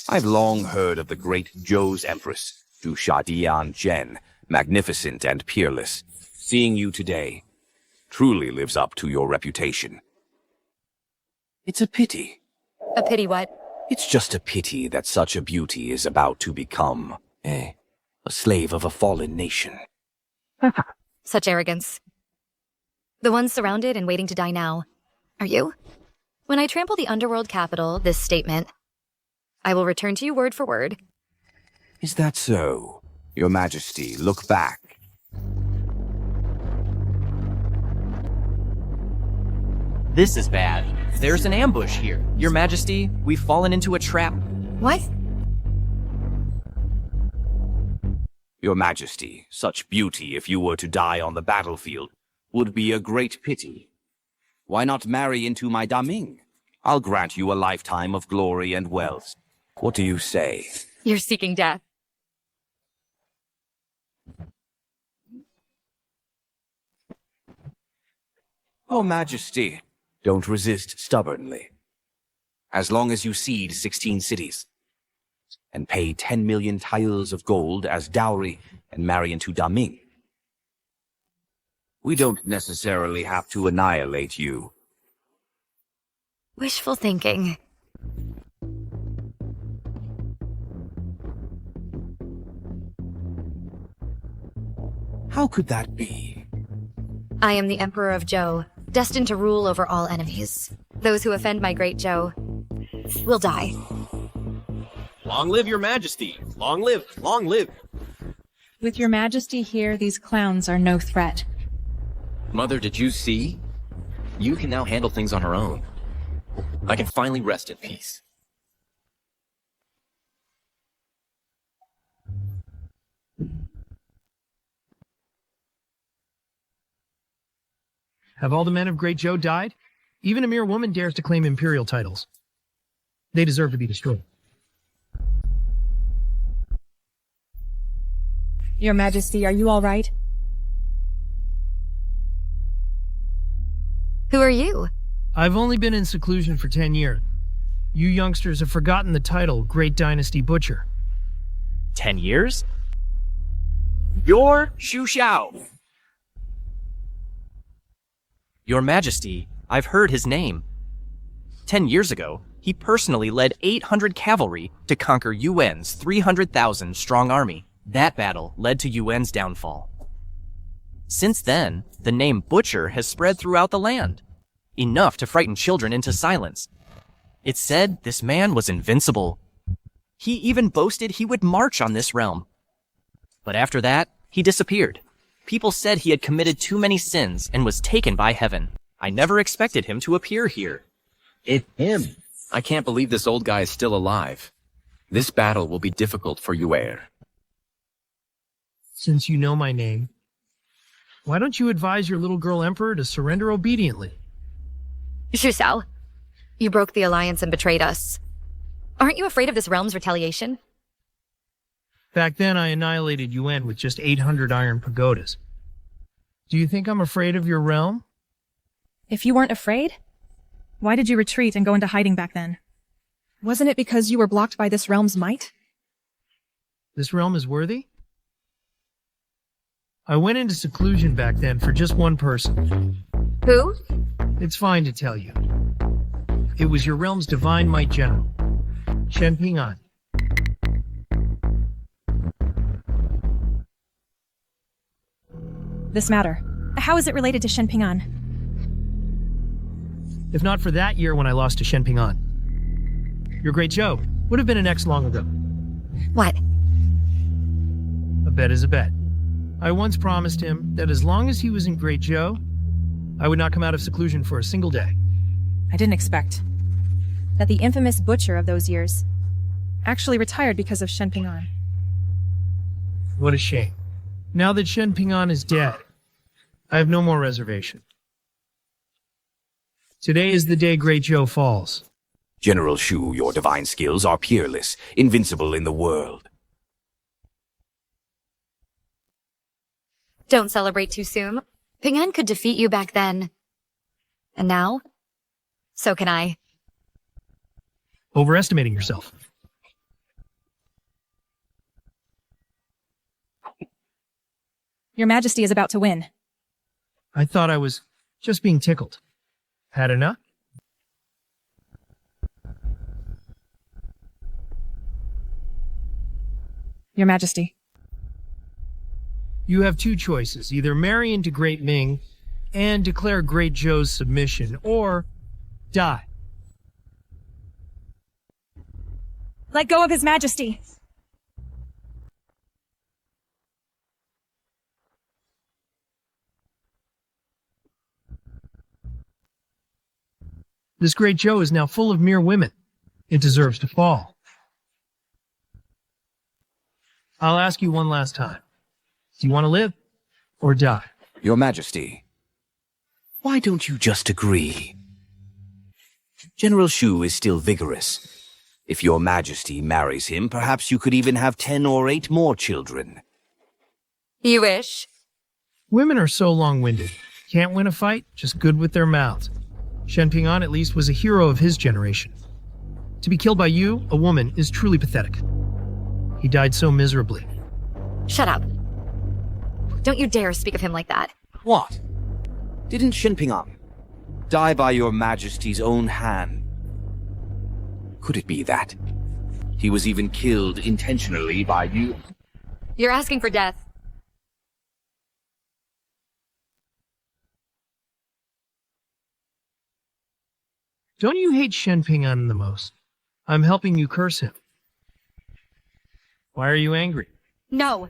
Speaker 21: I've long heard of the great Zhou's Empress, Du Shadian Zhen, magnificent and peerless. Seeing you today truly lives up to your reputation. It's a pity.
Speaker 1: A pity what?
Speaker 21: It's just a pity that such a beauty is about to become a slave of a fallen nation.
Speaker 1: Such arrogance. The ones surrounded and waiting to die now are you. When I trample the underworld capital, this statement, I will return to you word for word.
Speaker 21: Is that so? Your Majesty, look back.
Speaker 2: This is bad. There's an ambush here. Your Majesty, we've fallen into a trap.
Speaker 1: What?
Speaker 21: Your Majesty, such beauty if you were to die on the battlefield would be a great pity. Why not marry into my daming? I'll grant you a lifetime of glory and wealth. What do you say?
Speaker 1: You're seeking death.
Speaker 21: Oh, Majesty, don't resist stubbornly. As long as you cede 16 cities and pay 10 million tiles of gold as dowry and marry into Daming, we don't necessarily have to annihilate you.
Speaker 1: Wishful thinking.
Speaker 21: How could that be?
Speaker 1: I am the Emperor of Zhou, destined to rule over all enemies. Those who offend my great Zhou will die.
Speaker 20: Long live your majesty! Long live! Long live!
Speaker 5: With your majesty here, these clowns are no threat.
Speaker 4: Mother, did you see? You can now handle things on her own. I can finally rest in peace.
Speaker 13: Have all the men of Great Zhou died? Even a mere woman dares to claim imperial titles. They deserve to be destroyed.
Speaker 5: Your majesty, are you all right?
Speaker 1: Who are you?
Speaker 13: I've only been in seclusion for 10 years. You youngsters have forgotten the title Great Dynasty Butcher.
Speaker 2: 10 years? You're Xu Xiao. Your Majesty, I've heard his name. 10 years ago, he personally led 800 cavalry to conquer Yuan's 300,000 strong army. That battle led to Yuan's downfall. Since then, the name Butcher has spread throughout the land, enough to frighten children into silence. It's said this man was invincible. He even boasted he would march on this realm. But after that, he disappeared. People said he had committed too many sins and was taken by heaven. I never expected him to appear here.
Speaker 4: It's him. I can't believe this old guy is still alive. This battle will be difficult for Yuer.
Speaker 13: Since you know my name, why don't you advise your little girl emperor to surrender obediently?
Speaker 1: Xu Xiao, you broke the alliance and betrayed us. Aren't you afraid of this realm's retaliation?
Speaker 13: Back then, I annihilated Yuan with just 800 iron pagodas. Do you think I'm afraid of your realm?
Speaker 5: If you weren't afraid, why did you retreat and go into hiding back then? Wasn't it because you were blocked by this realm's might?
Speaker 13: This realm is worthy? I went into seclusion back then for just one person.
Speaker 1: Who?
Speaker 13: It's fine to tell you. It was your realm's divine might general, Shen Ping'an.
Speaker 5: This matter. How is it related to Shen Ping'an?
Speaker 13: If not for that year when I lost to Shen Ping'an, your great Zhou would have been an X long ago.
Speaker 1: What?
Speaker 13: A bet is a bet. I once promised him that as long as he was in Great Zhou, I would not come out of seclusion for a single day.
Speaker 5: I didn't expect that the infamous butcher of those years actually retired because of Shen Ping'an.
Speaker 13: What a shame. Now that Shen Ping'an is dead, I have no more reservation. Today is the day Great Zhou falls.
Speaker 21: General Xu, your divine skills are peerless, invincible in the world.
Speaker 1: Don't celebrate too soon. Ping'an could defeat you back then. And now? So can I.
Speaker 13: Overestimating yourself.
Speaker 5: Your Majesty is about to win.
Speaker 13: I thought I was just being tickled. Had enough?
Speaker 5: Your Majesty.
Speaker 13: You have two choices. Either marry into Great Ming and declare Great Zhou's submission, or die.
Speaker 5: Let go of His Majesty.
Speaker 13: This Great Zhou is now full of mere women. It deserves to fall. I'll ask you one last time. Do you want to live or die?
Speaker 21: Your Majesty, why don't you just agree? General Shu is still vigorous. If your Majesty marries him, perhaps you could even have 10 or 8 more children.
Speaker 1: You wish?
Speaker 13: Women are so long-winded. Can't win a fight, just good with their mouths. Shen Ping'an at least was a hero of his generation. To be killed by you, a woman, is truly pathetic. He died so miserably.
Speaker 1: Shut up. Don't you dare speak of him like that.
Speaker 21: What? Didn't Shen Ping'an die by your Majesty's own hand? Could it be that he was even killed intentionally by you?
Speaker 1: You're asking for death.
Speaker 13: Don't you hate Shen Ping'an the most? I'm helping you curse him. Why are you angry?
Speaker 1: No.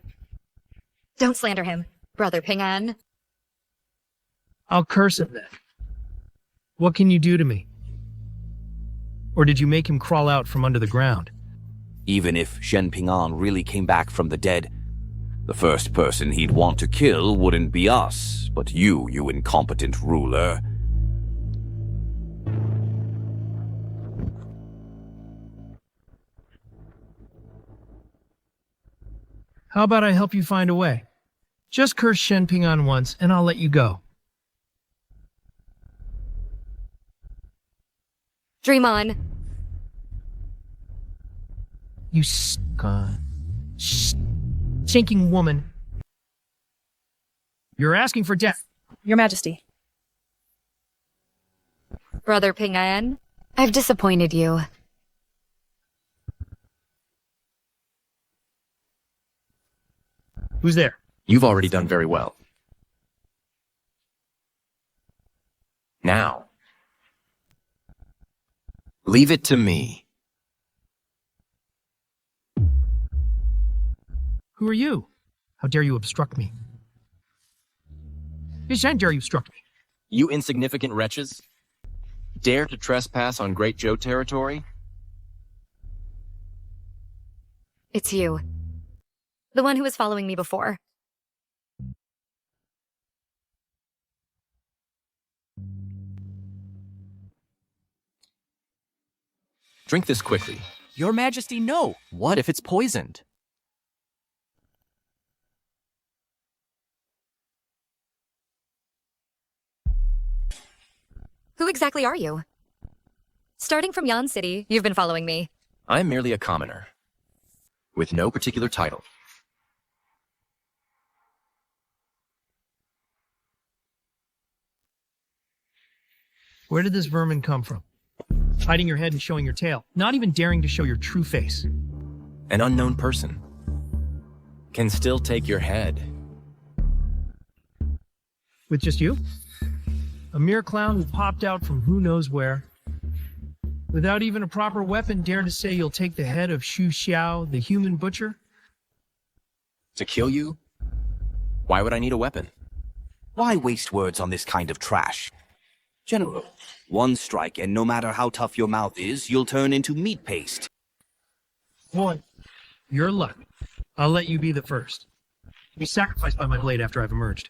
Speaker 1: Don't slander him, Brother Ping'an.
Speaker 13: I'll curse him then. What can you do to me? Or did you make him crawl out from under the ground?
Speaker 21: Even if Shen Ping'an really came back from the dead, the first person he'd want to kill wouldn't be us, but you incompetent ruler.
Speaker 13: How about I help you find a way? Just curse Shen Ping'an once, and I'll let you go.
Speaker 1: Dream on.
Speaker 13: You stinking woman. You're asking for death.
Speaker 5: Your Majesty.
Speaker 1: Brother Ping'an, I've disappointed you.
Speaker 13: Who's there?
Speaker 11: You've already done very well. Now, leave it to me.
Speaker 13: Who are you? How dare you obstruct me? How dare you obstruct me?
Speaker 11: You insignificant wretches. Dare to trespass on Great Zhou territory?
Speaker 1: It's you. The one who was following me before.
Speaker 11: Drink this quickly.
Speaker 2: Your Majesty, no. What if it's poisoned?
Speaker 1: Who exactly are you? Starting from Yan City, you've been following me.
Speaker 11: I'm merely a commoner, with no particular title.
Speaker 13: Where did this vermin come from? Hiding your head and showing your tail, not even daring to show your true face.
Speaker 11: An unknown person can still take your head.
Speaker 13: With just you? A mere clown who popped out from who knows where. Without even a proper weapon, dare to say you'll take the head of Xu Xiao, the human butcher?
Speaker 11: To kill you? Why would I need a weapon?
Speaker 21: Why waste words on this kind of trash? General, one strike and no matter how tough your mouth is, you'll turn into meat paste.
Speaker 13: Boy, your luck. I'll let you be the first. Be sacrificed by my blade after I've emerged.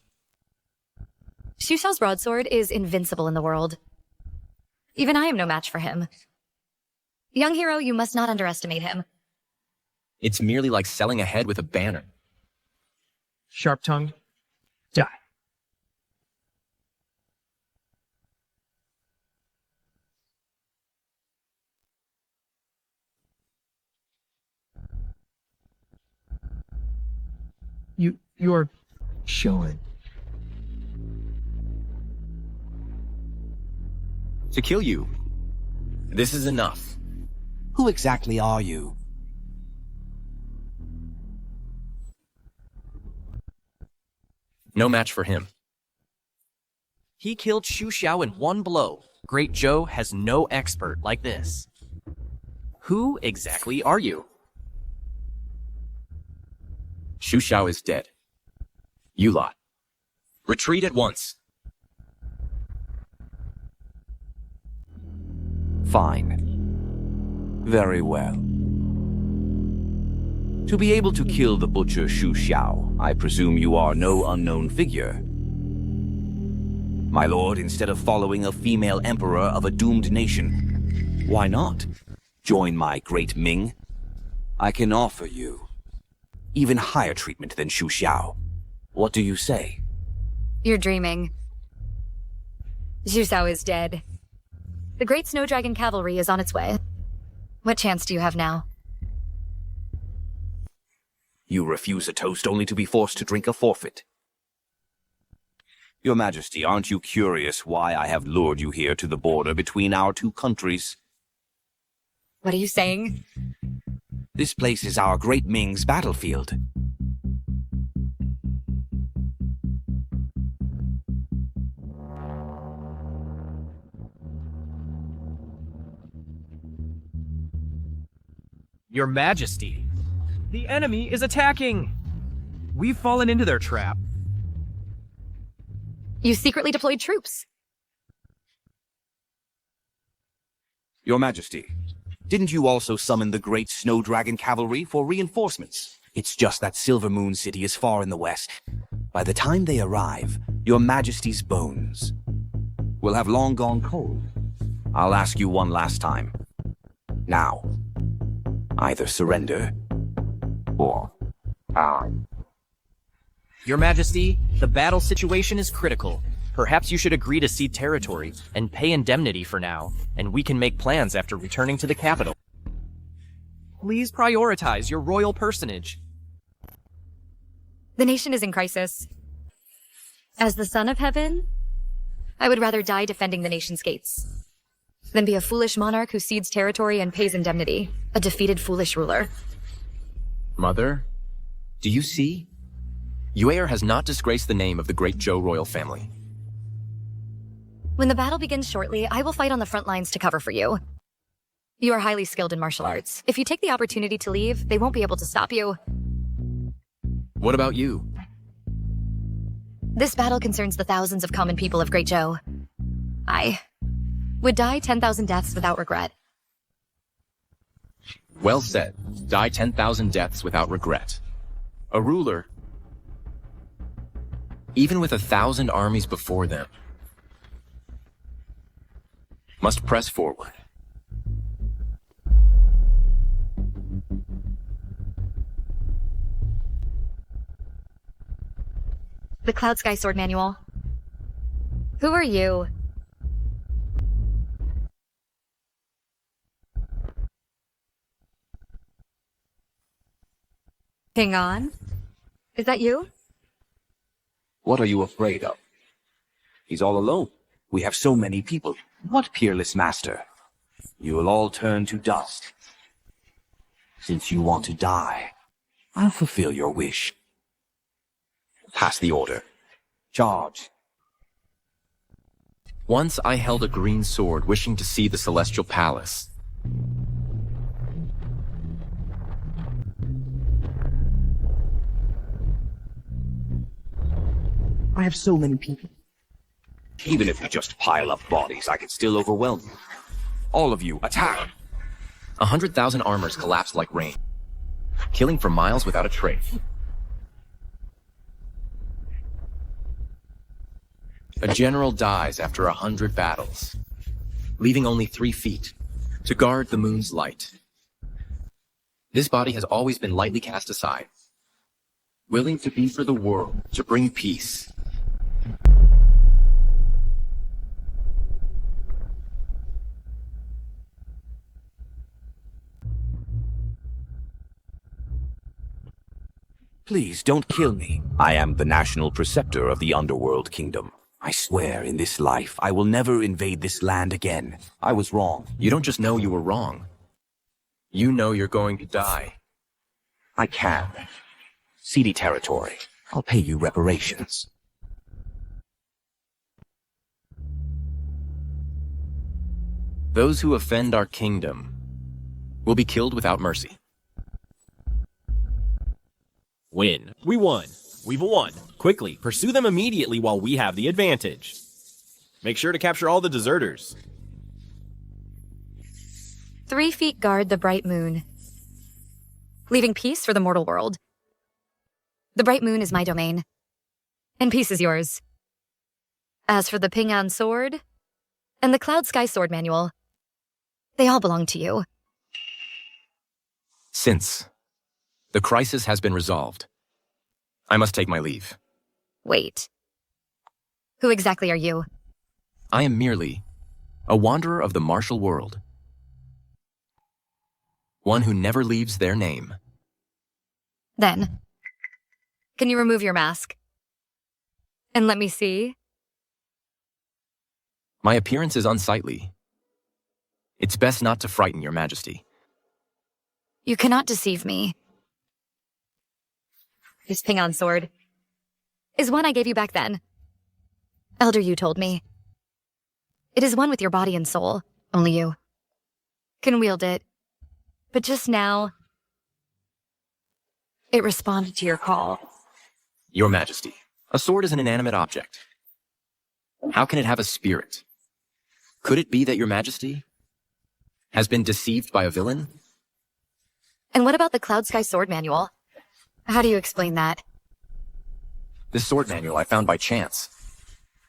Speaker 1: Xu Xiao's broadsword is invincible in the world. Even I am no match for him. Young hero, you must not underestimate him.
Speaker 11: It's merely like selling a head with a banner.
Speaker 13: Sharp-tongued, die. You're showing.
Speaker 11: To kill you. This is enough.
Speaker 21: Who exactly are you?
Speaker 2: No match for him. He killed Xu Xiao in one blow. Great Zhou has no expert like this. Who exactly are you?
Speaker 4: Xu Xiao is dead. You lot, retreat at once.
Speaker 21: Fine. Very well. To be able to kill the butcher Xu Xiao, I presume you are no unknown figure. My lord, instead of following a female emperor of a doomed nation, why not join my great Ming? I can offer you even higher treatment than Xu Xiao. What do you say?
Speaker 1: You're dreaming. Xu Xiao is dead. The Great Snow Dragon Cavalry is on its way. What chance do you have now?
Speaker 21: You refuse a toast only to be forced to drink a forfeit. Your Majesty, aren't you curious why I have lured you here to the border between our two countries?
Speaker 1: What are you saying?
Speaker 21: This place is our great Ming's battlefield.
Speaker 19: Your Majesty, the enemy is attacking! We've fallen into their trap.
Speaker 1: You secretly deployed troops.
Speaker 21: Your Majesty, didn't you also summon the Great Snow Dragon Cavalry for reinforcements? It's just that Silver Moon City is far in the west. By the time they arrive, Your Majesty's bones will have long gone cold. I'll ask you one last time. Now, either surrender or
Speaker 2: Your Majesty, the battle situation is critical. Perhaps you should agree to cede territory and pay indemnity for now, and we can make plans after returning to the capital. Please prioritize your royal personage.
Speaker 1: The nation is in crisis. As the son of heaven, I would rather die defending the nation's gates than be a foolish monarch who cedes territory and pays indemnity, a defeated foolish ruler.
Speaker 4: Mother, do you see? Yue'er has not disgraced the name of the great Zhou royal family.
Speaker 1: When the battle begins shortly, I will fight on the front lines to cover for you. You are highly skilled in martial arts. If you take the opportunity to leave, they won't be able to stop you.
Speaker 4: What about you?
Speaker 1: This battle concerns the thousands of common people of Great Zhou. I would die 10,000 deaths without regret.
Speaker 4: Well said. Die 10,000 deaths without regret. A ruler, even with 1,000 armies before them, must press forward.
Speaker 1: The Cloud Sky Sword Manual. Who are you? Hang on. Is that you?
Speaker 21: what are you afraid of? He's all alone. We have so many people. What peerless master? You will all turn to dust. Since you want to die, I'll fulfill your wish. Pass the order. Charge.
Speaker 4: Once I held a green sword wishing to see the celestial palace.
Speaker 21: I have so many people. Even if you just pile up bodies, I could still overwhelm you. All of you, attack!
Speaker 4: 100,000 armors collapsed like rain, killing for miles without a trace. A general dies after 100 battles, leaving only 3 feet to guard the moon's light. This body has always been lightly cast aside, willing to be for the world, to bring peace.
Speaker 21: Please don't kill me. I am the national preceptor of the Underworld Kingdom. I swear in this life I will never invade this land again. I was wrong.
Speaker 4: You don't just know you were wrong. You know you're going to die.
Speaker 21: I can. Cede territory. I'll pay you reparations.
Speaker 4: Those who offend our kingdom will be killed without mercy.
Speaker 20: Win. We won. We've won. Quickly, pursue them immediately while we have the advantage. Make sure to capture all the deserters.
Speaker 1: 3 feet guard the bright moon, leaving peace for the mortal world. The bright moon is my domain, and peace is yours. As for the Ping-An sword and the Cloud Sky sword manual, they all belong to you.
Speaker 4: Since the crisis has been resolved, I must take my leave.
Speaker 1: Wait. Who exactly are you?
Speaker 4: I am merely a wanderer of the martial world. One who never leaves their name.
Speaker 1: Then, can you remove your mask? And let me see?
Speaker 4: My appearance is unsightly. It's best not to frighten your majesty.
Speaker 1: You cannot deceive me. This Ping-An sword is one I gave you back then. Elder Yu told me. It is one with your body and soul. Only you can wield it. But just now, it responded to your call.
Speaker 4: Your majesty, a sword is an inanimate object. How can it have a spirit? Could it be that your majesty has been deceived by a villain?
Speaker 1: And what about the Cloud Sky sword manual? How do you explain that?
Speaker 4: This sword manual I found by chance.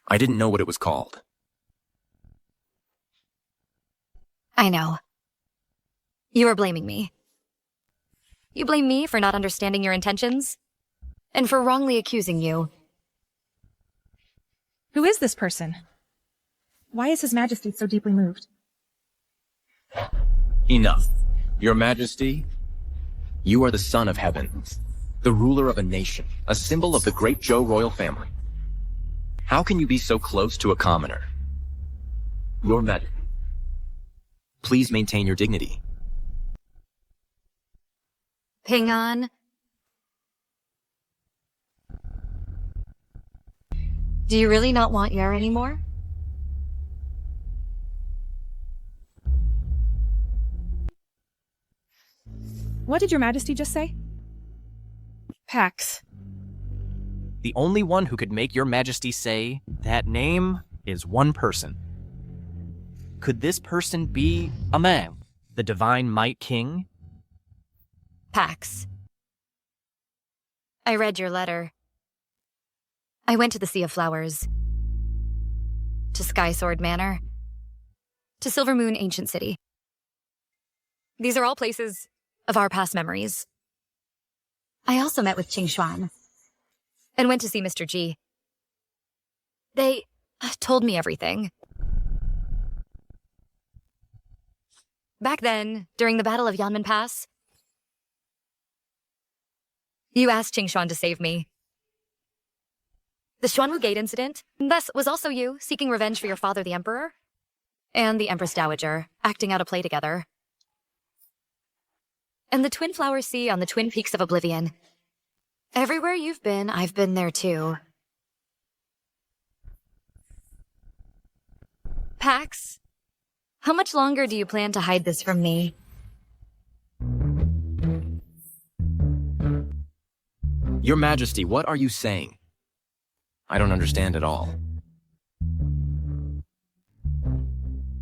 Speaker 4: I didn't know what it was called.
Speaker 1: I know. You are blaming me. You blame me for not understanding your intentions, and for wrongly accusing you.
Speaker 5: Who is this person? Why is His Majesty so deeply moved?
Speaker 4: Enough. Your majesty, you are the son of heaven, the ruler of a nation, a symbol of the great Zhou royal family. How can you be so close to a commoner? Your majesty, please maintain your dignity.
Speaker 1: Ping-An. Do you really not want Yer anymore?
Speaker 5: What did Your Majesty just say? Pax.
Speaker 2: The only one who could make your majesty say that name is one person. Could this person be a man, the divine might king?
Speaker 1: Pax. I read your letter. I went to the Sea of Flowers. To Sky Sword Manor. To Silver Moon Ancient City. These are all places of our past memories. I also met with Qing Xuan and went to see Mr. G. They told me everything. Back then, during the Battle of Yanmen Pass, you asked Qing Xuan to save me. The Xuanwu Gate incident, thus, was also you seeking revenge for your father, the Emperor, and the Empress Dowager, acting out a play together. And the Twin Flower Sea on the Twin Peaks of Oblivion. Everywhere you've been, I've been there too. Pax, how much longer do you plan to hide this from me?
Speaker 4: Your Majesty, what are you saying? I don't understand at all.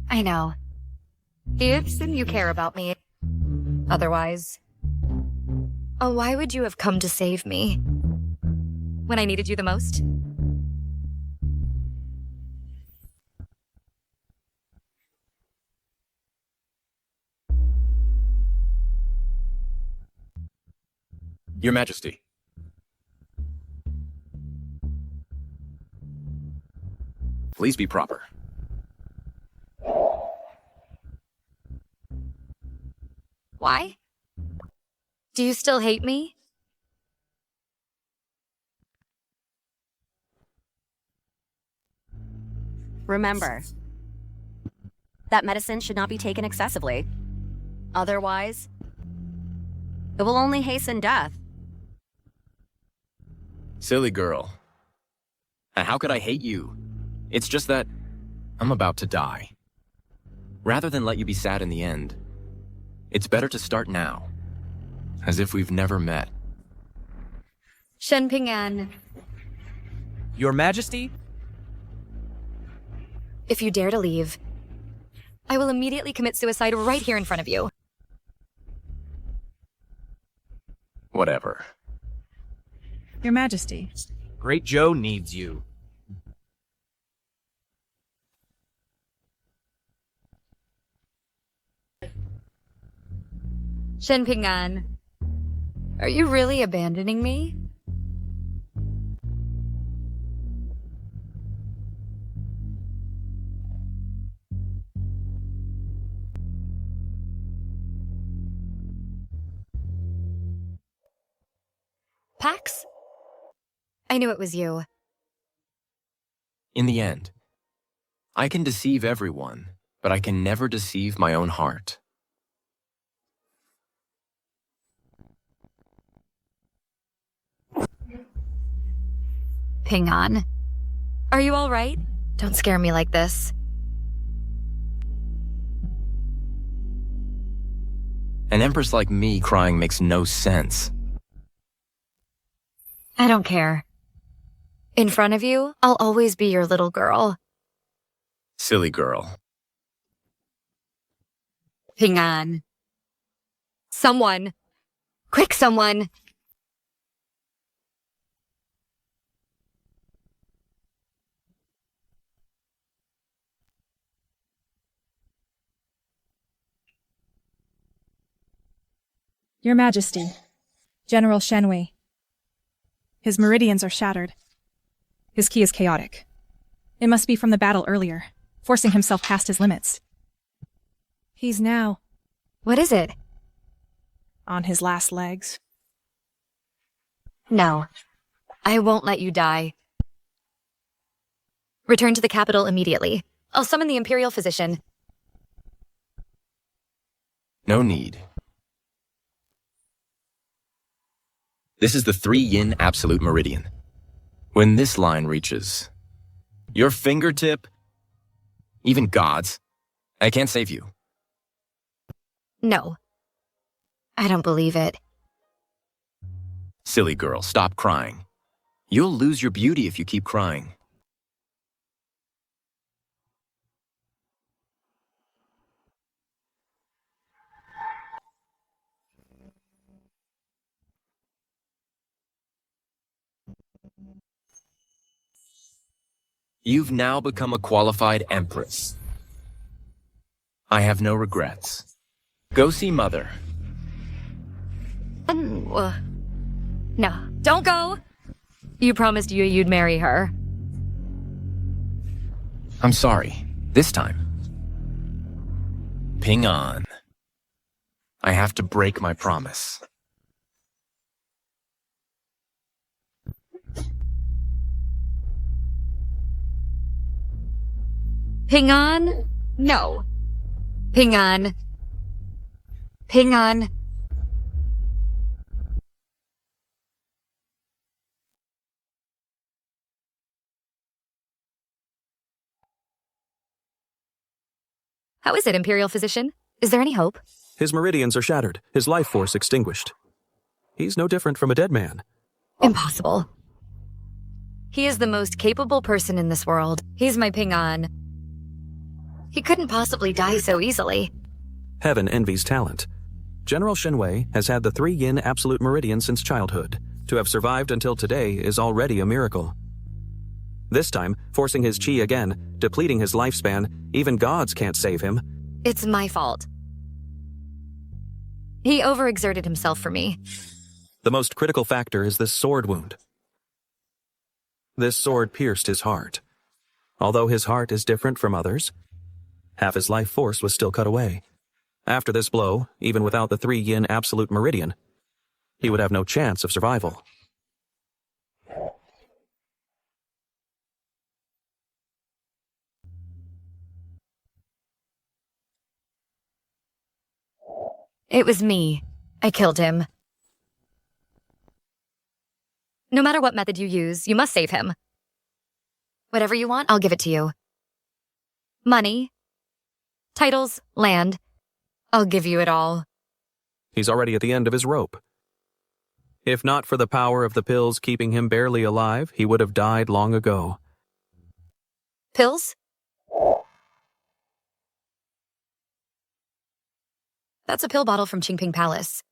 Speaker 1: I know. If you care about me. Otherwise, why would you have come to save me? When I needed you the most?
Speaker 4: Your Majesty. Please be proper.
Speaker 1: Why? Do you still hate me?
Speaker 8: Remember, that medicine should not be taken excessively. Otherwise, it will only hasten death.
Speaker 4: Silly girl. How could I hate you? It's just that I'm about to die. Rather than let you be sad in the end, it's better to start now, as if we've never met.
Speaker 1: Shen Ping'an,
Speaker 2: Your Majesty?
Speaker 1: if you dare to leave, I will immediately commit suicide right here in front of you.
Speaker 4: Whatever.
Speaker 5: Your Majesty.
Speaker 2: Great Joe needs you.
Speaker 1: Shen Ping'an, are you really abandoning me? Pax? I knew it was you.
Speaker 4: In the end, I can deceive everyone, but I can never deceive my own heart.
Speaker 1: Ping'an, are you all right? Don't scare me like this.
Speaker 4: An empress like me crying makes no sense.
Speaker 1: I don't care. In front of you, I'll always be your little girl.
Speaker 4: Silly girl.
Speaker 1: Ping'an. Someone. Quick, someone.
Speaker 5: Your Majesty. General Shenwei. His meridians are shattered. His ki is chaotic. It must be from the battle earlier, forcing himself past his limits. He's now...
Speaker 1: What is it?
Speaker 5: On his last legs.
Speaker 1: No. I won't let you die. Return to the capital immediately. I'll summon the Imperial Physician.
Speaker 4: No need. This is the 3 yin absolute meridian. When this line reaches your fingertip, even gods, I can't save you.
Speaker 1: No. I don't believe it.
Speaker 4: Silly girl, stop crying. You'll lose your beauty if you keep crying. You've now become a qualified empress. I have no regrets. Go see Mother.
Speaker 1: No, don't go! You promised you'd marry her.
Speaker 4: I'm sorry. This time. Ping'an. I have to break my promise.
Speaker 1: Ping'an? No. Ping'an. Ping'an. How is it, Imperial Physician? Is there any hope?
Speaker 7: His meridians are shattered, his life force extinguished. He's no different from a dead man.
Speaker 1: Impossible. He is the most capable person in this world. He's my Ping'an. He couldn't possibly die so easily.
Speaker 7: Heaven envies talent. General Shenwei has had the 3 yin absolute meridian since childhood. To have survived until today is already a miracle. This time, forcing his chi again, depleting his lifespan, even gods can't save him.
Speaker 1: It's my fault. He overexerted himself for me.
Speaker 7: The most critical factor is this sword wound. This sword pierced his heart. Although his heart is different from others, half his life force was still cut away. After this blow, even without the 3 yin absolute meridian, he would have no chance of survival.
Speaker 1: It was me. I killed him. No matter what method you use, you must save him. Whatever you want, I'll give it to you. Money, Titles, land. I'll give you it all.
Speaker 7: He's already at the end of his rope. If not for the power of the pills keeping him barely alive, he would have died long ago.
Speaker 1: Pills? That's a pill bottle from Qingping Palace.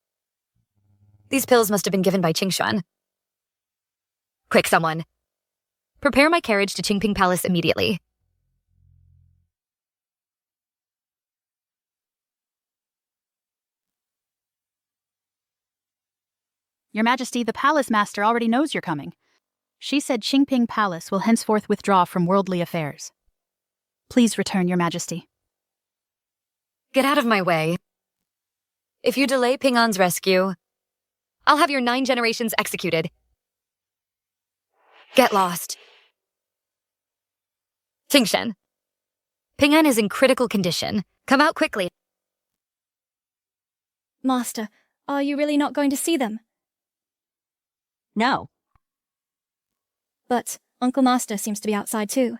Speaker 1: These pills must have been given by Qingshuan. Quick, someone. Prepare my carriage to Qingping Palace immediately.
Speaker 9: Your Majesty, the Palace Master already knows you're coming. She said Qingping Palace will henceforth withdraw from worldly affairs. Please return, Your Majesty.
Speaker 1: Get out of my way. If you delay Ping An's rescue, I'll have your 9 generations executed. Get lost. Tingshen. Ping An is in critical condition. Come out quickly.
Speaker 10: Master, are you really not going to see them?
Speaker 8: No.
Speaker 10: But Uncle Master seems to be outside too.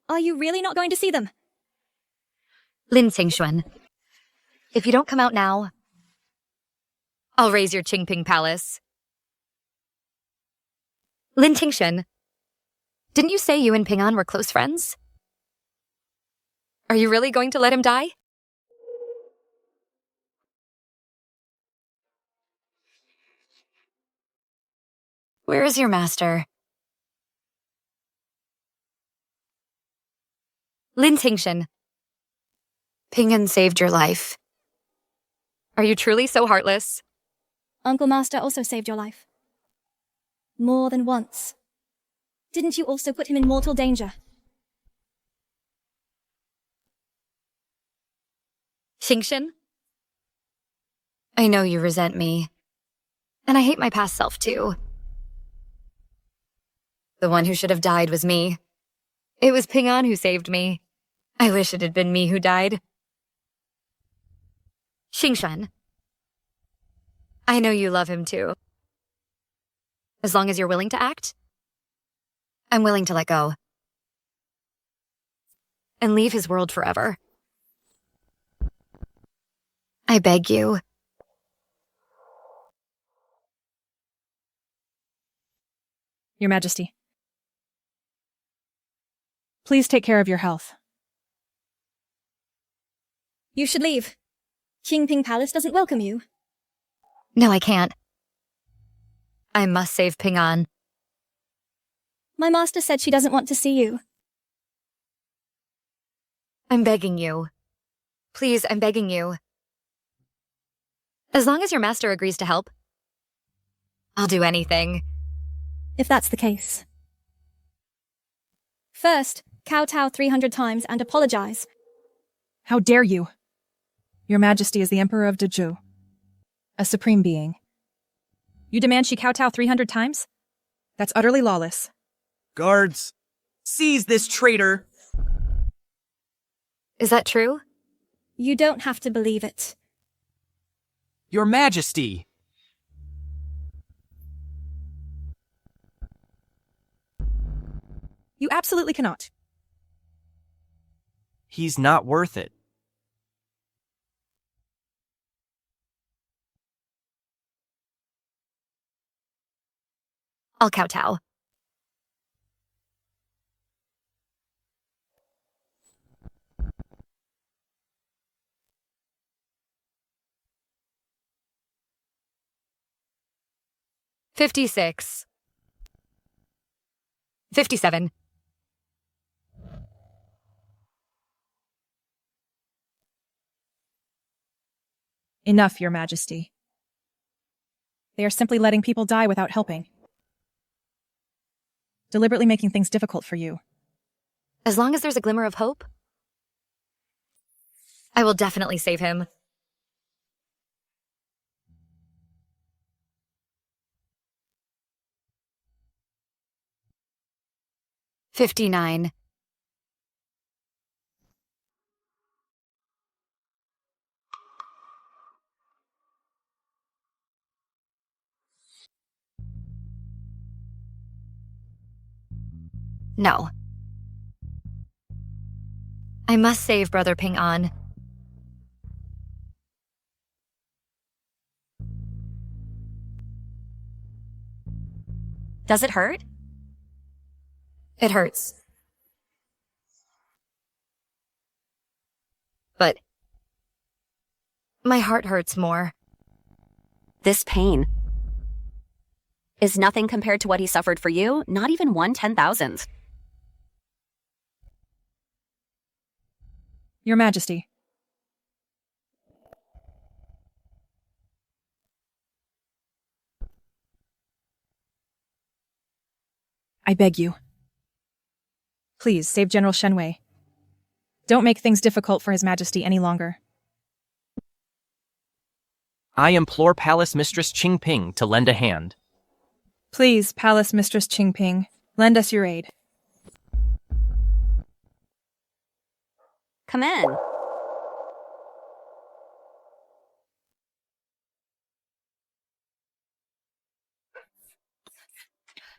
Speaker 10: Are you really not going to see them?
Speaker 1: Lin Tingshuan. If you don't come out now, I'll raise your Qingping Palace. Lin Tingshuan, didn't you say you and Ping An were close friends? Are you really going to let him die? Where is your master? Lin Tingshuan, Ping An saved your life. Are you truly so heartless?
Speaker 10: Uncle Master also saved your life. More than once. Didn't you also put him in mortal danger?
Speaker 1: Tingshuan? I know you resent me. And I hate my past self too. The one who should have died was me. It was Ping An who saved me. I wish it had been me who died. Qingshuan. I know you love him too. As long as you're willing to act, I'm willing to let go. And leave his world forever. I beg you.
Speaker 5: Your Majesty. Please take care of your health.
Speaker 10: You should leave. Qingping Palace doesn't welcome you.
Speaker 1: No, I can't. I must save Ping An.
Speaker 10: My master said she doesn't want to see you.
Speaker 1: I'm begging you. Please, I'm begging you. As long as your master agrees to help, I'll do anything.
Speaker 10: If that's the case. First, kowtow 300 times and apologize.
Speaker 5: How dare you? Your Majesty is the Emperor of Dezhou, a supreme being. You demand she kowtow 300 times? That's utterly lawless.
Speaker 19: Guards, seize this traitor!
Speaker 1: Is that true?
Speaker 10: You don't have to believe it.
Speaker 19: Your Majesty!
Speaker 5: You absolutely cannot.
Speaker 2: He's not worth it.
Speaker 1: I'll kowtow. $56. $57.
Speaker 5: Enough, Your Majesty. They are simply letting people die without helping. Deliberately making things difficult for you.
Speaker 1: As long as there's a glimmer of hope, I will definitely save him. $59. No. I must save Brother Ping An.
Speaker 8: Does it hurt?
Speaker 1: It hurts. But my heart hurts more.
Speaker 8: This pain is nothing compared to what he suffered for you, not even 1/10,000th.
Speaker 5: Your Majesty. I beg you. Please, save General Shenwei. Don't make things difficult for His Majesty any longer.
Speaker 2: I implore Palace Mistress Qingping to lend a hand.
Speaker 5: Please, Palace Mistress Qingping, lend us your aid.
Speaker 8: Come in.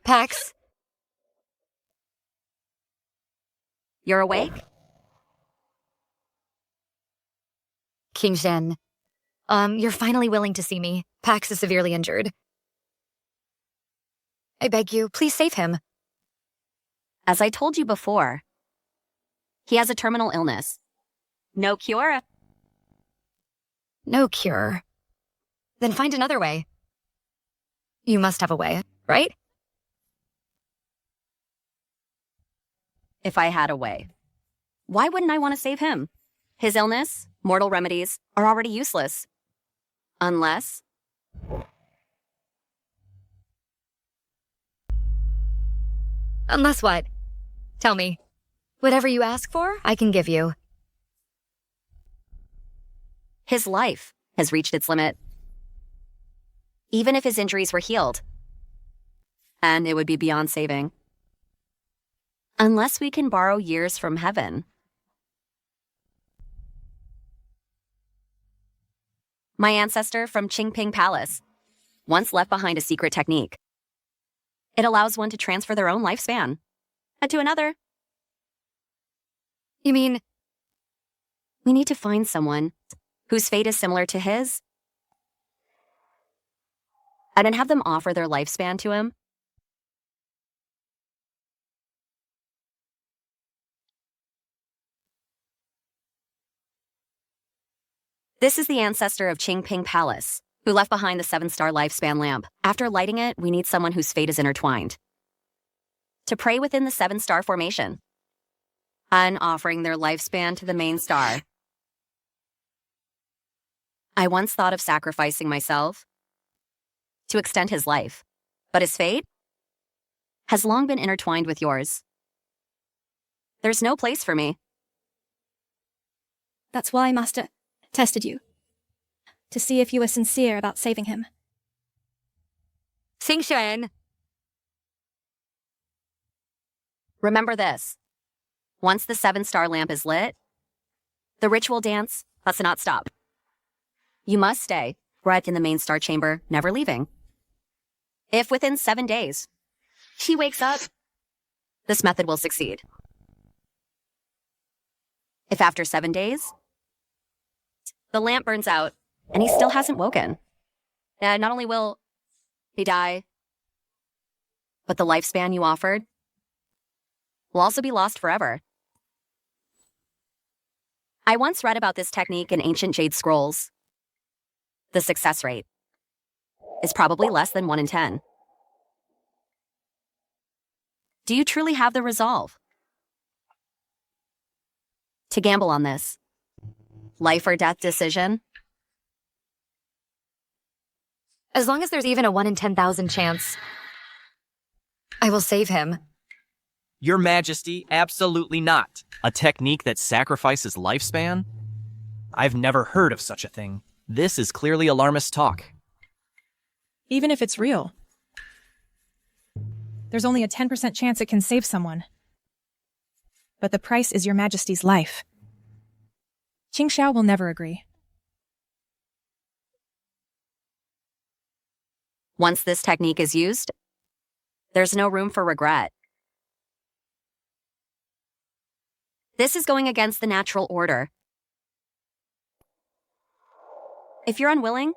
Speaker 1: Pax?
Speaker 8: You're awake?
Speaker 1: King Shen. You're finally willing to see me. Pax is severely injured. I beg you, please save him.
Speaker 8: As I told you before, he has a terminal illness. No cure.
Speaker 1: No cure. Then find another way. You must have a way, right?
Speaker 8: If I had a way, why wouldn't I want to save him? His illness, mortal remedies, are already useless. Unless...
Speaker 1: Unless what? Tell me. Whatever you ask for, I can give you.
Speaker 8: His life has reached its limit. Even if his injuries were healed. And it would be beyond saving. Unless we can borrow years from heaven. My ancestor from Qingping Palace once left behind a secret technique. It allows one to transfer their own lifespan to another.
Speaker 1: You mean...
Speaker 8: We need to find someone whose fate is similar to his, and then have them offer their lifespan to him. This is the ancestor of Qingping Palace, who left behind the 7-star lifespan lamp. After lighting it, we need someone whose fate is intertwined. To pray within the 7-star formation, and offering their lifespan to the main star. I once thought of sacrificing myself to extend his life, but his fate has long been intertwined with yours. There's no place for me.
Speaker 10: That's why Master tested you. To see if you were sincere about saving him.
Speaker 1: Xingxuan!
Speaker 8: Remember this. Once the 7-star lamp is lit, the ritual dance must not stop. You must stay right in the main star chamber, never leaving. If within 7 days she wakes up, this method will succeed. If after 7 days, the lamp burns out and he still hasn't woken, not only will he die, but the lifespan you offered will also be lost forever. I once read about this technique in ancient jade scrolls. The success rate is probably less than 1 in 10. Do you truly have the resolve to gamble on this life or death decision?
Speaker 1: As long as there's even a 1 in 10,000 chance, I will save him.
Speaker 2: Your Majesty, absolutely not. A technique that sacrifices lifespan? I've never heard of such a thing. This is clearly alarmist talk.
Speaker 5: Even if it's real, there's only a 10% chance it can save someone. But the price is your Majesty's life. Qingxiao will never agree.
Speaker 8: Once this technique is used, there's no room for regret. This is going against the natural order. If you're unwilling,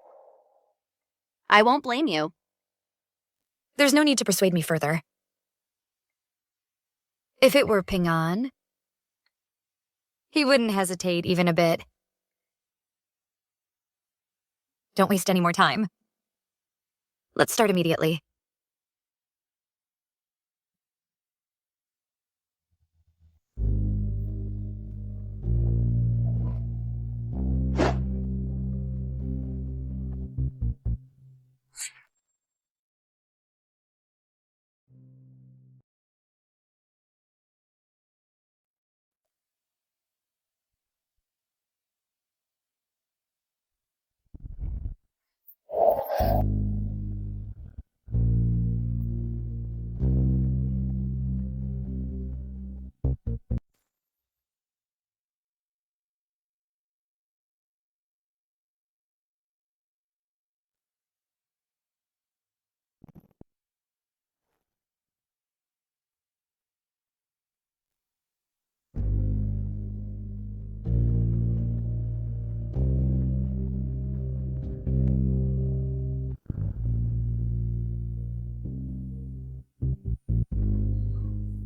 Speaker 8: I won't blame you.
Speaker 1: There's no need to persuade me further. If it were Ping An, he wouldn't hesitate even a bit. Don't waste any more time. Let's start immediately.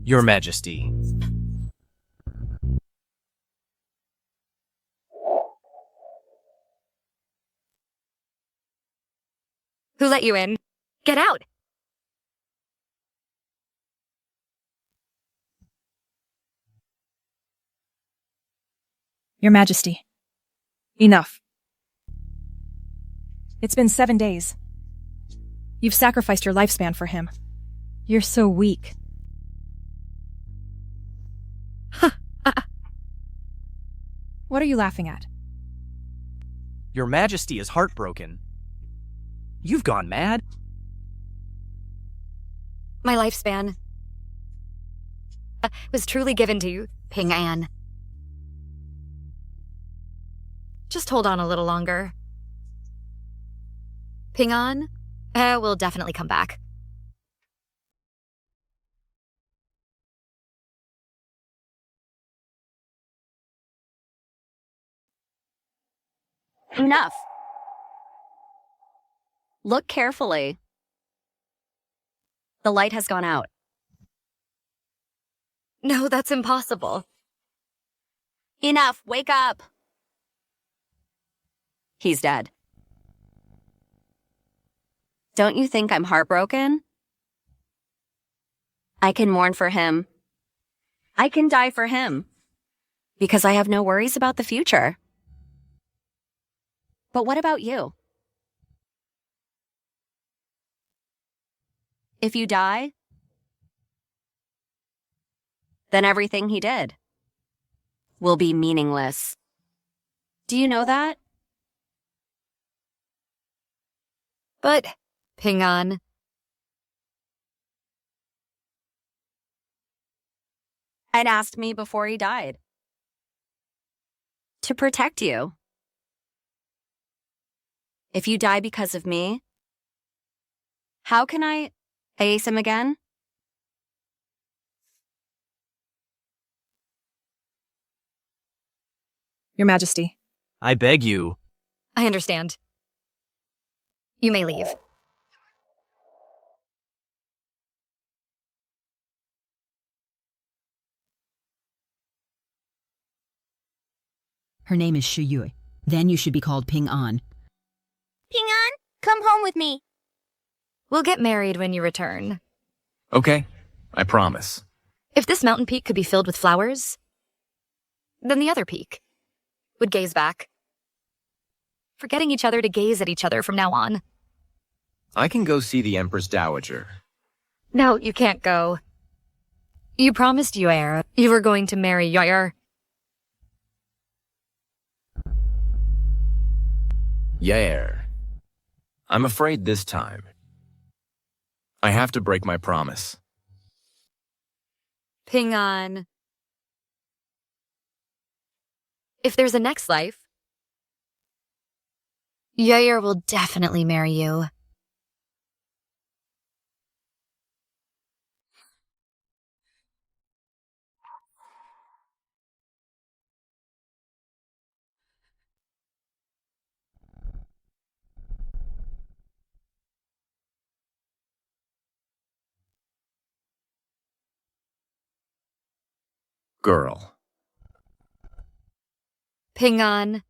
Speaker 2: Your Majesty.
Speaker 1: Who let you in? Get out!
Speaker 5: Your Majesty. Enough. It's been 7 days. You've sacrificed your lifespan for him. You're so weak. What are you laughing at?
Speaker 2: Your Majesty is heartbroken. You've gone mad.
Speaker 1: My lifespan was truly given to you, Ping An. Just hold on a little longer. Ping An will definitely come back.
Speaker 8: Enough. Look carefully. The light has gone out.
Speaker 1: No, that's impossible.
Speaker 8: Enough. Wake up. He's dead. Don't you think I'm heartbroken? I can mourn for him. I can die for him. Because I have no worries about the future. But what about you? If you die, then everything he did will be meaningless. Do you know that?
Speaker 1: But, Ping An,
Speaker 8: Ed asked me before he died. To protect you. If you die because of me, how can I ace him again?
Speaker 5: Your Majesty.
Speaker 2: I beg you.
Speaker 1: I understand. You may leave.
Speaker 16: Her name is Shiyue. Then you should be called Ping An.
Speaker 10: Ping An, come home with me.
Speaker 1: We'll get married when you return.
Speaker 11: Okay, I promise.
Speaker 1: If this mountain peak could be filled with flowers, then the other peak would gaze back, forgetting each other to gaze at each other from now on.
Speaker 11: I can go see the Empress Dowager.
Speaker 1: No, you can't go. You promised Yair you were going to marry Yair.
Speaker 11: Yair. I'm afraid this time I have to break my promise.
Speaker 1: Ping An. If there's a next life, Yair will definitely marry you.
Speaker 11: girl.
Speaker 1: Ping An,